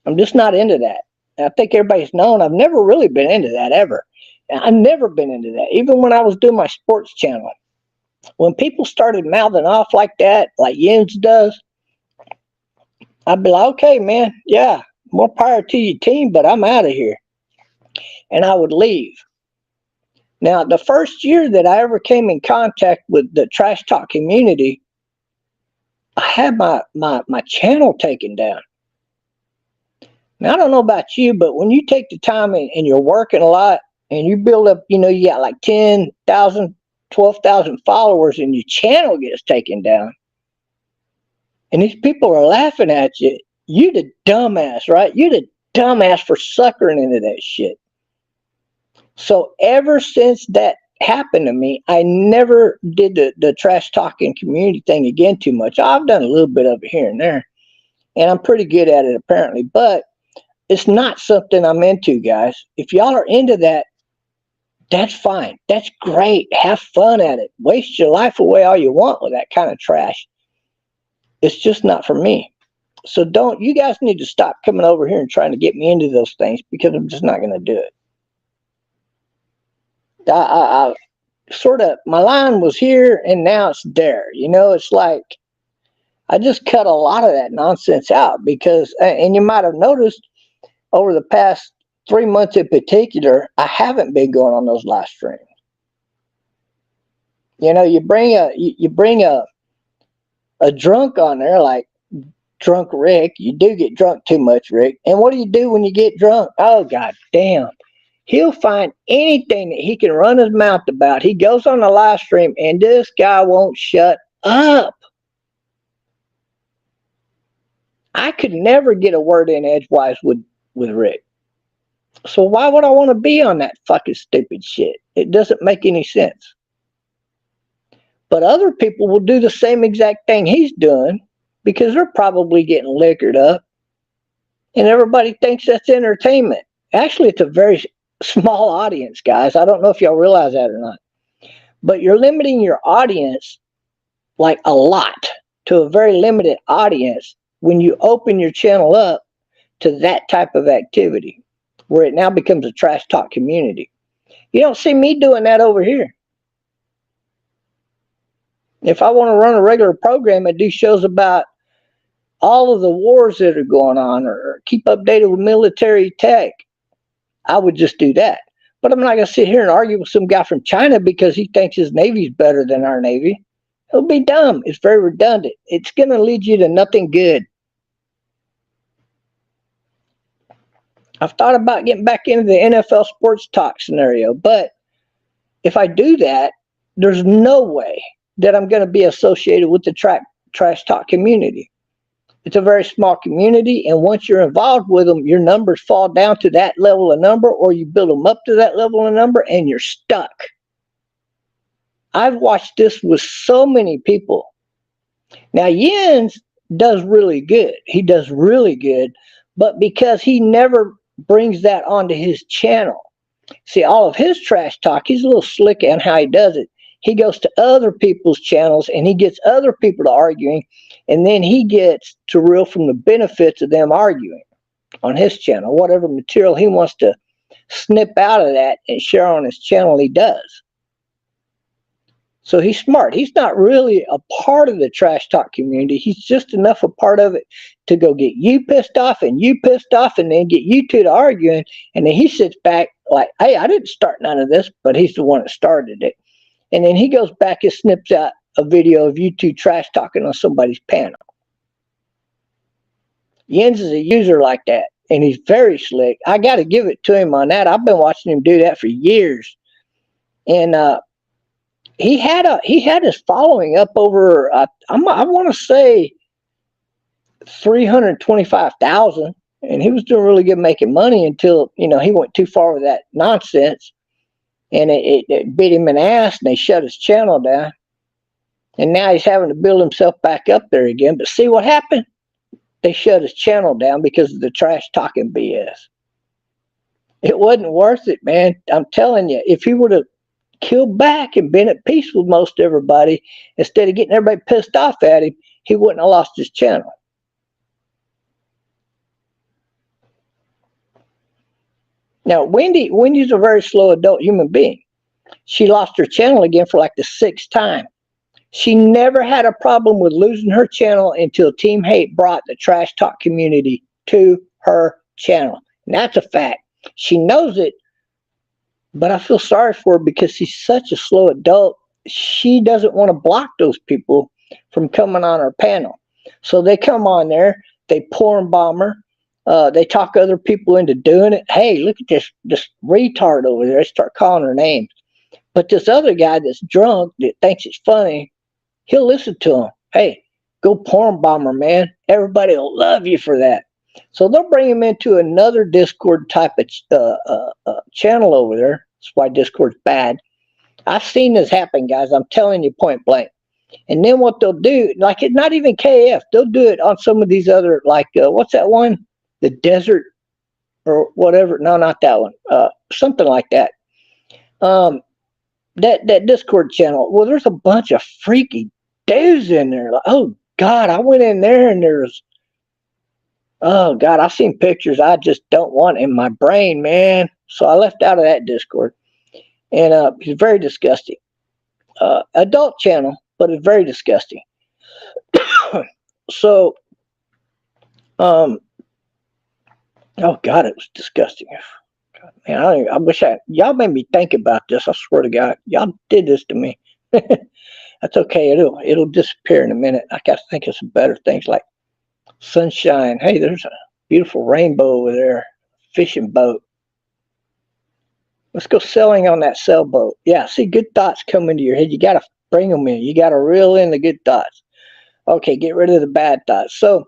I'm just not into that. I think everybody's known I've never really been into that ever. I've never been into that. Even when I was doing my sports channel. When people started mouthing off like that, like Jens does, I'd be like, okay, man, yeah, more power to your team, but I'm out of here. And I would leave. Now, the first year that I ever came in contact with the trash talk community, I had my channel taken down. Now, I don't know about you, but when you take the time and you're working a lot and you build up, you know, you got like 10,000, 12,000 followers and your channel gets taken down and these people are laughing at you, you the dumbass, right? You the dumbass for suckering into that shit. So ever since that happened to me, I never did the trash talking community thing again too much. I've done a little bit of it here and there, and I'm pretty good at it apparently, but it's not something I'm into, guys. If y'all are into that, that's fine. That's great. Have fun at it. Waste your life away all you want with that kind of trash. It's just not for me. So you guys need to stop coming over here and trying to get me into those things because I'm just not going to do it. sort of, my line was here and now it's there. You know, it's like I just cut a lot of that nonsense out because, and you might have noticed over the past 3 months in particular, I haven't been going on those live streams. You know, you bring a drunk on there like Drunk Rick. You do get drunk too much, Rick. And what do you do when you get drunk? Oh, God damn. He'll find anything that he can run his mouth about. He goes on the live stream and this guy won't shut up. I could never get a word in edgewise with Rick. So why would I want to be on that fucking stupid shit? It doesn't make any sense. But other people will do the same exact thing he's doing because they're probably getting liquored up. And everybody thinks that's entertainment. Actually, it's a very small audience, guys. I don't know if y'all realize that or not. But you're limiting your audience like a lot to a very limited audience when you open your channel up to that type of activity where it now becomes a trash talk community. You don't see me doing that over here. If I want to run a regular program and do shows about all of the wars that are going on or keep updated with military tech, I would just do that. But I'm not going to sit here and argue with some guy from China because he thinks his Navy's better than our Navy. It'll be dumb. It's very redundant. It's going to lead you to nothing good. I've thought about getting back into the NFL sports talk scenario, but if I do that, there's no way that I'm going to be associated with the trash talk community. It's a very small community, and once you're involved with them, your numbers fall down to that level of number, or you build them up to that level of number, and you're stuck. I've watched this with so many people. Now, Jens does really good. He does really good, but because he never brings that onto his channel. See, all of his trash talk, he's a little slick on how he does it. He goes to other people's channels and he gets other people to arguing, and then he gets to reel from the benefits of them arguing on his channel. Whatever material he wants to snip out of that and share on his channel, he does. So he's smart. He's not really a part of the trash talk community. He's just enough a part of it to go get you pissed off and then get you two to arguing. And then he sits back like, hey, I didn't start none of this, but he's the one that started it. And then he goes back and snips out a video of you two trash talking on somebody's panel. Jens is a user like that, and he's very slick. I got to give it to him on that. I've been watching him do that for years. And he had his following up over, I want to say 325,000, and he was doing really good making money until, you know, he went too far with that nonsense, and it bit him in the ass, and they shut his channel down, and now he's having to build himself back up there again. But see what happened? They shut his channel down because of the trash talking BS. It wasn't worth it, man. I'm telling you, if he would have killed back and been at peace with most everybody, instead of getting everybody pissed off at him, he wouldn't have lost his channel. Now, Wendy's a very slow adult human being. She lost her channel again for like the 6th time. She never had a problem with losing her channel until Team Hate brought the trash talk community to her channel. And that's a fact. She knows it, but I feel sorry for her because she's such a slow adult. She doesn't want to block those people from coming on her panel. So they come on there, they pour and bomb her. They talk other people into doing it. Hey, look at this retard over there. They start calling her names. But this other guy that's drunk that thinks it's funny, he'll listen to him. Hey, go porn bomber, man. Everybody will love you for that. So they'll bring him into another Discord type of channel over there. That's why Discord's bad. I've seen this happen, guys. I'm telling you point blank. And then what they'll do, like it's not even KAF, they'll do it on some of these other, like, what's that one? The Desert or whatever. No, not that one. Something like that. That Discord channel. Well, there's a bunch of freaky dudes in there. Like, oh, God, I went in there and there's, oh, God, I've seen pictures I just don't want in my brain, man. So I left out of that Discord. And it's very disgusting. adult channel, but it's very disgusting. So, oh God, it was disgusting. God, man, I wish y'all made me think about this. I swear to God, y'all did this to me. That's okay. It'll disappear in a minute. I got to think of some better things like sunshine. Hey, there's a beautiful rainbow over there. Fishing boat. Let's go sailing on that sailboat. Yeah, see, good thoughts come into your head. You got to bring them in. You got to reel in the good thoughts. Okay, get rid of the bad thoughts. So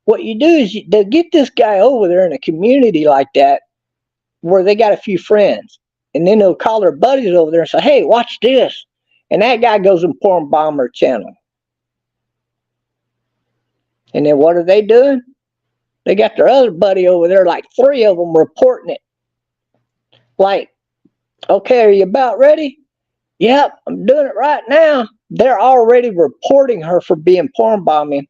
what you do is they'll get this guy over there in a community like that where they got a few friends. And then they'll call their buddies over there and say, hey, watch this. And that guy goes and porn bomb their channel. And then what are they doing? They got their other buddy over there, like 3 of them reporting it. Like, okay, are you about ready? Yep, I'm doing it right now. They're already reporting her for being porn bombing.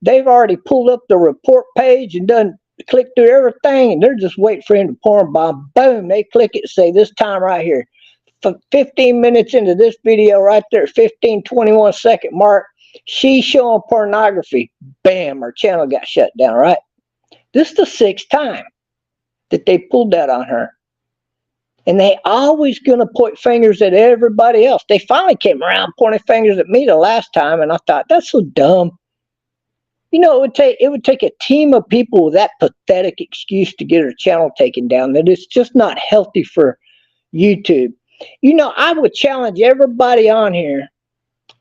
They've already pulled up the report page and done click through everything, and they're just waiting for him to porn bomb. Boom, they click it and say this time right here. 15 minutes into this video right there, 15-21 second mark, she's showing pornography. Bam, her channel got shut down, right? This is the 6th time that they pulled that on her. And they always gonna point fingers at everybody else. They finally came around pointing fingers at me the last time, and I thought, that's so dumb. You know, it would take a team of people with that pathetic excuse to get her channel taken down, that it's just not healthy for YouTube. You know, I would challenge everybody on here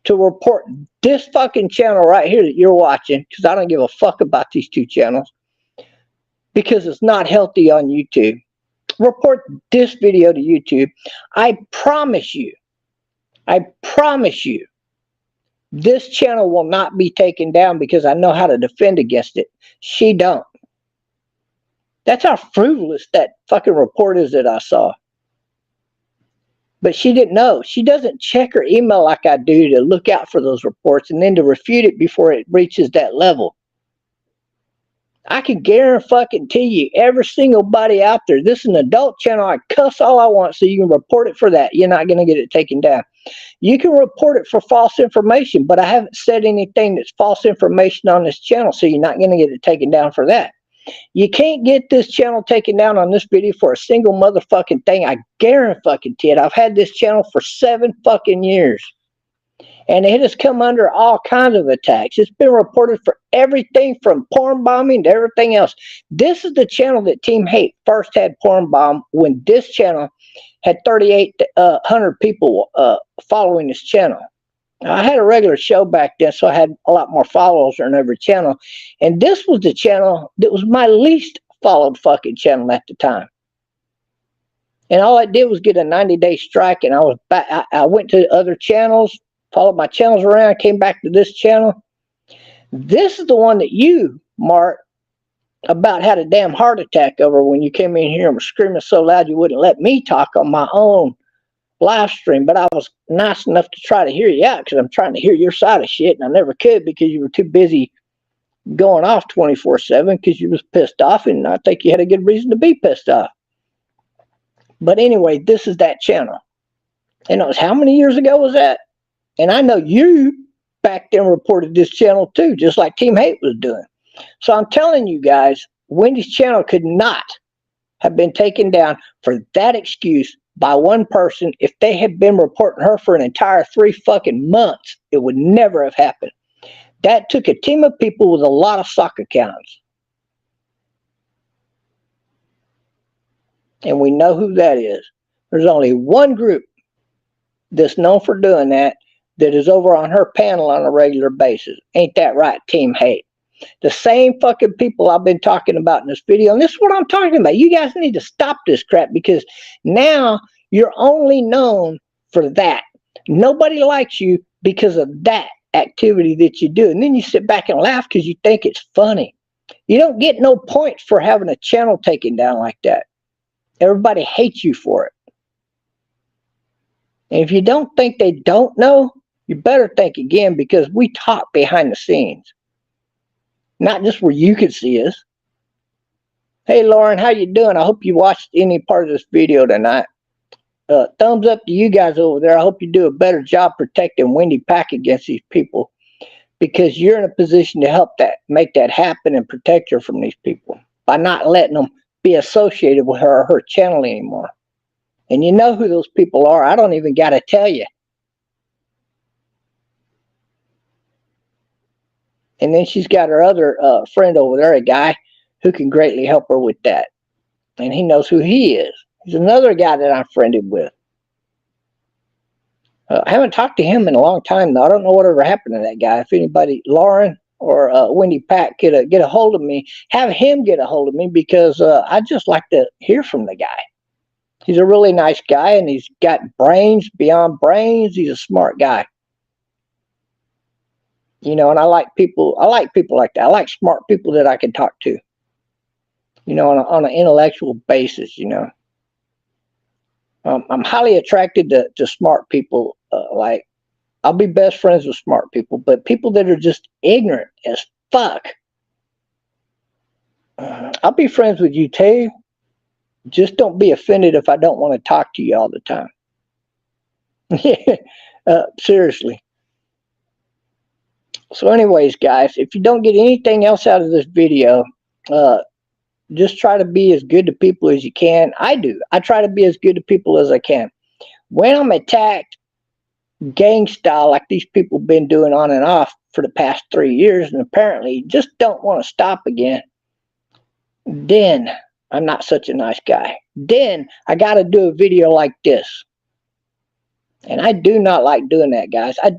to report this fucking channel right here that you're watching, because I don't give a fuck about these 2 channels, because it's not healthy on YouTube. Report this video to YouTube. I promise you, this channel will not be taken down because I know how to defend against it. She don't. That's how frivolous that fucking report is that I saw. But she didn't know. She doesn't check her email like I do to look out for those reports and then to refute it before it reaches that level. I can guarantee you, every single body out there, this is an adult channel. I cuss all I want, so you can report it for that. You're not going to get it taken down. You can report it for false information, but I haven't said anything that's false information on this channel, so you're not going to get it taken down for that. You can't get this channel taken down on this video for a single motherfucking thing. I guarantee it. I've had this channel for 7 fucking years. And it has come under all kinds of attacks. It's been reported for everything from porn bombing to everything else. This is the channel that Team Hate first had porn bomb, when this channel had 3,800 people following this channel. Now, I had a regular show back then, so I had a lot more followers on every channel. And this was the channel that was my least followed fucking channel at the time. And all I did was get a 90-day strike, and I was back. I went to other channels, followed my channels around, came back to this channel. This is the one that you, Mark, about had a damn heart attack over when you came in here and were screaming so loud you wouldn't let me talk on my own live stream. But I was nice enough to try to hear you out, because I'm trying to hear your side of shit, and I never could because you were too busy going off 24/7 because you was pissed off, and I think you had a good reason to be pissed off. But anyway, this is that channel. And it was, how many years ago was that? And I know you back then reported this channel too, just like Team Hate was doing. So I'm telling you guys, Wendy's channel could not have been taken down for that excuse by one person. If they had been reporting her for an entire 3 fucking months, it would never have happened. That took a team of people with a lot of sock accounts. And we know who that is. There's only one group that's known for doing that is over on her panel on a regular basis. Ain't that right, Team Hate? The same fucking people I've been talking about in this video. And this is what I'm talking about. You guys need to stop this crap, because now you're only known for that. Nobody likes you because of that activity that you do. And then you sit back and laugh because you think it's funny. You don't get no points for having a channel taken down like that. Everybody hates you for it. And if you don't think they don't know, you better think again, because we talk behind the scenes. Not just where you can see us. Hey, Lauren, how you doing? I hope you watched any part of this video tonight. thumbs up to you guys over there. I hope you do a better job protecting Wendy Pack against these people, because you're in a position to help that, make that happen and protect her from these people by not letting them be associated with her or her channel anymore. And you know who those people are. I don't even got to tell you. And then she's got her other friend over there, a guy who can greatly help her with that. And he knows who he is. He's another guy that I'm friended with. I haven't talked to him in a long time, though. I don't know whatever happened to that guy. If anybody, Lauren or Wendy Pack, could get a hold of me, have him get a hold of me, because I just like to hear from the guy. He's a really nice guy, and he's got brains beyond brains. He's a smart guy. You know, and I like people like that. I like smart people that I can talk to, you know, on an intellectual basis, you know. I'm highly attracted to smart people. Like, I'll be best friends with smart people, but people that are just ignorant as fuck, I'll be friends with you too. Just don't be offended if I don't want to talk to you all the time. Seriously. So anyways, guys, if you don't get anything else out of this video, just try to be as good to people as you can. I do. I try to be as good to people as I can. When I'm attacked gang style, like these people have been doing on and off for the past 3 years, and apparently just don't want to stop again, then I'm not such a nice guy. Then I got to do a video like this. And I do not like doing that, guys. I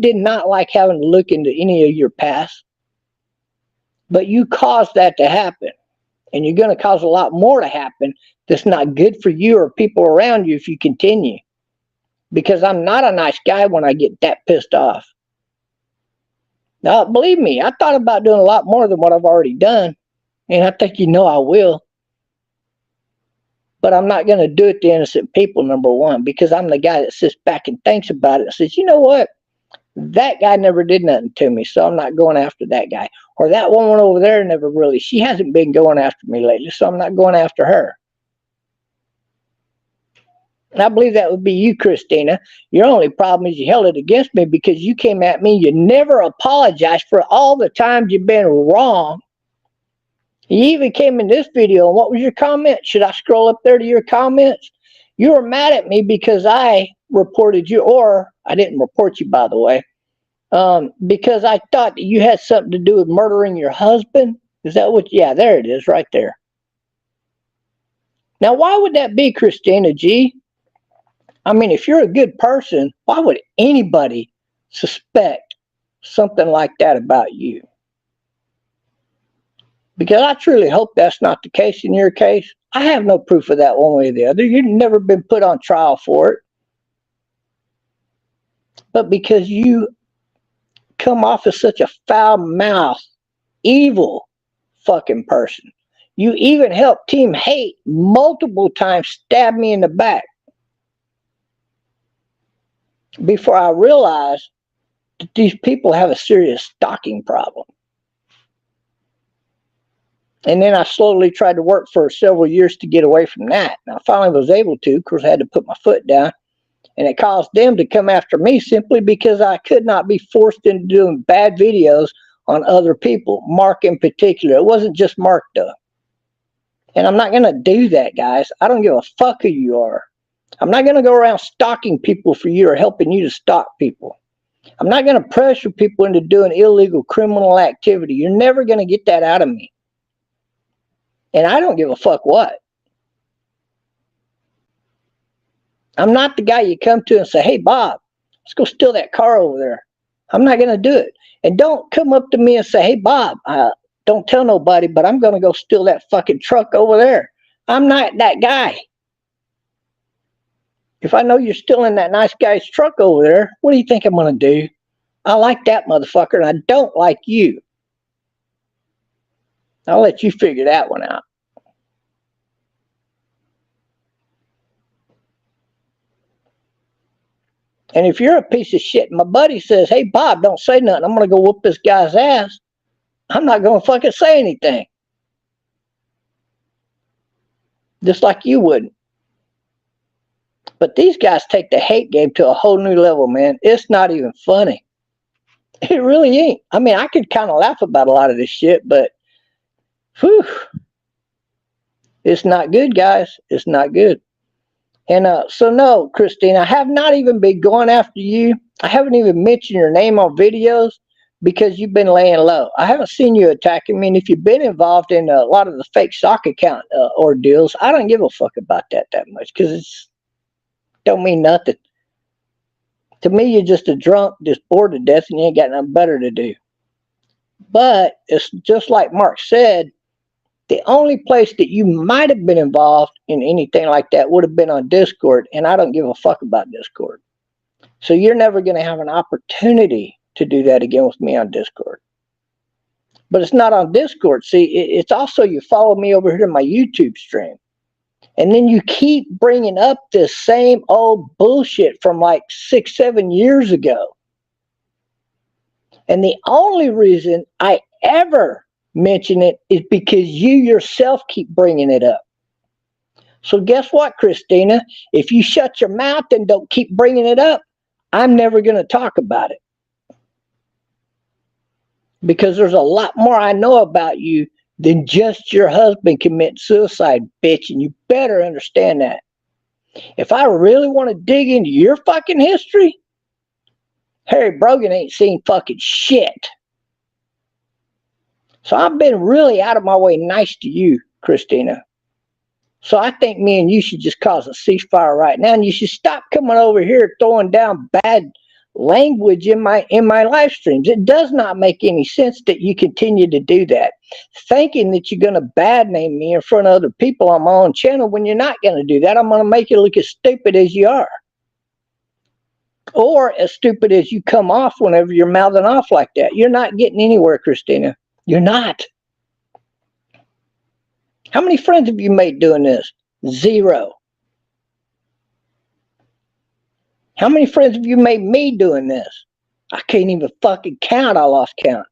did not like having to look into any of your past. But you caused that to happen. And you're going to cause a lot more to happen that's not good for you or people around you if you continue. Because I'm not a nice guy when I get that pissed off. Now, believe me, I thought about doing a lot more than what I've already done. And I think you know I will. But I'm not going to do it to innocent people, number one, because I'm the guy that sits back and thinks about it and says, you know what? That guy never did nothing to me, so I'm not going after that guy. Or that woman over there never really, she hasn't been going after me lately, so I'm not going after her. And I believe that would be you, Christina. Your only problem is you held it against me because you came at me. You never apologized for all the times you've been wrong. You even came in this video, and what was your comment? Should I scroll up there to your comments? You were mad at me because I reported you, or I didn't report you, by the way, because I thought that you had something to do with murdering your husband. Is that what? Yeah, there it is, right there. Now, why would that be, Christina G? I mean, if you're a good person, why would anybody suspect something like that about you? Because I truly hope that's not the case in your case. I have no proof of that one way or the other. You've never been put on trial for it. But because you come off as such a foul-mouthed, evil fucking person. You even helped Team Hate multiple times stab me in the back before I realized that these people have a serious stalking problem. And then I slowly tried to work for several years to get away from that. And I finally was able to. Of course, I had to put my foot down. And it caused them to come after me simply because I could not be forced into doing bad videos on other people. Mark in particular. It wasn't just Mark, though. And I'm not going to do that, guys. I don't give a fuck who you are. I'm not going to go around stalking people for you or helping you to stalk people. I'm not going to pressure people into doing illegal criminal activity. You're never going to get that out of me. And I don't give a fuck what. I'm not the guy you come to and say, hey, Bob, let's go steal that car over there. I'm not going to do it. And don't come up to me and say, hey, Bob, don't tell nobody, but I'm going to go steal that fucking truck over there. I'm not that guy. If I know you're stealing that nice guy's truck over there, what do you think I'm going to do? I like that motherfucker, and I don't like you. I'll let you figure that one out. And if you're a piece of shit, my buddy says, hey, Bob, don't say nothing. I'm going to go whoop this guy's ass. I'm not going to fucking say anything. Just like you wouldn't. But these guys take the hate game to a whole new level, man. It's not even funny. It really ain't. I mean, I could kind of laugh about a lot of this shit, but whew, it's not good, guys. It's not good. And so no, Christine, I have not even been going after you. I haven't even mentioned your name on videos because you've been laying low. I haven't seen you attacking me. And if you've been involved in a lot of the fake stock account ordeals, I don't give a fuck about that much because it's don't mean nothing. To me, you're just a drunk, just bored to death, and you ain't got nothing better to do. But it's just like Mark said, the only place that you might have been involved in anything like that would have been on Discord, and I don't give a fuck about Discord. So you're never going to have an opportunity to do that again with me on Discord. But it's not on Discord. See, it's also you follow me over here to my YouTube stream. And then you keep bringing up this same old bullshit from like 6-7 years ago. And the only reason I ever mention it is because you yourself keep bringing it up. So guess what, Christina? If you shut your mouth and don't keep bringing it up, I'm never going to talk about it. Because there's a lot more I know about you than just your husband commit suicide, bitch, and you better understand that. If I really want to dig into your fucking history, Harry Brogan ain't seen fucking shit. So I've been really out of my way nice to you, Christina. So I think me and you should just cause a ceasefire right now, and you should stop coming over here throwing down bad language in my live streams. It does not make any sense that you continue to do that, thinking that you're going to bad name me in front of other people on my own channel when you're not going to do that. I'm going to make you look as stupid as you are, or as stupid as you come off whenever you're mouthing off like that. You're not getting anywhere, Christina. You're not. How many friends have you made doing this? 0. How many friends have you made me doing this? I can't even fucking count. I lost count.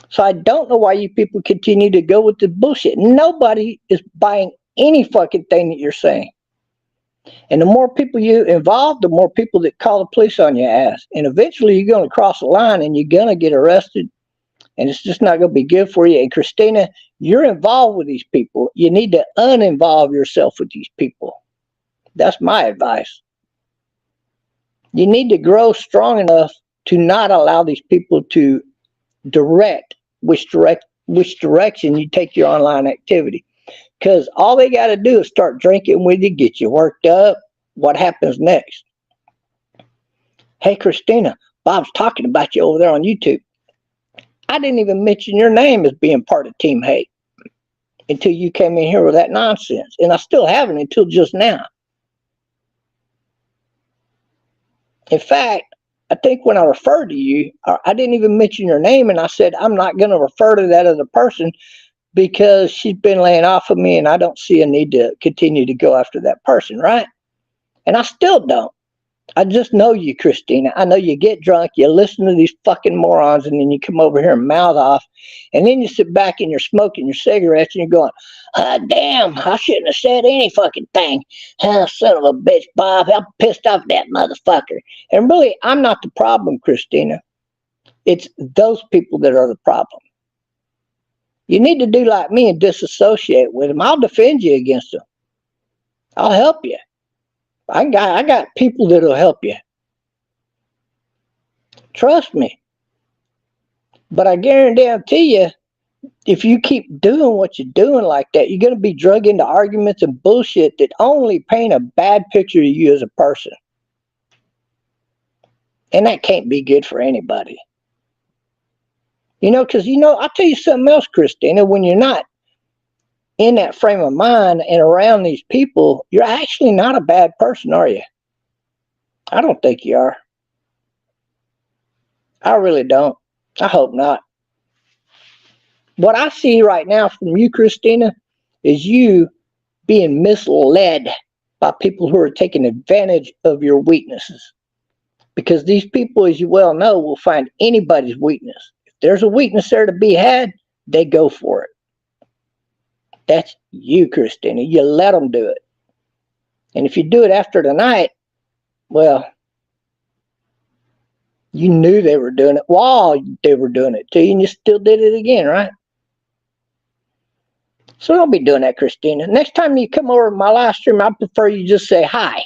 So I don't know why you people continue to go with the bullshit. Nobody is buying any fucking thing that you're saying. And the more people you involve, the more people that call the police on your ass. And eventually you're going to cross the line and you're going to get arrested. And it's just not going to be good for you. And Christina, you're involved with these people. You need to uninvolve yourself with these people. That's my advice. You need to grow strong enough to not allow these people to direct which direction you take your online activity. Because all they got to do is start drinking with you, get you worked up. What happens next? Hey, Christina, Bob's talking about you over there on YouTube. I didn't even mention your name as being part of Team Hate until you came in here with that nonsense. And I still haven't until just now. In fact, I think when I referred to you, I didn't even mention your name, and I said, I'm not going to refer to that other person because she's been laying off of me and I don't see a need to continue to go after that person, right? And I still don't. I just know you, Christina. I know you get drunk, you listen to these fucking morons, and then you come over here and mouth off, and then you sit back and you're smoking your cigarettes and you're going, damn, I shouldn't have said any fucking thing. Son of a bitch, Bob, I'm pissed off at that motherfucker. And really, I'm not the problem, Christina. It's those people that are the problem. You need to do like me and disassociate with them. I'll defend you against them. I'll help you. I got people that'll help you. Trust me. But I guarantee you, if you keep doing what you're doing like that, you're going to be drug into arguments and bullshit that only paint a bad picture of you as a person. And that can't be good for anybody. You know, because, you know, I'll tell you something else, Christina. When you're not in that frame of mind and around these people, you're actually not a bad person, are you? I don't think you are. I really don't. I hope not. What I see right now from you, Christina, is you being misled by people who are taking advantage of your weaknesses. Because these people, as you well know, will find anybody's weakness. If there's a weakness there to be had, they go for it. That's you, Christina. You let them do it. And if you do it after tonight, well, you knew they were doing it while they were doing it to you, and you still did it again, right? So don't be doing that, Christina. Next time you come over to my live stream, I prefer you just say hi.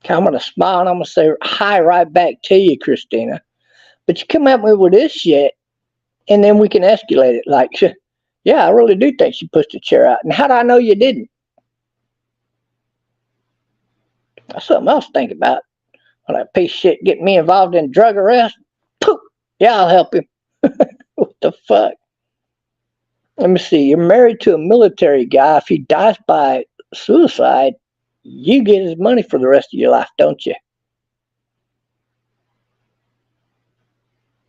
Okay, I'm going to smile and I'm going to say hi right back to you, Christina. But you come at me with this shit, and then we can escalate it. Like, yeah, I really do think she pushed the chair out. And how do I know you didn't? That's something else to think about. When that piece of shit get me involved in drug arrest, poof, yeah, I'll help him. What the fuck? Let me see. You're married to a military guy. If he dies by suicide, you get his money for the rest of your life, don't you?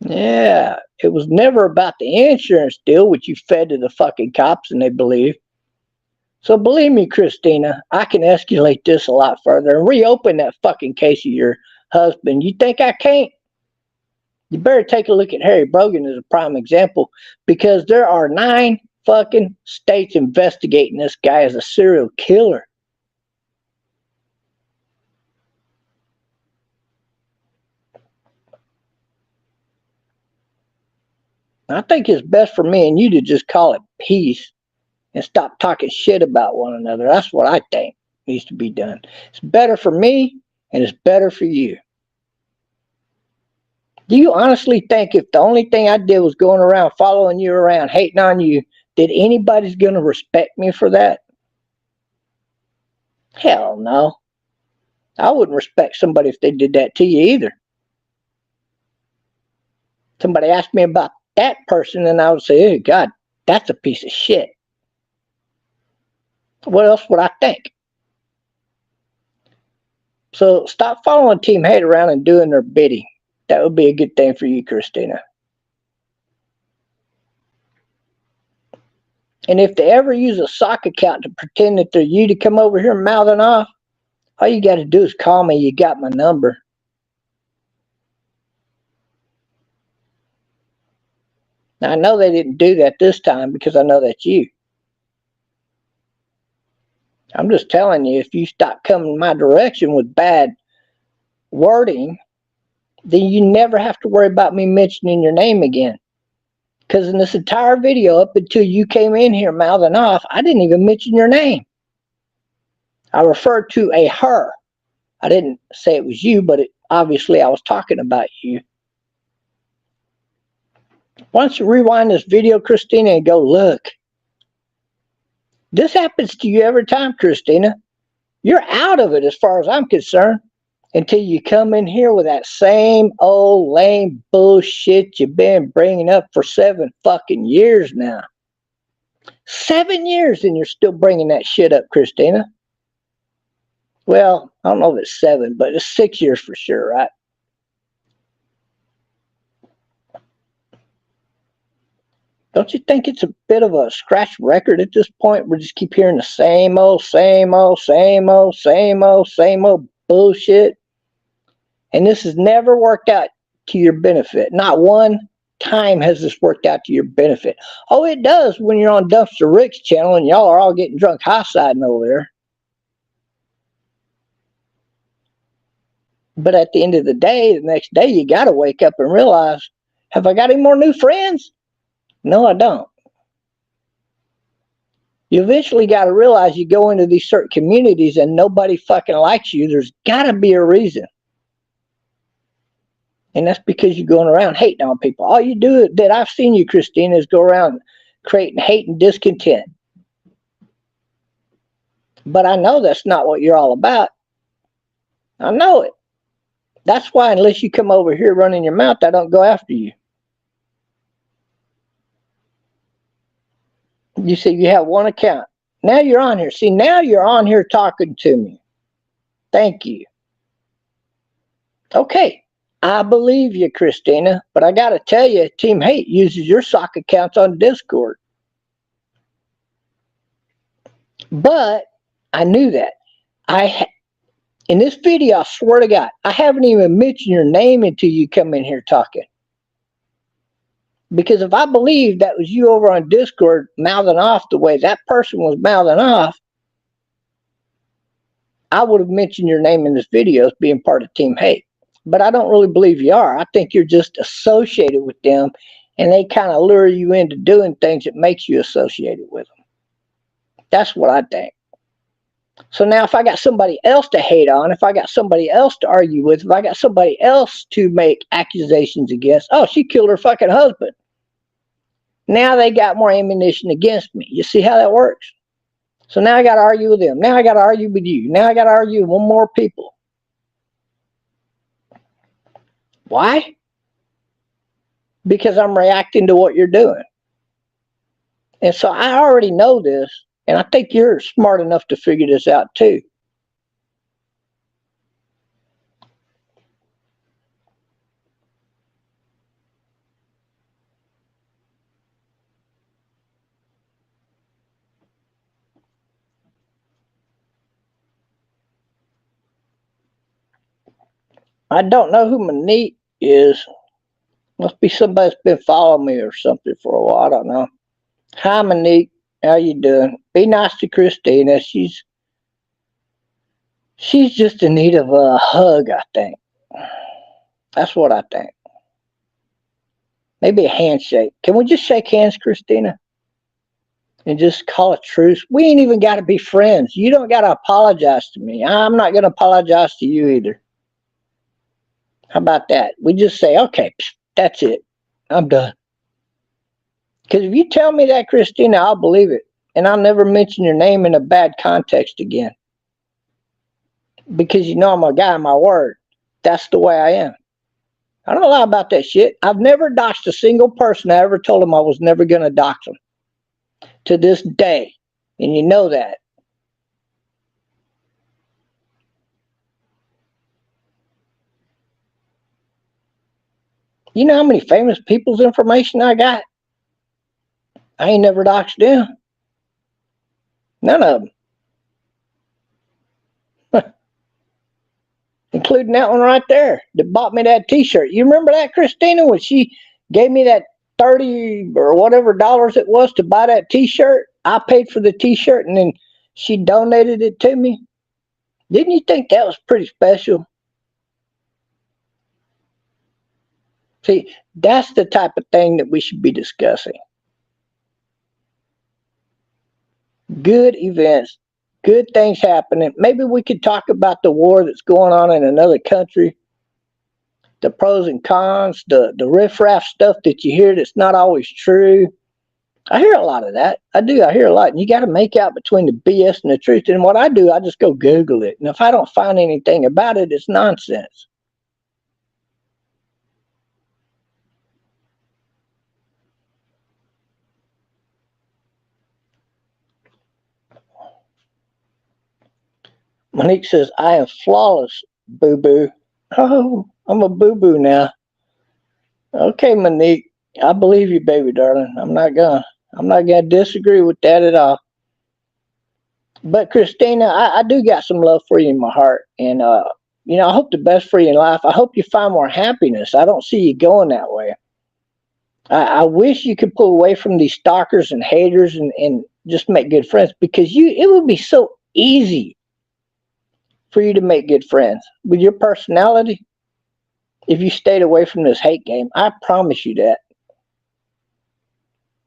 Yeah, it was never about the insurance deal, which you fed to the fucking cops and they believe. So believe me, Christina, I can escalate this a lot further and reopen that fucking case of your husband. You think I can't? You better take a look at Harry Brogan as a prime example, because there are 9 fucking states investigating this guy as a serial killer. I think it's best for me and you to just call it peace and stop talking shit about one another. That's what I think needs to be done. It's better for me and it's better for you. Do you honestly think if the only thing I did was going around following you around, hating on you, that anybody's going to respect me for that? Hell no. I wouldn't respect somebody if they did that to you either. Somebody asked me about that person and I would say, oh God, that's a piece of shit. What else would I think? So stop following Team Hate around and doing their bidding. That would be a good thing for you, Christina. And if they ever use a sock account to pretend that they're you to come over here mouthing off, all you got to do is call me. You got my number. Now, I know they didn't do that this time because I know that's you. I'm just telling you, if you stop coming my direction with bad wording, then you never have to worry about me mentioning your name again. Because in this entire video, up until you came in here mouthing off, I didn't even mention your name. I referred to a her. I didn't say it was you, but obviously I was talking about you. Why don't you rewind this video, Christina, and go look. This happens to you every time, Christina. You're out of it as far as I'm concerned until you come in here with that same old lame bullshit you've been bringing up for 7 fucking years now. 7 years and you're still bringing that shit up, Christina. Well, I don't know if it's 7, but it's 6 years for sure, right? Don't you think it's a bit of a scratch record at this point? We just keep hearing the same old bullshit. And this has never worked out to your benefit. Not one time has this worked out to your benefit. Oh, it does when you're on Dumpster Rick's channel and y'all are all getting drunk high-siding over there. But at the end of the day, the next day, you got to wake up and realize, have I got any more new friends? No, I don't. You eventually got to realize you go into these certain communities and nobody fucking likes you. There's got to be a reason. And that's because you're going around hating on people. All you do that I've seen you, Christina, is go around creating hate and discontent. But I know that's not what you're all about. I know it. That's why unless you come over here running your mouth, I don't go after you. You say you have one account. Now you're on here. See, now you're on here talking to me. Thank you. Okay. I believe you, Christina, but I got to tell you, Team Hate uses your sock accounts on Discord. But I knew that. In this video, I swear to God, I haven't even mentioned your name until you come in here talking. Because if I believed that was you over on Discord mouthing off the way that person was mouthing off, I would have mentioned your name in this video as being part of Team Hate. But I don't really believe you are. I think you're just associated with them, and they kind of lure you into doing things that makes you associated with them. That's what I think. So now if I got somebody else to hate on, if I got somebody else to argue with, if I got somebody else to make accusations against, oh, she killed her fucking husband. Now they got more ammunition against me. You see how that works? So now I got to argue with them. Now I got to argue with you. Now I got to argue with one more people. Why? Because I'm reacting to what you're doing. And so I already know this, and I think you're smart enough to figure this out too. I don't know who Monique is. Must be somebody that's been following me or something for a while. I don't know. Hi, Monique. How you doing? Be nice to Christina. She's just in need of a hug, I think. That's what I think. Maybe a handshake. Can we just shake hands, Christina? And just call a truce? We ain't even got to be friends. You don't got to apologize to me. I'm not going to apologize to you either. How about that? We just say, okay, that's it. I'm done. Because if you tell me that, Christina, I'll believe it. And I'll never mention your name in a bad context again. Because you know I'm a guy of my word. That's the way I am. I don't lie about that shit. I've never doxed a single person. I ever told them I was never going to dox them. To this day. And you know that. You know how many famous people's information I got? I ain't never doxed them. None of them. Including that one right there that bought me that t-shirt. You remember that, Christina, when she gave me that $30 or whatever dollars it was to buy that t-shirt? I paid for the t-shirt and then she donated it to me. Didn't you think that was pretty special? See, that's the type of thing that we should be discussing. Good events, good things happening. Maybe we could talk about the war that's going on in another country, the pros and cons, the riffraff stuff that you hear that's not always true. I hear a lot of that. I do. I hear a lot. And you got to make out between the BS and the truth. And what I do, I just go Google it. And if I don't find anything about it, it's nonsense. Monique says, I am flawless, boo-boo. Oh, I'm a boo-boo now. Okay, Monique. I believe you, baby darling. I'm not gonna disagree with that at all. But Christina, I do got some love for you in my heart. And you know, I hope the best for you in life. I hope you find more happiness. I don't see you going that way. I wish you could pull away from these stalkers and haters and just make good friends, because it would be so easy for you to make good friends with your personality if you stayed away from this hate game. I promise you that.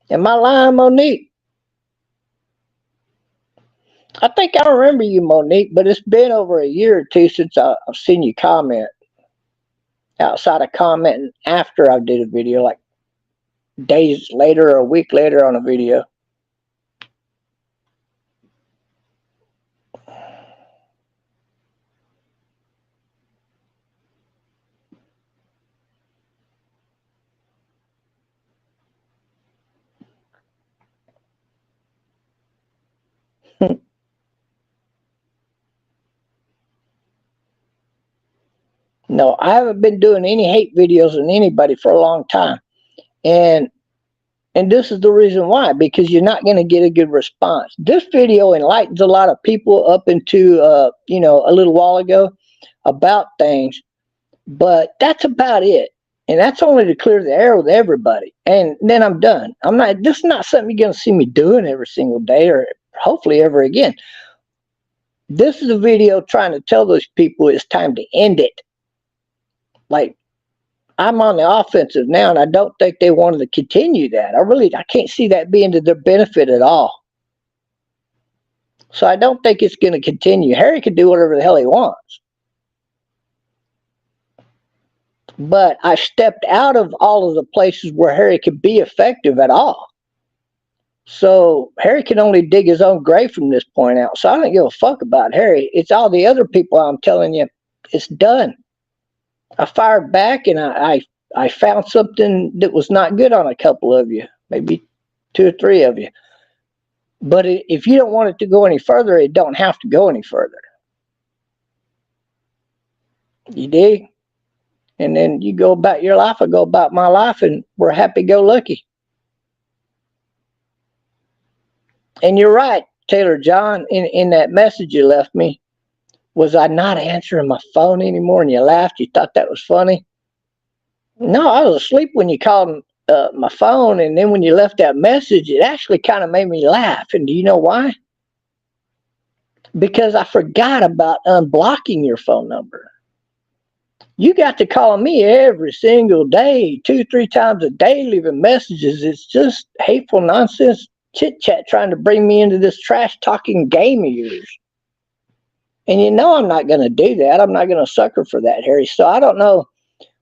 Am I lying, Monique? I think I remember you, Monique, but it's been over a year or two since I've seen you comment. Outside of commenting after I did a video, like days later or a week later on a video. No, I haven't been doing any hate videos on anybody for a long time. And this is the reason why, because you're not going to get a good response. This video enlightens a lot of people up into, you know, a little while ago about things, but that's about it. And that's only to clear the air with everybody. And then I'm done. This is not something you're going to see me doing every single day or hopefully ever again. This is a video trying to tell those people it's time to end it. Like, I'm on the offensive now, and I don't think they wanted to continue that. I can't see that being to their benefit at all. So I don't think it's going to continue. Harry can do whatever the hell he wants. But I stepped out of all of the places where Harry could be effective at all. So Harry can only dig his own grave from this point out. So I don't give a fuck about Harry. It's all the other people I'm telling you, it's done. I fired back, and I found something that was not good on a couple of you, maybe 2 or 3 of you. But if you don't want it to go any further, it don't have to go any further. You dig? And then you go about your life, I go about my life, and we're happy-go-lucky. And you're right, Taylor John, in that message you left me. Was I not answering my phone anymore? And you laughed. You thought that was funny? No, I was asleep when you called my phone, and then when you left that message, it actually kind of made me laugh. And do you know why? Because I forgot about unblocking your phone number. You got to call me every single day, 2, 3 times a day, leaving messages. It's just hateful nonsense chit-chat trying to bring me into this trash-talking game of yours. And you know I'm not going to do that. I'm not going to sucker for that, Harry. So I don't know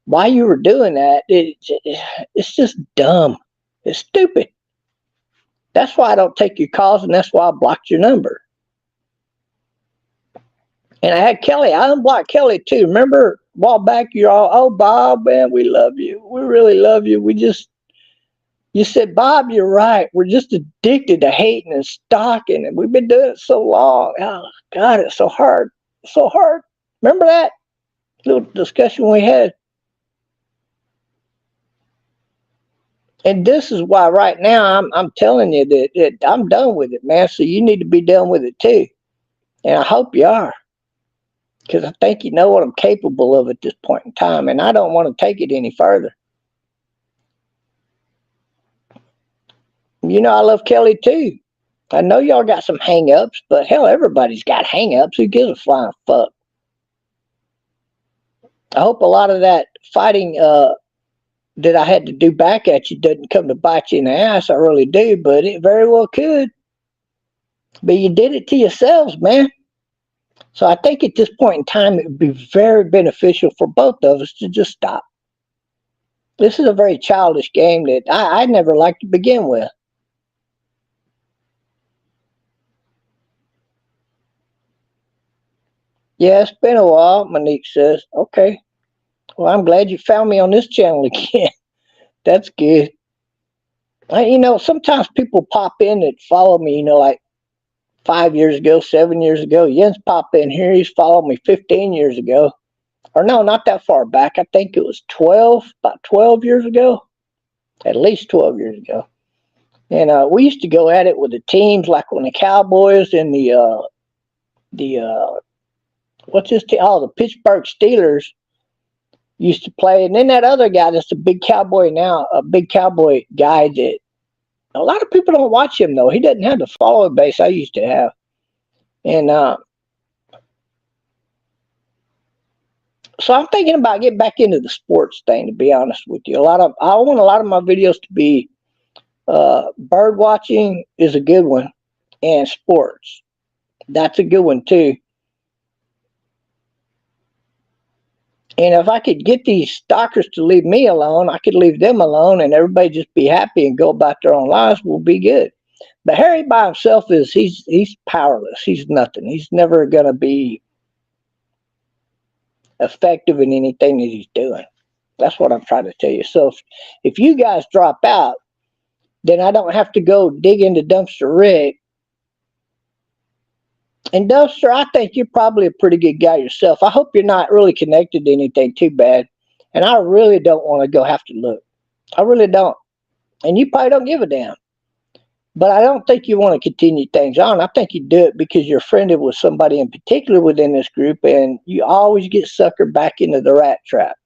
why you were doing that. It's just dumb. It's stupid. That's why I don't take your calls, and that's why I blocked your number. And I had Kelly. I unblocked Kelly too. Remember a while back, you're all, oh, Bob, man, we love you. We really love you. You said, Bob, you're right. We're just addicted to hating and stalking, and we've been doing it so long. Oh, God, it's so hard. So hard. Remember that little discussion we had? And this is why right now I'm telling you that I'm done with it, man. So you need to be done with it too. And I hope you are. Because I think you know what I'm capable of at this point in time, and I don't want to take it any further. You know, I love Kelly too. I know y'all got some hang-ups, but hell, everybody's got hang-ups. Who gives a flying fuck? I hope a lot of that fighting that I had to do back at you doesn't come to bite you in the ass. I really do, but it very well could. But you did it to yourselves, man. So I think at this point in time, it would be very beneficial for both of us to just stop. This is a very childish game that I never liked to begin with. Yeah, it's been a while, Monique says. Okay. Well, I'm glad you found me on this channel again. That's good. You know, sometimes people pop in that follow me, you know, like 5 years ago, 7 years ago. Jens popped in here. He's followed me 15 years ago. Or no, not that far back. I think it was about 12 years ago. At least 12 years ago. And we used to go at it with the teams, like when the Cowboys and what's this team? Oh, the Pittsburgh Steelers used to play. And then that other guy that's a big cowboy now, a big cowboy guy that a lot of people don't watch him, though. He doesn't have the follower base I used to have. And so I'm thinking about getting back into the sports thing, to be honest with you. I want a lot of my videos to be bird watching is a good one, and sports. That's a good one, too. And if I could get these stalkers to leave me alone, I could leave them alone, and everybody just be happy and go about their own lives, we'll be good. But Harry by himself he's powerless. He's nothing. He's never going to be effective in anything that he's doing. That's what I'm trying to tell you. So if you guys drop out, then I don't have to go dig into Dumpster Rick. And Dumpster, I think you're probably a pretty good guy yourself. I hope you're not really connected to anything too bad. And I really don't want to go have to look. I really don't. And you probably don't give a damn. But I don't think you want to continue things on. I think you do it because you're friended with somebody in particular within this group, and you always get suckered back into the rat trap.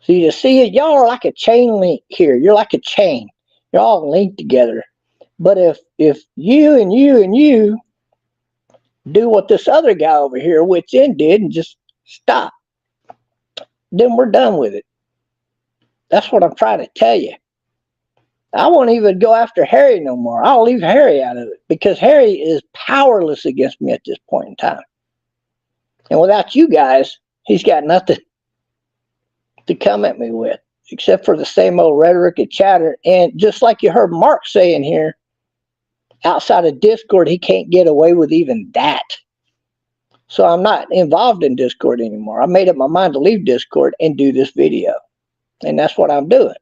So you see it, y'all are like a chain link here. You're like a chain. You're all linked together. But if you and you and you do what this other guy over here, Wits End, did and just stop. Then we're done with it. That's what I'm trying to tell you. I won't even go after Harry no more. I'll leave Harry out of it because Harry is powerless against me at this point in time. And without you guys, he's got nothing to come at me with except for the same old rhetoric and chatter. And just like you heard Mark saying here, outside of Discord, he can't get away with even that. So I'm not involved in Discord anymore. I made up my mind to leave Discord and do this video. And that's what I'm doing.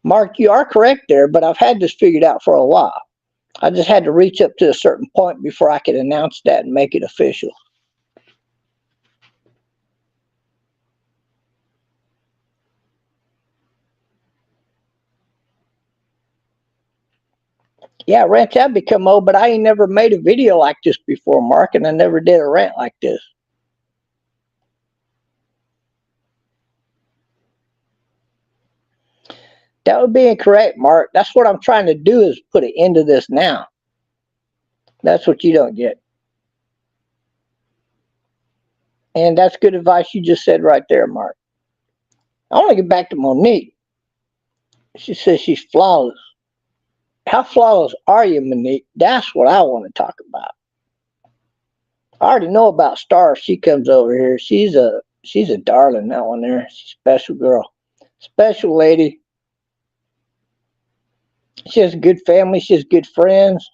Mark, you are correct there, but I've had this figured out for a while. I just had to reach up to a certain point before I could announce that and make it official. Yeah, rants have become old, but I ain't never made a video like this before, Mark, and I never did a rant like this. That would be incorrect, Mark. That's what I'm trying to do is put an end to this now. That's what you don't get. And that's good advice you just said right there, Mark. I want to get back to Monique. She says she's flawless. How flawless are you, Monique? That's what I want to talk about. I already know about Star if she comes over here. She's a darling, that one there. She's a special girl. Special lady. She has a good family. She has good friends.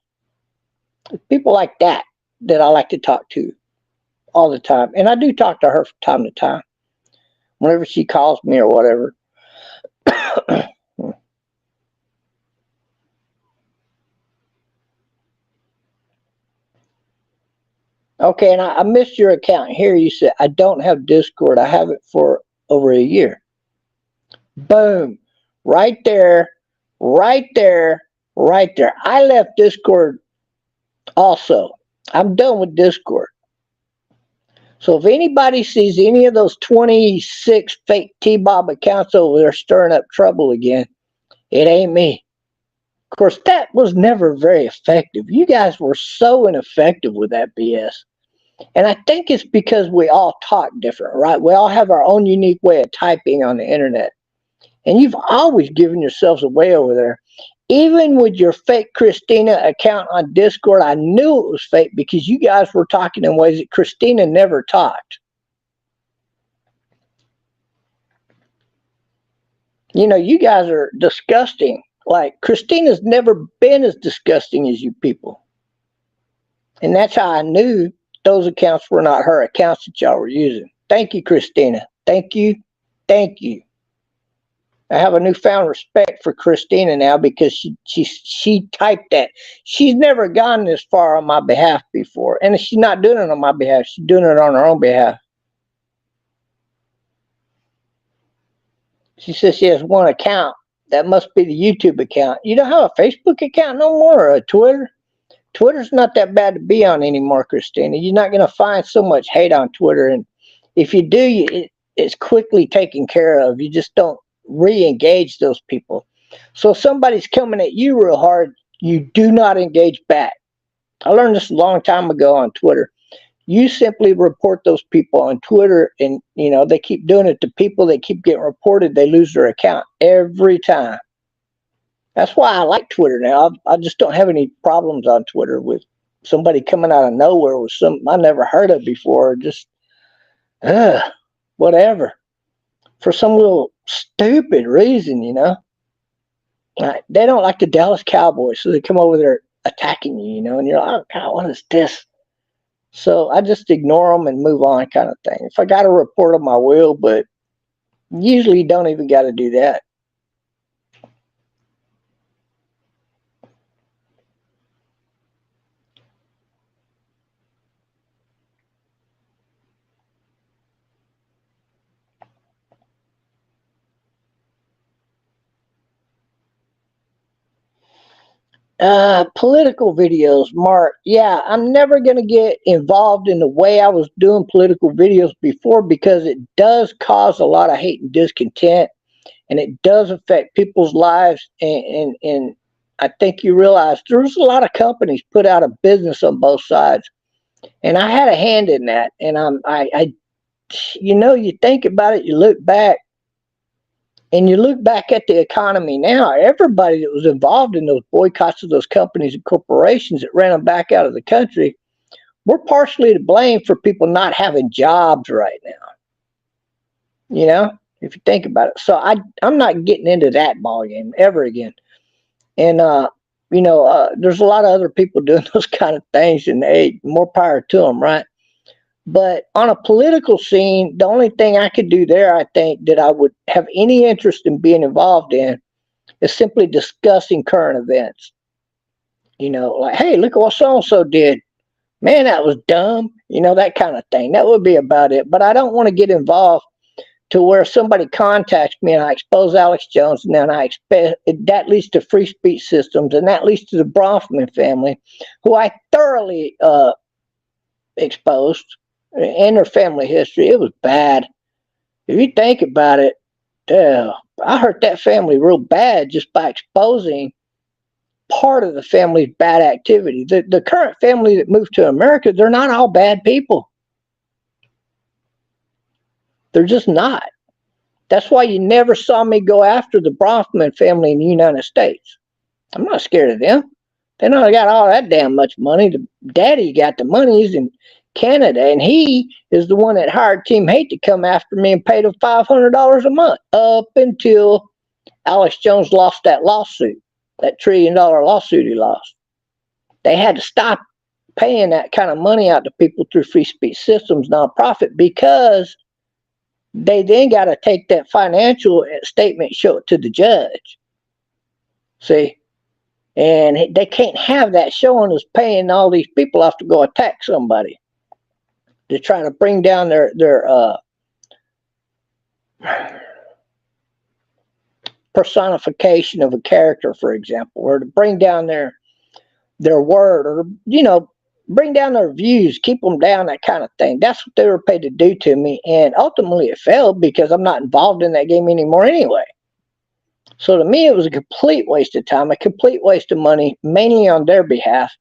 People like that I like to talk to all the time. And I do talk to her from time to time. Whenever she calls me or whatever. Okay, and I missed your account here. You said, I don't have Discord. I have it for over a year. Boom. Right there. Right there. Right there. I left Discord also. I'm done with Discord. So if anybody sees any of those 26 fake T-Bob accounts over there stirring up trouble again, it ain't me. Of course, that was never very effective. You guys were so ineffective with that BS. And I think it's because we all talk different, right? We all have our own unique way of typing on the internet. And you've always given yourselves away over there. Even with your fake Christina account on Discord, I knew it was fake because you guys were talking in ways that Christina never talked. You know, you guys are disgusting. Like, Christina's never been as disgusting as you people. And that's how I knew those accounts were not her accounts that y'all were using. Thank you, Christina. Thank you. Thank you. I have a newfound respect for Christina now because she typed that. She's never gone this far on my behalf before. And she's not doing it on my behalf. She's doing it on her own behalf. She says she has one account. That must be the YouTube account. You don't have a Facebook account no more or a Twitter? Twitter's not that bad to be on anymore, Christina. You're not going to find so much hate on Twitter. And if you do, it's quickly taken care of. You just don't re-engage those people. So if somebody's coming at you real hard, you do not engage back. I learned this a long time ago on Twitter. You simply report those people on Twitter, and you know they keep doing it to people. They keep getting reported. They lose their account every time. That's why I like Twitter now. I just don't have any problems on Twitter with somebody coming out of nowhere with something I never heard of before. Just whatever. For some little stupid reason, you know. They don't like the Dallas Cowboys, so they come over there attacking you, you know, and you're like, oh, God, what is this? So I just ignore them and move on kind of thing. If I got to report them, I will, but usually you don't even got to do that. Political videos, Mark. Yeah, I'm never going to get involved in the way I was doing political videos before because it does cause a lot of hate and discontent, and it does affect people's lives. And I think you realize there's a lot of companies put out of business on both sides. And I had a hand in that. And you think about it, you look back, and you look back at the economy now, everybody that was involved in those boycotts of those companies and corporations that ran them back out of the country, we're partially to blame for people not having jobs right now. If you think about it. So I'm not getting into that ballgame ever again. And, there's a lot of other people doing those kind of things, and hey, more power to them, right? But on a political scene, the only thing I could do there, I think, that I would have any interest in being involved in is simply discussing current events. Like, hey, look at what so-and-so did. Man, that was dumb. That kind of thing. That would be about it. But I don't want to get involved to where somebody contacts me and I expose Alex Jones, and then I expect that leads to Free Speech Systems, and that leads to the Bronfman family, who I thoroughly exposed, and their family history. It was bad. If you think about it, I hurt that family real bad just by exposing part of the family's bad activity. The current family that moved to America, they're not all bad people. They're just not. That's why you never saw me go after the Bronfman family in the United States. I'm not scared of them. They don't got all that damn much money. The daddy got the money. He's in Canada, and he is the one that hired Team Hate to come after me and paid him $500 a month up until Alex Jones lost that lawsuit, that $1 trillion lawsuit he lost. They had to stop paying that kind of money out to people through Free Speech Systems nonprofit, because they then got to take that financial statement, show it to the judge. See? And they can't have that showing us paying all these people off to go attack somebody. They're trying to bring down their personification of a character, for example, or to bring down their word, or bring down their views, keep them down, that kind of thing. That's what they were paid to do to me, and ultimately it failed because I'm not involved in that game anymore anyway. So to me, it was a complete waste of time, a complete waste of money, mainly on their behalf,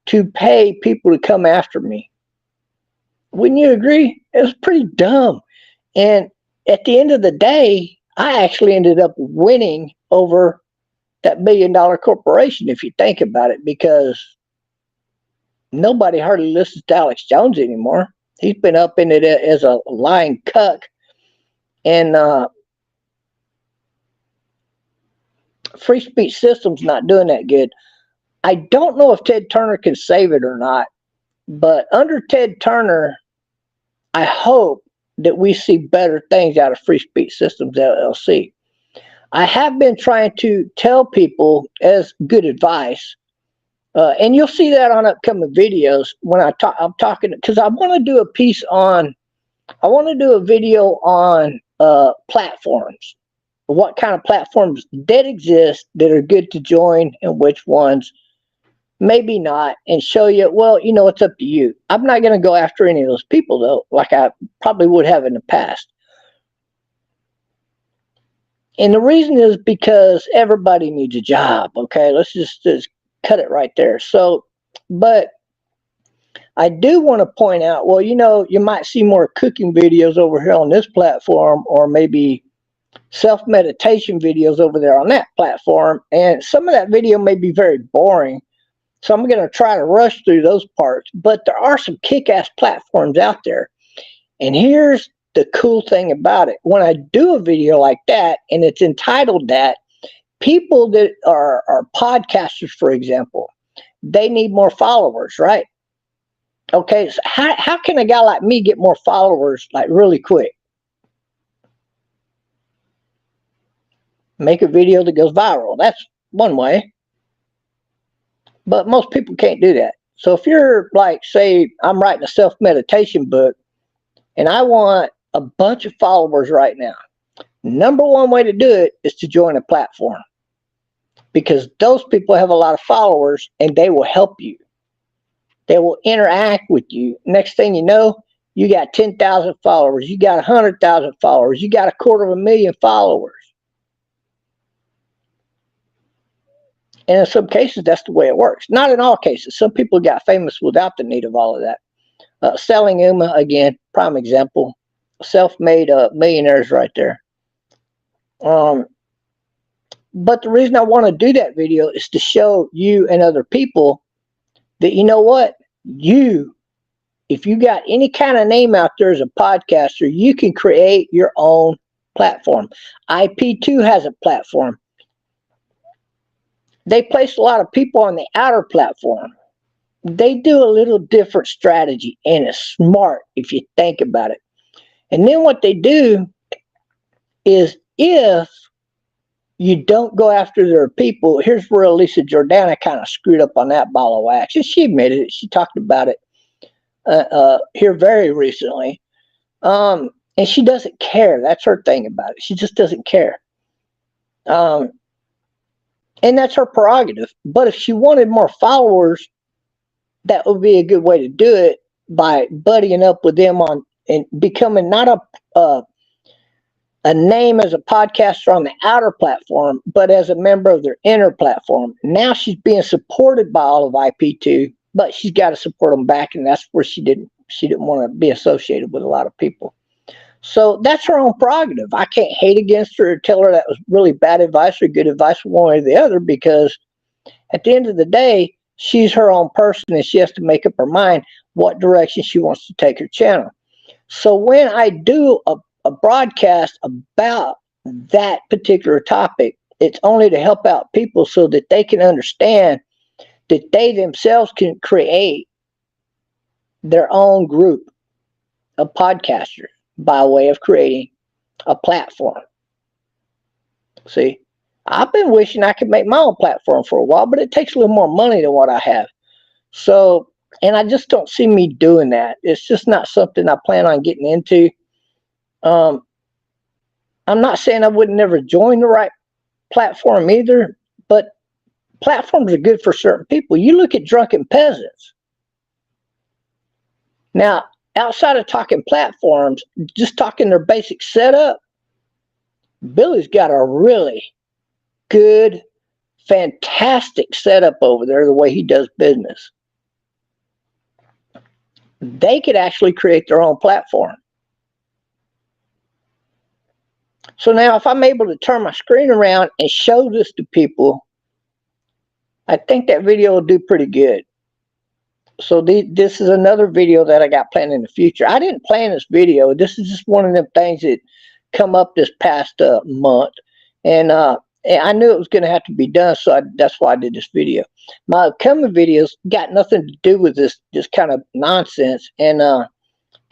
to pay people to come after me. Wouldn't you agree? It was pretty dumb. And at the end of the day, I actually ended up winning over that $1 billion corporation, if you think about it, because nobody hardly listens to Alex Jones anymore. He's been up in it as a lying cuck. And Free Speech Systems not doing that good. I don't know if Ted Turner can save it or not, but under Ted Turner, I hope that we see better things out of Free Speech Systems LLC. I have been trying to tell people as good advice, and you'll see that on upcoming videos when I'm talking, because I want to do a piece on, I want to do a video on platforms. What kind of platforms that exist that are good to join and which ones maybe not, and show you, well, it's up to you. I'm not going to go after any of those people, though, like I probably would have in the past. And the reason is because everybody needs a job, okay? Let's just cut it right there. So, but I do want to point out, well, you might see more cooking videos over here on this platform, or maybe self-meditation videos over there on that platform, and some of that video may be very boring, so I'm going to try to rush through those parts. But there are some kick-ass platforms out there, and here's the cool thing about it. When I do a video like that, and it's entitled that, people that are podcasters, for example, they need more followers, right? Okay, so how can a guy like me get more followers, like, really quick? Make a video that goes viral. That's one way. But most people can't do that. So if you're like, say, I'm writing a self-meditation book, and I want a bunch of followers right now, number one way to do it is to join a platform, because those people have a lot of followers and they will help you. They will interact with you. Next thing you know, you got 10,000 followers. You got 100,000 followers. You got 250,000 followers. And in some cases, that's the way it works. Not in all cases. Some people got famous without the need of all of that. Selling Uma, again, prime example. Self-made millionaires right there. But the reason I want to do that video is to show you and other people that, you know what, if you got any kind of name out there as a podcaster, you can create your own platform. IP2 has a platform. They place a lot of people on the outer platform. They do a little different strategy, and it's smart if you think about it. And then what they do is, if you don't go after their people, here's where Elisa Jordana kind of screwed up on that ball of wax. And she admitted it. She talked about it here very recently. And she doesn't care. That's her thing about it. She just doesn't care. And that's her prerogative. But if she wanted more followers, that would be a good way to do it, by buddying up with them on and becoming not a name as a podcaster on the outer platform, but as a member of their inner platform. Now she's being supported by all of IP2, but she's got to support them back, and that's where she didn't want to be associated with a lot of people. So that's her own prerogative. I can't hate against her or tell her that was really bad advice or good advice one way or the other, because at the end of the day, she's her own person, and she has to make up her mind what direction she wants to take her channel. So when I do a broadcast about that particular topic, it's only to help out people so that they can understand that they themselves can create their own group of podcasters by way of creating a platform. See, I've been wishing I could make my own platform for a while, but it takes a little more money than what I have. So, and I just don't see me doing that. It's just not something I plan on getting into. I'm not saying I would never join the right platform either, but platforms are good for certain people. You look at Drunken Peasants. Now, outside of talking platforms, just talking their basic setup, Billy's got a really good, fantastic setup over there, the way he does business. They could actually create their own platform. So now if I'm able to turn my screen around and show this to people, I think that video will do pretty good. So this is another video that I got planned in the future. I didn't plan this video. This is just one of them things that come up this past month. And I knew it was going to have to be done, so that's why I did this video. My upcoming videos got nothing to do with this kind of nonsense, and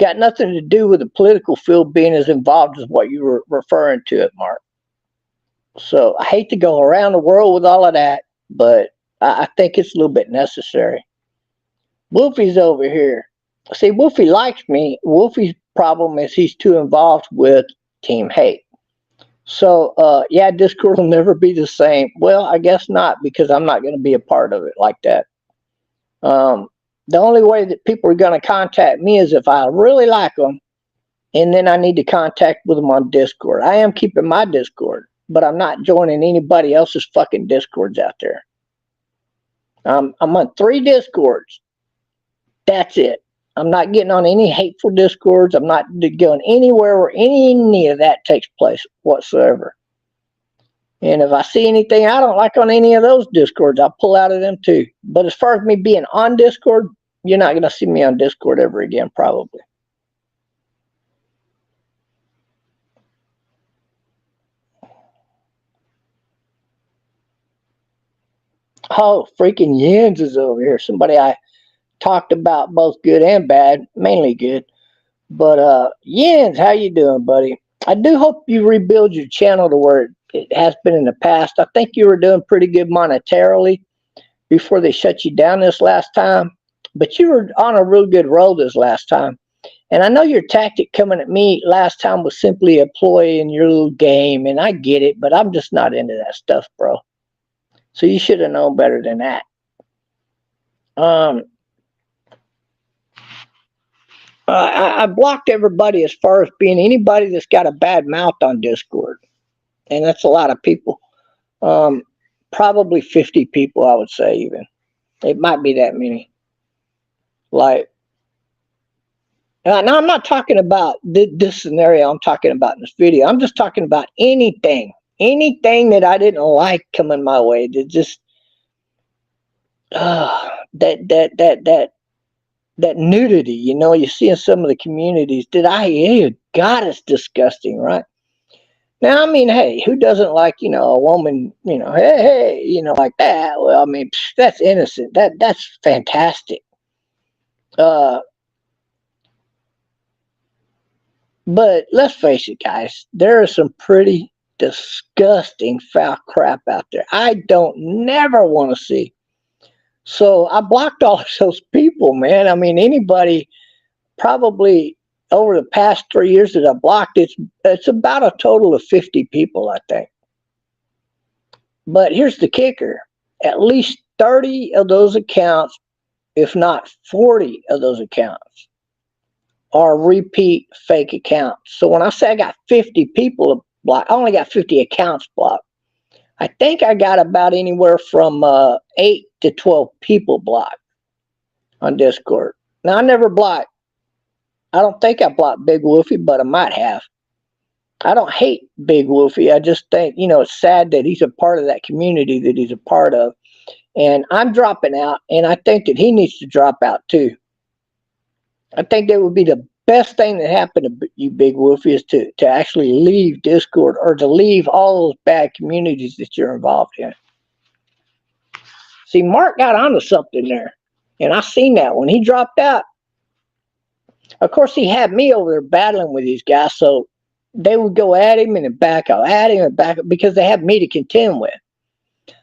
got nothing to do with the political field being as involved as what you were referring to it, Mark. So I hate to go around the world with all of that, but I think it's a little bit necessary. Woofie's over here. See, Woofie likes me. Woofie's problem is he's too involved with Team Hate. So, yeah, Discord will never be the same. Well, I guess not, because I'm not going to be a part of it like that. The only way that people are going to contact me is if I really like them, and then I need to contact with them on Discord. I am keeping my Discord, but I'm not joining anybody else's fucking Discords out there. I'm on 3 Discords. That's it. I'm not getting on any hateful Discords. I'm not going anywhere where any of that takes place whatsoever. And if I see anything I don't like on any of those Discords, I'll pull out of them too. But as far as me being on Discord, you're not going to see me on Discord ever again, probably. Oh, freaking Yens is over here. Somebody I talked about both good and bad, mainly good. But Yens, how you doing, buddy? I do hope you rebuild your channel to where it has been in the past. I think you were doing pretty good monetarily before they shut you down this last time. But you were on a real good roll this last time. And I know your tactic coming at me last time was simply a ploy in your little game, and I get it, but I'm just not into that stuff, bro. So you should have known better than that. I blocked everybody as far as being anybody that's got a bad mouth on Discord. And that's a lot of people. Probably 50 people, I would say, even. It might be that many. Like, Now, I'm not talking about this scenario I'm talking about in this video. I'm just talking about anything that I didn't like coming my way. That just that nudity, you know, you see in some of the communities. God, it's disgusting, right? Now, I mean, hey, who doesn't like, you know, a woman, you know, hey, you know, like that? Well, I mean, that's innocent. That's fantastic. But let's face it, guys, there is some pretty disgusting foul crap out there. I don't never want to see. So I blocked all of those people, man. I mean, anybody probably over the past 3 years that I blocked, it's about a total of 50 people, I think. But here's the kicker. At least 30 of those accounts, if not 40 of those accounts, are repeat fake accounts. So when I say I got 50 people blocked, I only got 50 accounts blocked. I think I got about anywhere from 8 to 12 people blocked on Discord. Now, I never blocked. I don't think I blocked Big Woofie, but I might have. I don't hate Big Woofie. I just think, you know, it's sad that he's a part of that community that he's a part of. And I'm dropping out, and I think that he needs to drop out too. I think that would be the best thing that happened to you, Big Woofie, is to actually leave Discord or to leave all those bad communities that you're involved in. See, Mark got onto something there, and I seen that when he dropped out. Of course, he had me over there battling with these guys, so they would go at him and then back up, at him and back up, because they had me to contend with.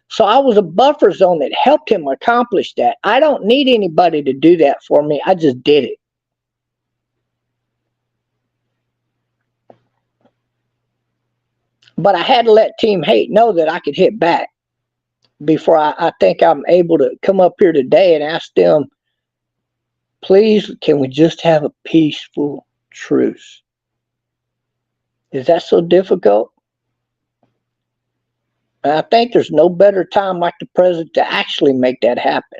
So I was a buffer zone that helped him accomplish that. I don't need anybody to do that for me. I just did it. But I had to let Team Hate know that I could hit back before I think I'm able to come up here today and ask them, please, can we just have a peaceful truce? Is that so difficult? I think there's no better time like the present to actually make that happen.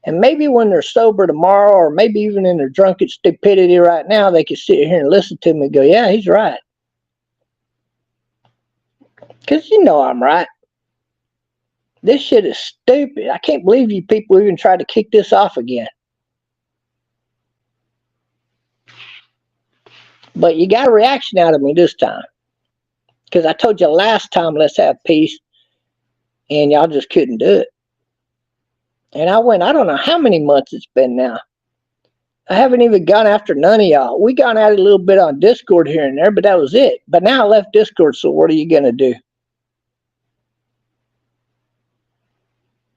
And maybe when they're sober tomorrow, or maybe even in their drunken stupidity right now, they can sit here and listen to me and go, yeah, he's right. Because you know I'm right. This shit is stupid. I can't believe you people even tried to kick this off again. But you got a reaction out of me this time. Because I told you last time, let's have peace. And y'all just couldn't do it. And I don't know how many months it's been now. I haven't even gone after none of y'all. We gone at it a little bit on Discord here and there, but that was it. But now I left Discord, so what are you going to do?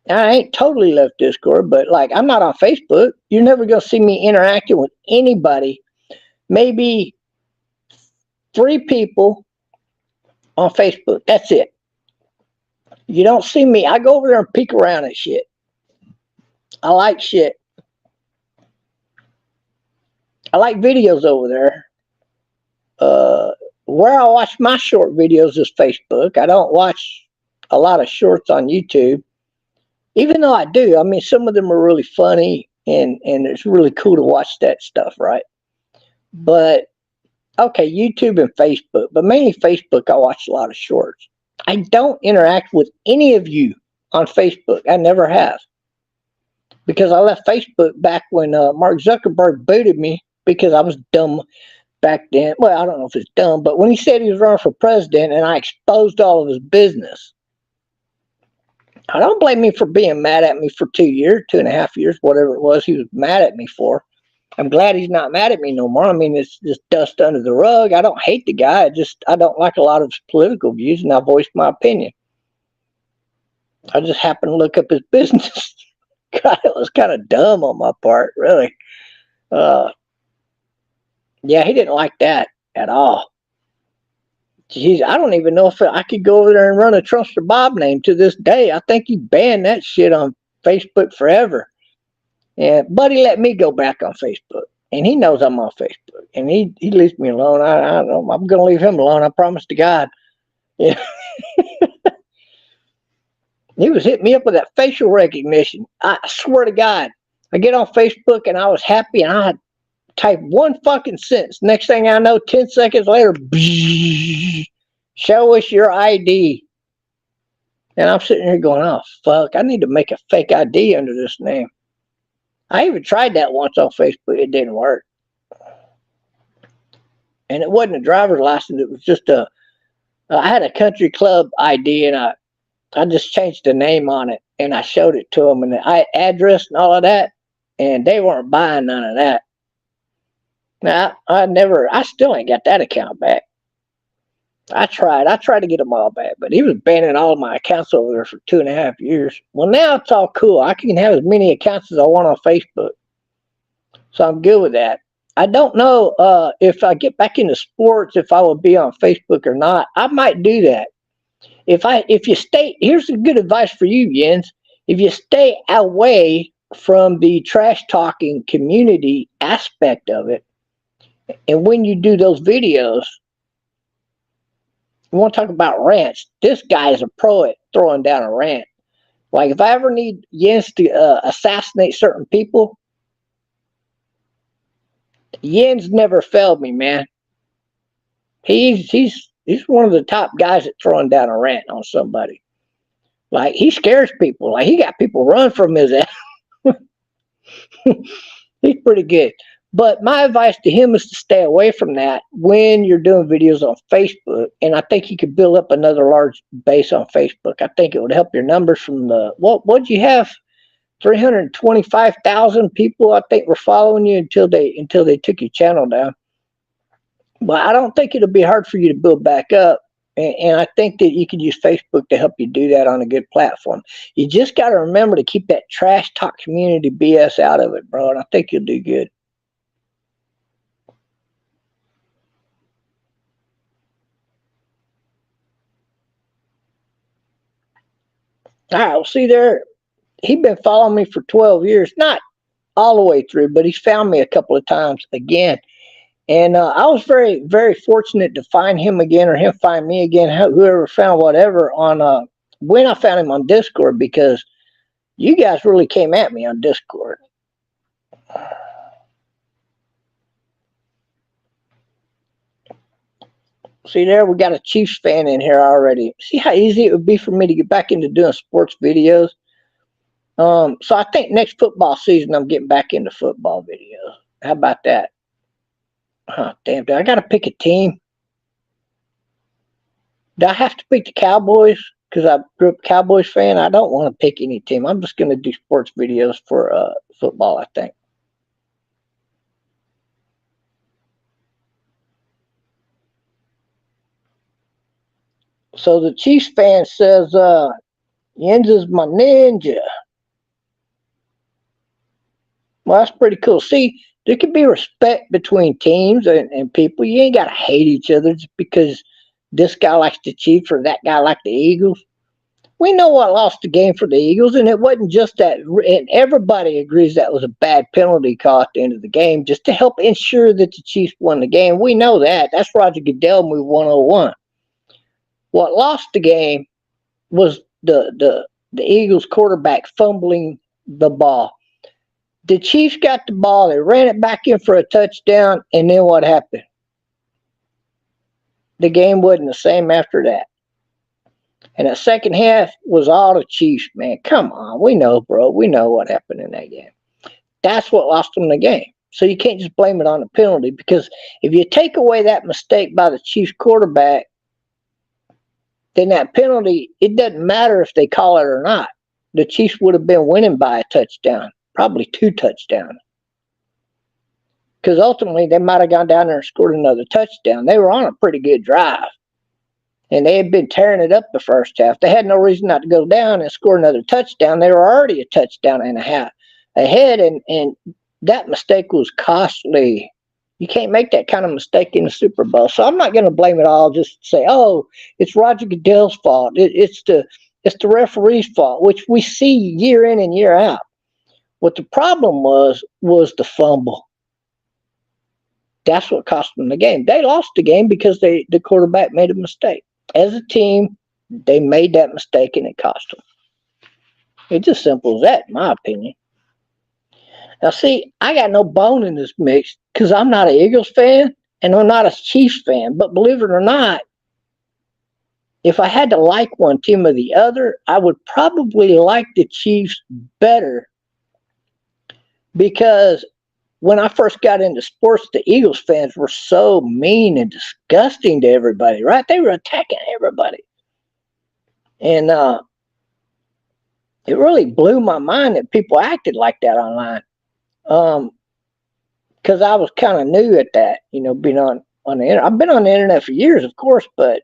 I ain't totally left Discord, but like, I'm not on Facebook. You're never going to see me interacting with anybody. Maybe 3 people on Facebook. That's it. You don't see me. I go over there and peek around at shit. I like shit. I like videos over there. Where I watch my short videos is Facebook. I don't watch a lot of shorts on YouTube. Even though I do. I mean, some of them are really funny and it's really cool to watch that stuff, right? But, okay, YouTube and Facebook. But mainly Facebook, I watch a lot of shorts. I don't interact with any of you on Facebook. I never have. Because I left Facebook back when Mark Zuckerberg booted me because I was dumb back then. Well, I don't know if it's dumb, but when he said he was running for president and I exposed all of his business, I don't blame him for being mad at me for 2 years, 2.5 years, whatever it was he was mad at me for. I'm glad he's not mad at me no more. I mean, it's just dust under the rug. I don't hate the guy. I don't like a lot of his political views, and I voiced my opinion. I just happened to look up his business. God, it was kind of dumb on my part, really. Yeah, he didn't like that at all. Jeez, I don't even know if I could go over there and run a Trumpster Bob name to this day. I think he banned that shit on Facebook forever. Yeah, Buddy let me go back on Facebook. And he knows I'm on Facebook. And he leaves me alone. I don't know. I'm going to leave him alone. I promise to God. Yeah. He was hitting me up with that facial recognition. I swear to God. I get on Facebook and I was happy and I type one fucking sentence. Next thing I know, 10 seconds later, show us your ID. And I'm sitting here going, oh, fuck, I need to make a fake ID under this name. I even tried that once on Facebook. It didn't work. And it wasn't a driver's license. It was just I had a country club ID, and I just changed the name on it, and I showed it to them, and the address and all of that, and they weren't buying none of that. Now, I still ain't got that account back. I tried to get them all back, but he was banning all of my accounts over there for 2.5 years. Well, now it's all cool. I can have as many accounts as I want on Facebook. So I'm good with that. I don't know if I get back into sports, if I will be on Facebook or not. I might do that. If you stay, here's some good advice for you, Jens. If you stay away from the trash talking community aspect of it, and when you do those videos, you want to talk about rants. This guy is a pro at throwing down a rant. Like, if I ever need Jens to assassinate certain people, Jens never failed me, man. He's one of the top guys at throwing down a rant on somebody. Like, he scares people. Like, he got people run from his ass. He's pretty good. But my advice to him is to stay away from that when you're doing videos on Facebook. And I think you could build up another large base on Facebook. I think it would help your numbers from what'd you have? 325,000 people, I think, were following you until they took your channel down. But I don't think it'll be hard for you to build back up. And I think that you can use Facebook to help you do that on a good platform. You just got to remember to keep that trash talk community BS out of it, bro. And I think you'll do good. All right, well, see there, he's been following me for 12 years. Not all the way through, but he's found me a couple of times again. And I was very, very fortunate to find him again, or him find me again, whoever found whatever, on when I found him on Discord, because you guys really came at me on Discord. See there, we got a Chiefs fan in here already. See how easy it would be for me to get back into doing sports videos? So I think next football season, I'm getting back into football videos. How about that? Oh, damn, do I got to pick a team? Do I have to pick the Cowboys? Because I grew up a Cowboys fan. I don't want to pick any team. I'm just going to do sports videos for football, I think. So the Chiefs fan says, Jens is my ninja. Well, that's pretty cool. See, there can be respect between teams and people. You ain't got to hate each other just because this guy likes the Chiefs or that guy likes the Eagles. We know what lost the game for the Eagles, and it wasn't just that. And everybody agrees that was a bad penalty call at the end of the game just to help ensure that the Chiefs won the game. We know that. That's Roger Goodell move 101. What lost the game was the Eagles quarterback fumbling the ball. The Chiefs got the ball, they ran it back in for a touchdown, and then what happened? The game wasn't the same after that. And the second half was all the Chiefs, man. Come on, we know, bro. We know what happened in that game. That's what lost them the game. So you can't just blame it on the penalty, because if you take away that mistake by the Chiefs quarterback, then that penalty, it doesn't matter if they call it or not. The Chiefs would have been winning by a touchdown, probably 2 touchdowns. Because ultimately, they might have gone down there and scored another touchdown. They were on a pretty good drive. And they had been tearing it up the first half. They had no reason not to go down and score another touchdown. They were already a touchdown and a half ahead, and that mistake was costly. You can't make that kind of mistake in the Super Bowl. So I'm not going to blame it all, just say, oh, it's Roger Goodell's fault. It's the referee's fault, which we see year in and year out. What the problem was the fumble. That's what cost them the game. They lost the game because the quarterback made a mistake. As a team, they made that mistake and it cost them. It's as simple as that, in my opinion. Now, see, I got no bone in this mix because I'm not an Eagles fan and I'm not a Chiefs fan. But believe it or not, if I had to like one team or the other, I would probably like the Chiefs better, because when I first got into sports, the Eagles fans were so mean and disgusting to everybody, right? They were attacking everybody. And it really blew my mind that people acted like that online. Because I was kind of new at that, you know, being on the internet. I've been on the internet for years, of course, but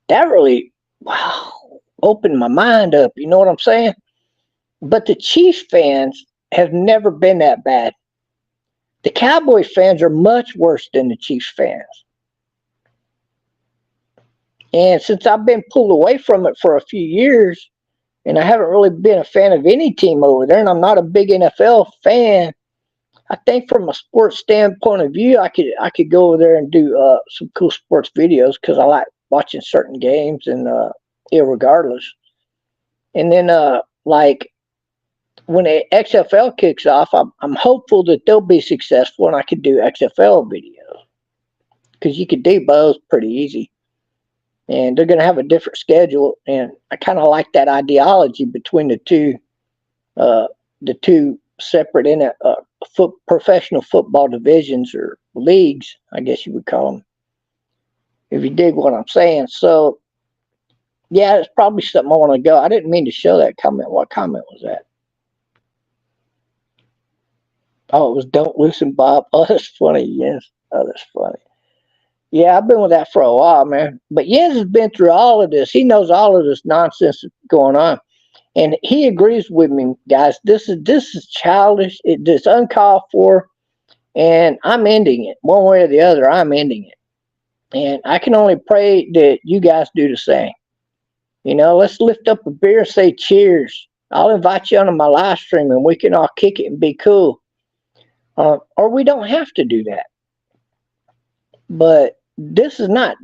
that really, wow, opened my mind up. You know what I'm saying? But the Chiefs fans have never been that bad. The Cowboy fans are much worse than the Chiefs fans. And since I've been pulled away from it for a few years, and I haven't really been a fan of any team over there, and I'm not a big NFL fan, I think from a sports standpoint of view, I could go over there and do some cool sports videos, because I like watching certain games, and irregardless. And then like when the XFL kicks off, I'm hopeful that they'll be successful and I could do XFL videos, because you could do both pretty easy. And they're going to have a different schedule, and I kind of like that ideology between the two separate professional football divisions, or leagues, I guess you would call them, if you dig what I'm saying. So yeah, it's probably something I want to go. I didn't mean to show that comment. What comment was that? Oh, it was "Don't Loosen Bob." Oh, that's funny. Yes. Oh, that's funny. Yeah, I've been with that for a while, man. But Jens has been through all of this. He knows all of this nonsense that's going on. And he agrees with me, guys. This is childish. It's uncalled for. And I'm ending it. One way or the other, I'm ending it. And I can only pray that you guys do the same. You know, let's lift up a beer and say cheers. I'll invite you onto my live stream and we can all kick it and be cool. Or we don't have to do that. But this is not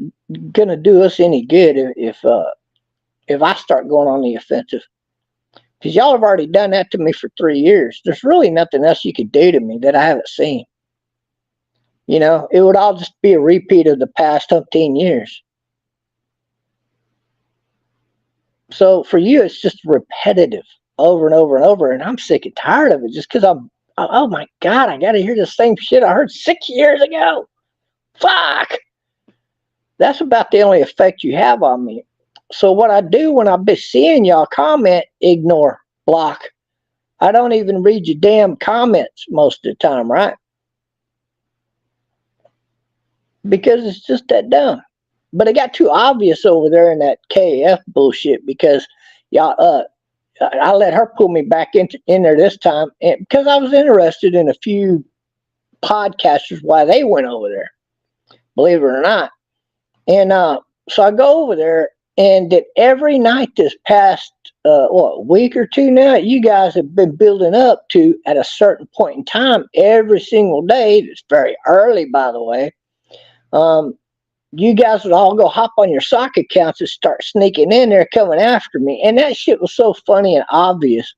going to do us any good if I start going on the offensive. Because y'all have already done that to me for 3 years. There's really nothing else you could do to me that I haven't seen. You know, it would all just be a repeat of the past 15 years. So for you, it's just repetitive over and over and over. And I'm sick and tired of it, just because oh my God, I got to hear the same shit I heard 6 years ago. Fuck. That's about the only effect you have on me. So what I do when I've been seeing y'all comment, ignore, block. I don't even read your damn comments most of the time, right? Because it's just that dumb. But it got too obvious over there in that KAF bullshit, because y'all I let her pull me back in there this time, and because I was interested in a few podcasters why they went over there, believe it or not. And so I go over there, and that every night this past week or two now, you guys have been building up to, at a certain point in time every single day. It's very early, by the way. You guys would all go hop on your sock accounts and start sneaking in there, coming after me. And that shit was so funny and obvious.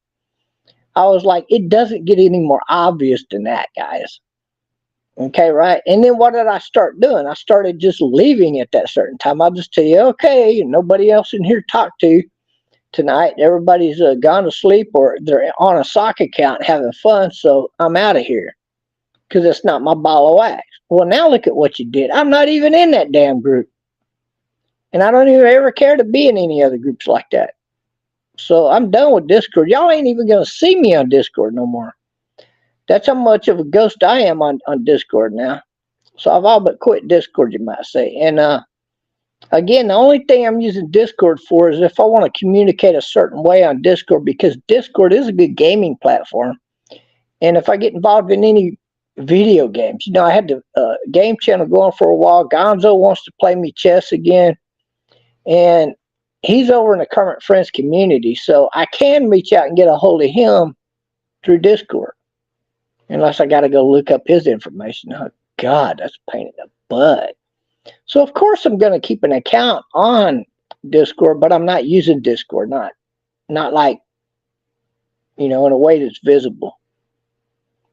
I was like, it doesn't get any more obvious than that, guys. Okay, right? And then what did I start doing? I started just leaving at that certain time. I'll just tell you, okay, nobody else in here to talk to tonight. Everybody's gone to sleep, or they're on a sock account having fun, so I'm out of here, because it's not my ball of wax. Well, now look at what you did. I'm not even in that damn group. And I don't even ever care to be in any other groups like that. So I'm done with Discord. Y'all ain't even going to see me on Discord no more. That's how much of a ghost I am on Discord now. So I've all but quit Discord, you might say. And again, the only thing I'm using Discord for is if I want to communicate a certain way on Discord, because Discord is a good gaming platform. And if I get involved in any video games, you know, I had the game channel going for a while. Gonzo wants to play me chess again, and he's over in the Kermit and Friends community, so I can reach out and get a hold of him through Discord, unless I got to go look up his information. Oh God, that's a pain in the butt. So of course I'm going to keep an account on Discord, but I'm not using Discord, not like, you know, in a way that's visible.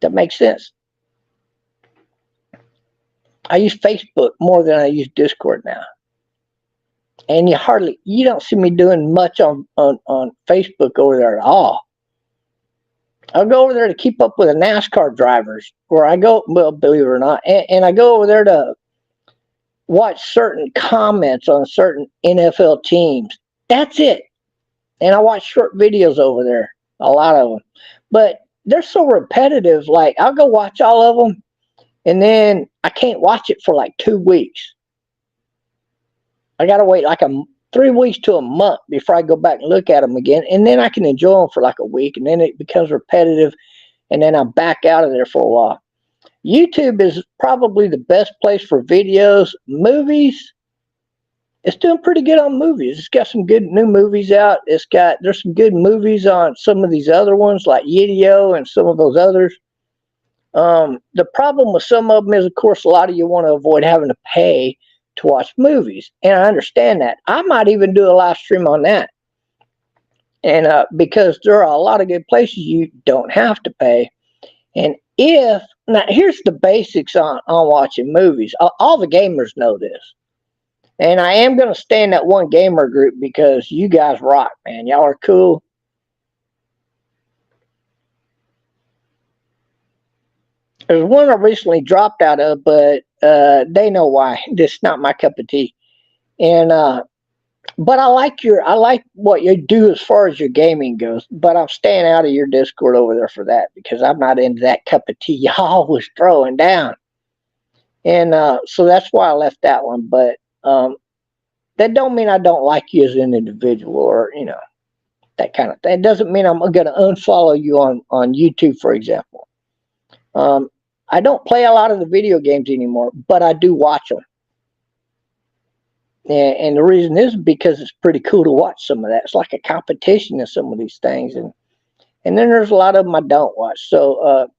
That makes sense. I use Facebook more than I use Discord now. And you don't see me doing much on Facebook over there at all. I'll go over there to keep up with the NASCAR drivers, or I go, well, believe it or not, and I go over there to watch certain comments on certain NFL teams. That's it. And I watch short videos over there, a lot of them. But they're so repetitive, like I'll go watch all of them, and then I can't watch it for like 2 weeks. I got to wait like 3 weeks to a month before I go back and look at them again, and then I can enjoy them for like a week, and then it becomes repetitive, and then I'm back out of there for a while. YouTube is probably the best place for videos. Movies, it's doing pretty good on movies. It's got some good new movies out. There's some good movies on some of these other ones like Yidio and some of those others. The problem with some of them is, of course, a lot of you want to avoid having to pay to watch movies, and I understand that. I might even do a live stream on that, and because there are a lot of good places you don't have to pay. And now here's the basics on watching movies. All the gamers know this, and I am going to stay in that one gamer group because you guys rock, man. Y'all are cool. There's one I recently dropped out of, but they know why. This is not my cup of tea. And but I like what you do as far as your gaming goes. But I'm staying out of your Discord over there for that because I'm not into that cup of tea y'all was throwing down. And so that's why I left that one. But that don't mean I don't like you as an individual, or that kind of thing. It doesn't mean I'm going to unfollow you on YouTube, for example. I don't play a lot of the video games anymore, but I do watch them. And the reason is because it's pretty cool to watch some of that. It's like a competition in some of these things. And then there's a lot of them I don't watch. So,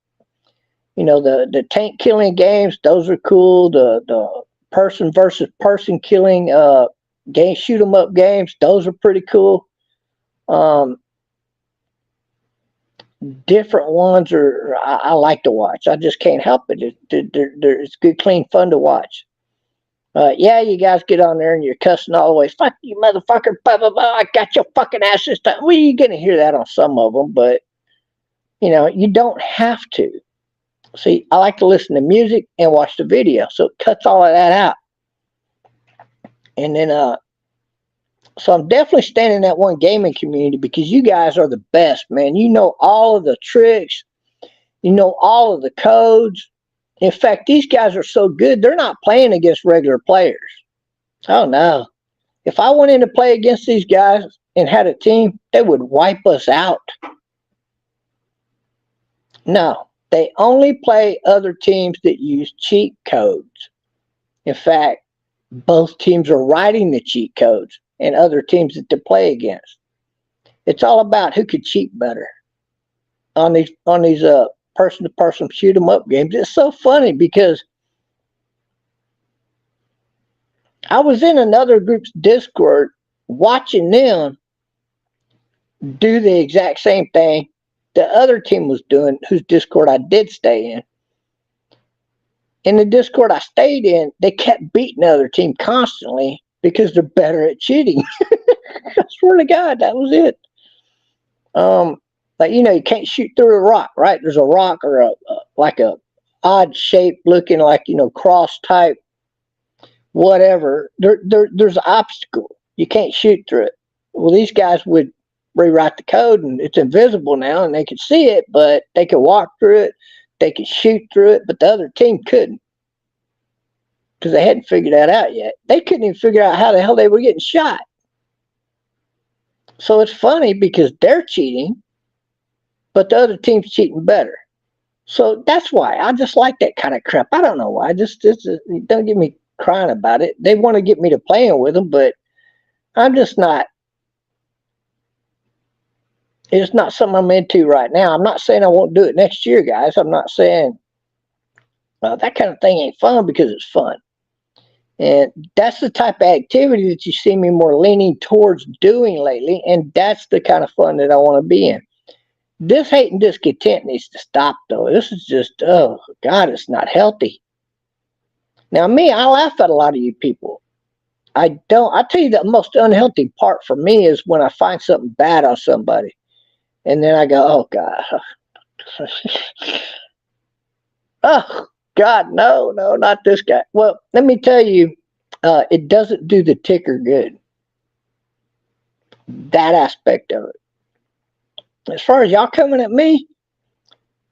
the tank killing games, those are cool. The person versus person killing shoot 'em up games, those are pretty cool. Different ones I like to watch. I just can't help it. It's good, clean fun to watch. Yeah, you guys get on there and you're cussing all the way. Fuck you, motherfucker! Blah blah blah. I got your fucking ass this time. Well, you're gonna hear that on some of them, but you don't have to. See, I like to listen to music and watch the video, so it cuts all of that out. And then, so I'm definitely staying in that one gaming community because you guys are the best, man. You know all of the tricks. You know all of the codes. In fact, these guys are so good, they're not playing against regular players. Oh, no. If I went in to play against these guys and had a team, they would wipe us out. No, they only play other teams that use cheat codes. In fact, both teams are writing the cheat codes and other teams that they play against. It's all about who could cheat better on these person-to-person shoot 'em up games. It's so funny because I was in another group's Discord watching them do the exact same thing the other team was doing, whose Discord I did stay in. In the Discord I stayed in, they kept beating the other team constantly because they're better at cheating. I swear to God, that was it. Like, you can't shoot through a rock, right? There's a rock or like a odd shape looking like, cross type, whatever. There's an obstacle. You can't shoot through it. Well, these guys would rewrite the code and it's invisible now and they could see it, but they could walk through it. They could shoot through it, but the other team couldn't because they hadn't figured that out yet. They couldn't even figure out how the hell they were getting shot. So it's funny because they're cheating, but the other team's cheating better. So that's why I just like that kind of crap. I don't know why. Just don't get me crying about it. They want to get me to playing with them, but I'm just not. It's not something I'm into right now. I'm not saying I won't do it next year, guys. I'm not saying that kind of thing ain't fun because it's fun. And that's the type of activity that you see me more leaning towards doing lately. And that's the kind of fun that I want to be in. This hate and discontent needs to stop, though. This is just, oh, God, it's not healthy. Now, me, I laugh at a lot of you people. I don't. I tell you, the most unhealthy part for me is when I find something bad on somebody, and then I go, "Oh God, oh God, no, no, not this guy." Well, let me tell you, it doesn't do the ticker good. That aspect of it. As far as y'all coming at me,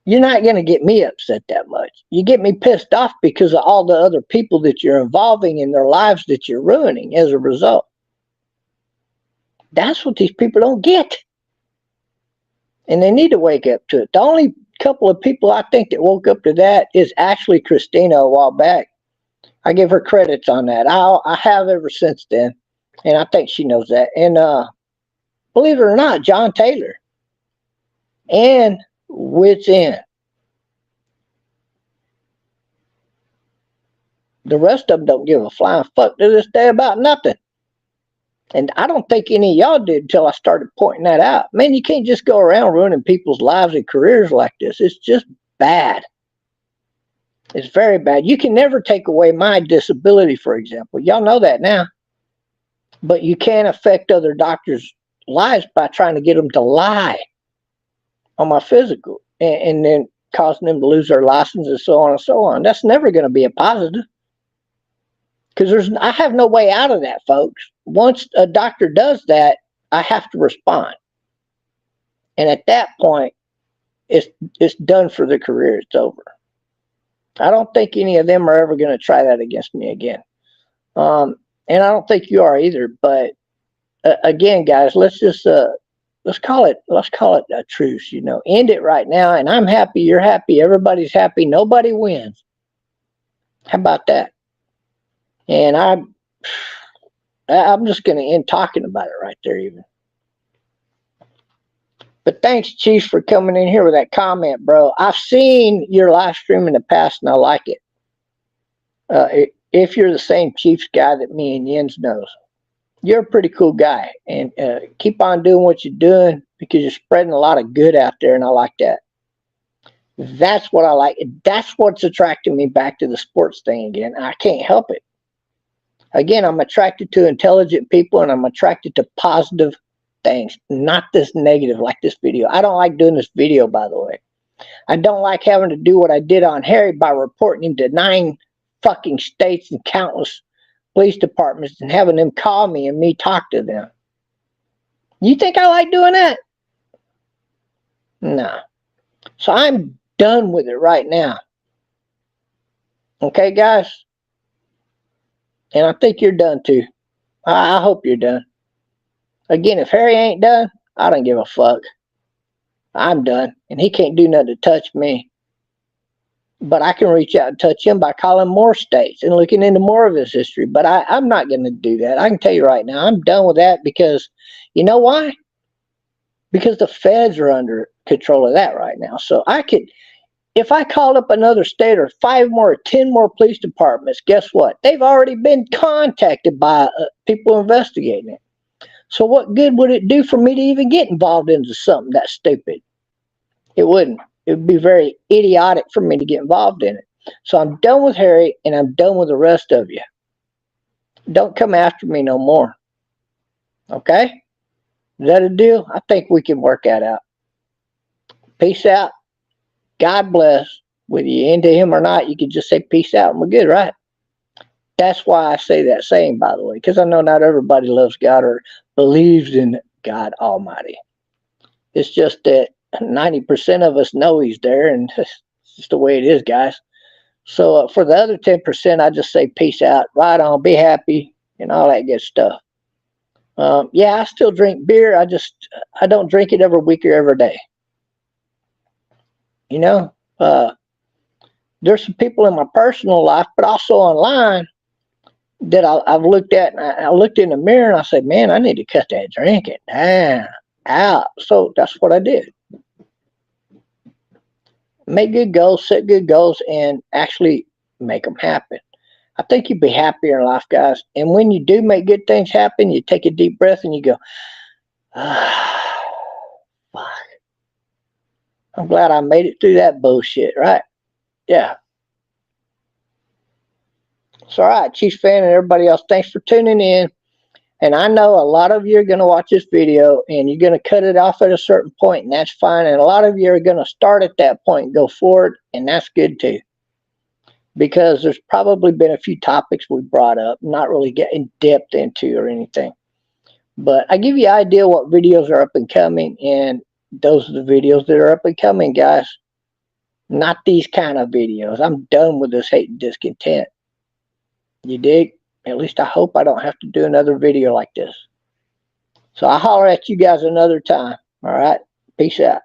you're not going to get me upset that much. You get me pissed off because of all the other people that you're involving in their lives that you're ruining as a result. That's what these people don't get. And they need to wake up to it. The only couple of people I think that woke up to that is actually Christina a while back. I give her credits on that. I have ever since then. And I think she knows that. And believe it or not, John Taylor. And Wits End. The rest of them don't give a flying fuck to this day about nothing. And I don't think any of y'all did until I started pointing that out. Man, you can't just go around ruining people's lives and careers like this. It's just bad. It's very bad. You can never take away my disability, for example. Y'all know that now. But you can't affect other doctors' lives by trying to get them to lie on my physical and then causing them to lose their license and so on and so on. That's never going to be a positive. Because I have no way out of that, folks. Once a doctor does that, I have to respond. And at that point, it's done for the career. It's over. I don't think any of them are ever going to try that against me again. And I don't think you are either. But again, guys, let's call it a truce. You know, end it right now. And I'm happy. You're happy. Everybody's happy. Nobody wins. How about that? And I'm just going to end talking about it right there even. But thanks, Chief, for coming in here with that comment, bro. I've seen your live stream in the past, and I like it. If you're the same Chiefs guy that me and Jens knows, you're a pretty cool guy. And keep on doing what you're doing because you're spreading a lot of good out there, and I like that. That's what I like. That's what's attracting me back to the sports thing again. I can't help it. Again, I'm attracted to intelligent people and I'm attracted to positive things, not this negative like this video. I don't like doing this video, by the way. I don't like having to do what I did on Harry by reporting him to 9 fucking states and countless police departments and having them call me and me talk to them. You think I like doing that? No. So I'm done with it right now. Okay, guys? And I think you're done too. I hope you're done. Again, if Harry ain't done, I don't give a fuck. I'm done. And he can't do nothing to touch me. But I can reach out and touch him by calling more states and looking into more of his history. But I'm not going to do that. I can tell you right now, I'm done with that because, you know why? Because the feds are under control of that right now. So I could, if I called up another state or 5 more or 10 more police departments, guess what? They've already been contacted by people investigating it. So what good would it do for me to even get involved into something that stupid? It wouldn't. It would be very idiotic for me to get involved in it. So I'm done with Harry and I'm done with the rest of you. Don't come after me no more. Okay? Is that a deal? I think we can work that out. Peace out. God bless. Whether you're into him or not, you can just say peace out and we're good, right? That's why I say that saying, by the way, because I know not everybody loves God or believes in God Almighty. It's just that 90% of us know he's there, and it's just the way it is, guys. So for the other 10%, I just say peace out, right on, be happy, and all that good stuff. Yeah, I still drink beer. I don't drink it every week or every day. You know, there's some people in my personal life, but also online that I've looked at, and I looked in the mirror and I said, man, I need to cut that drinking down, out. So that's what I did. Make good goals, set good goals, and actually make them happen. I think you'd be happier in life, guys. And when you do make good things happen, you take a deep breath and you go, fuck. I'm glad I made it through that bullshit, right? Yeah. So, all right, Chief Fan and everybody else, thanks for tuning in. And I know a lot of you are going to watch this video and you're going to cut it off at a certain point, and that's fine. And a lot of you are going to start at that point and go forward, and that's good too. Because there's probably been a few topics we brought up, not really getting depth into or anything. But I give you an idea what videos are up and coming, and those are the videos that are up and coming, guys. Not these kind of videos. I'm done with this hate and discontent. You dig? At least I hope I don't have to do another video like this. So I'll holler at you guys another time. All right? Peace out.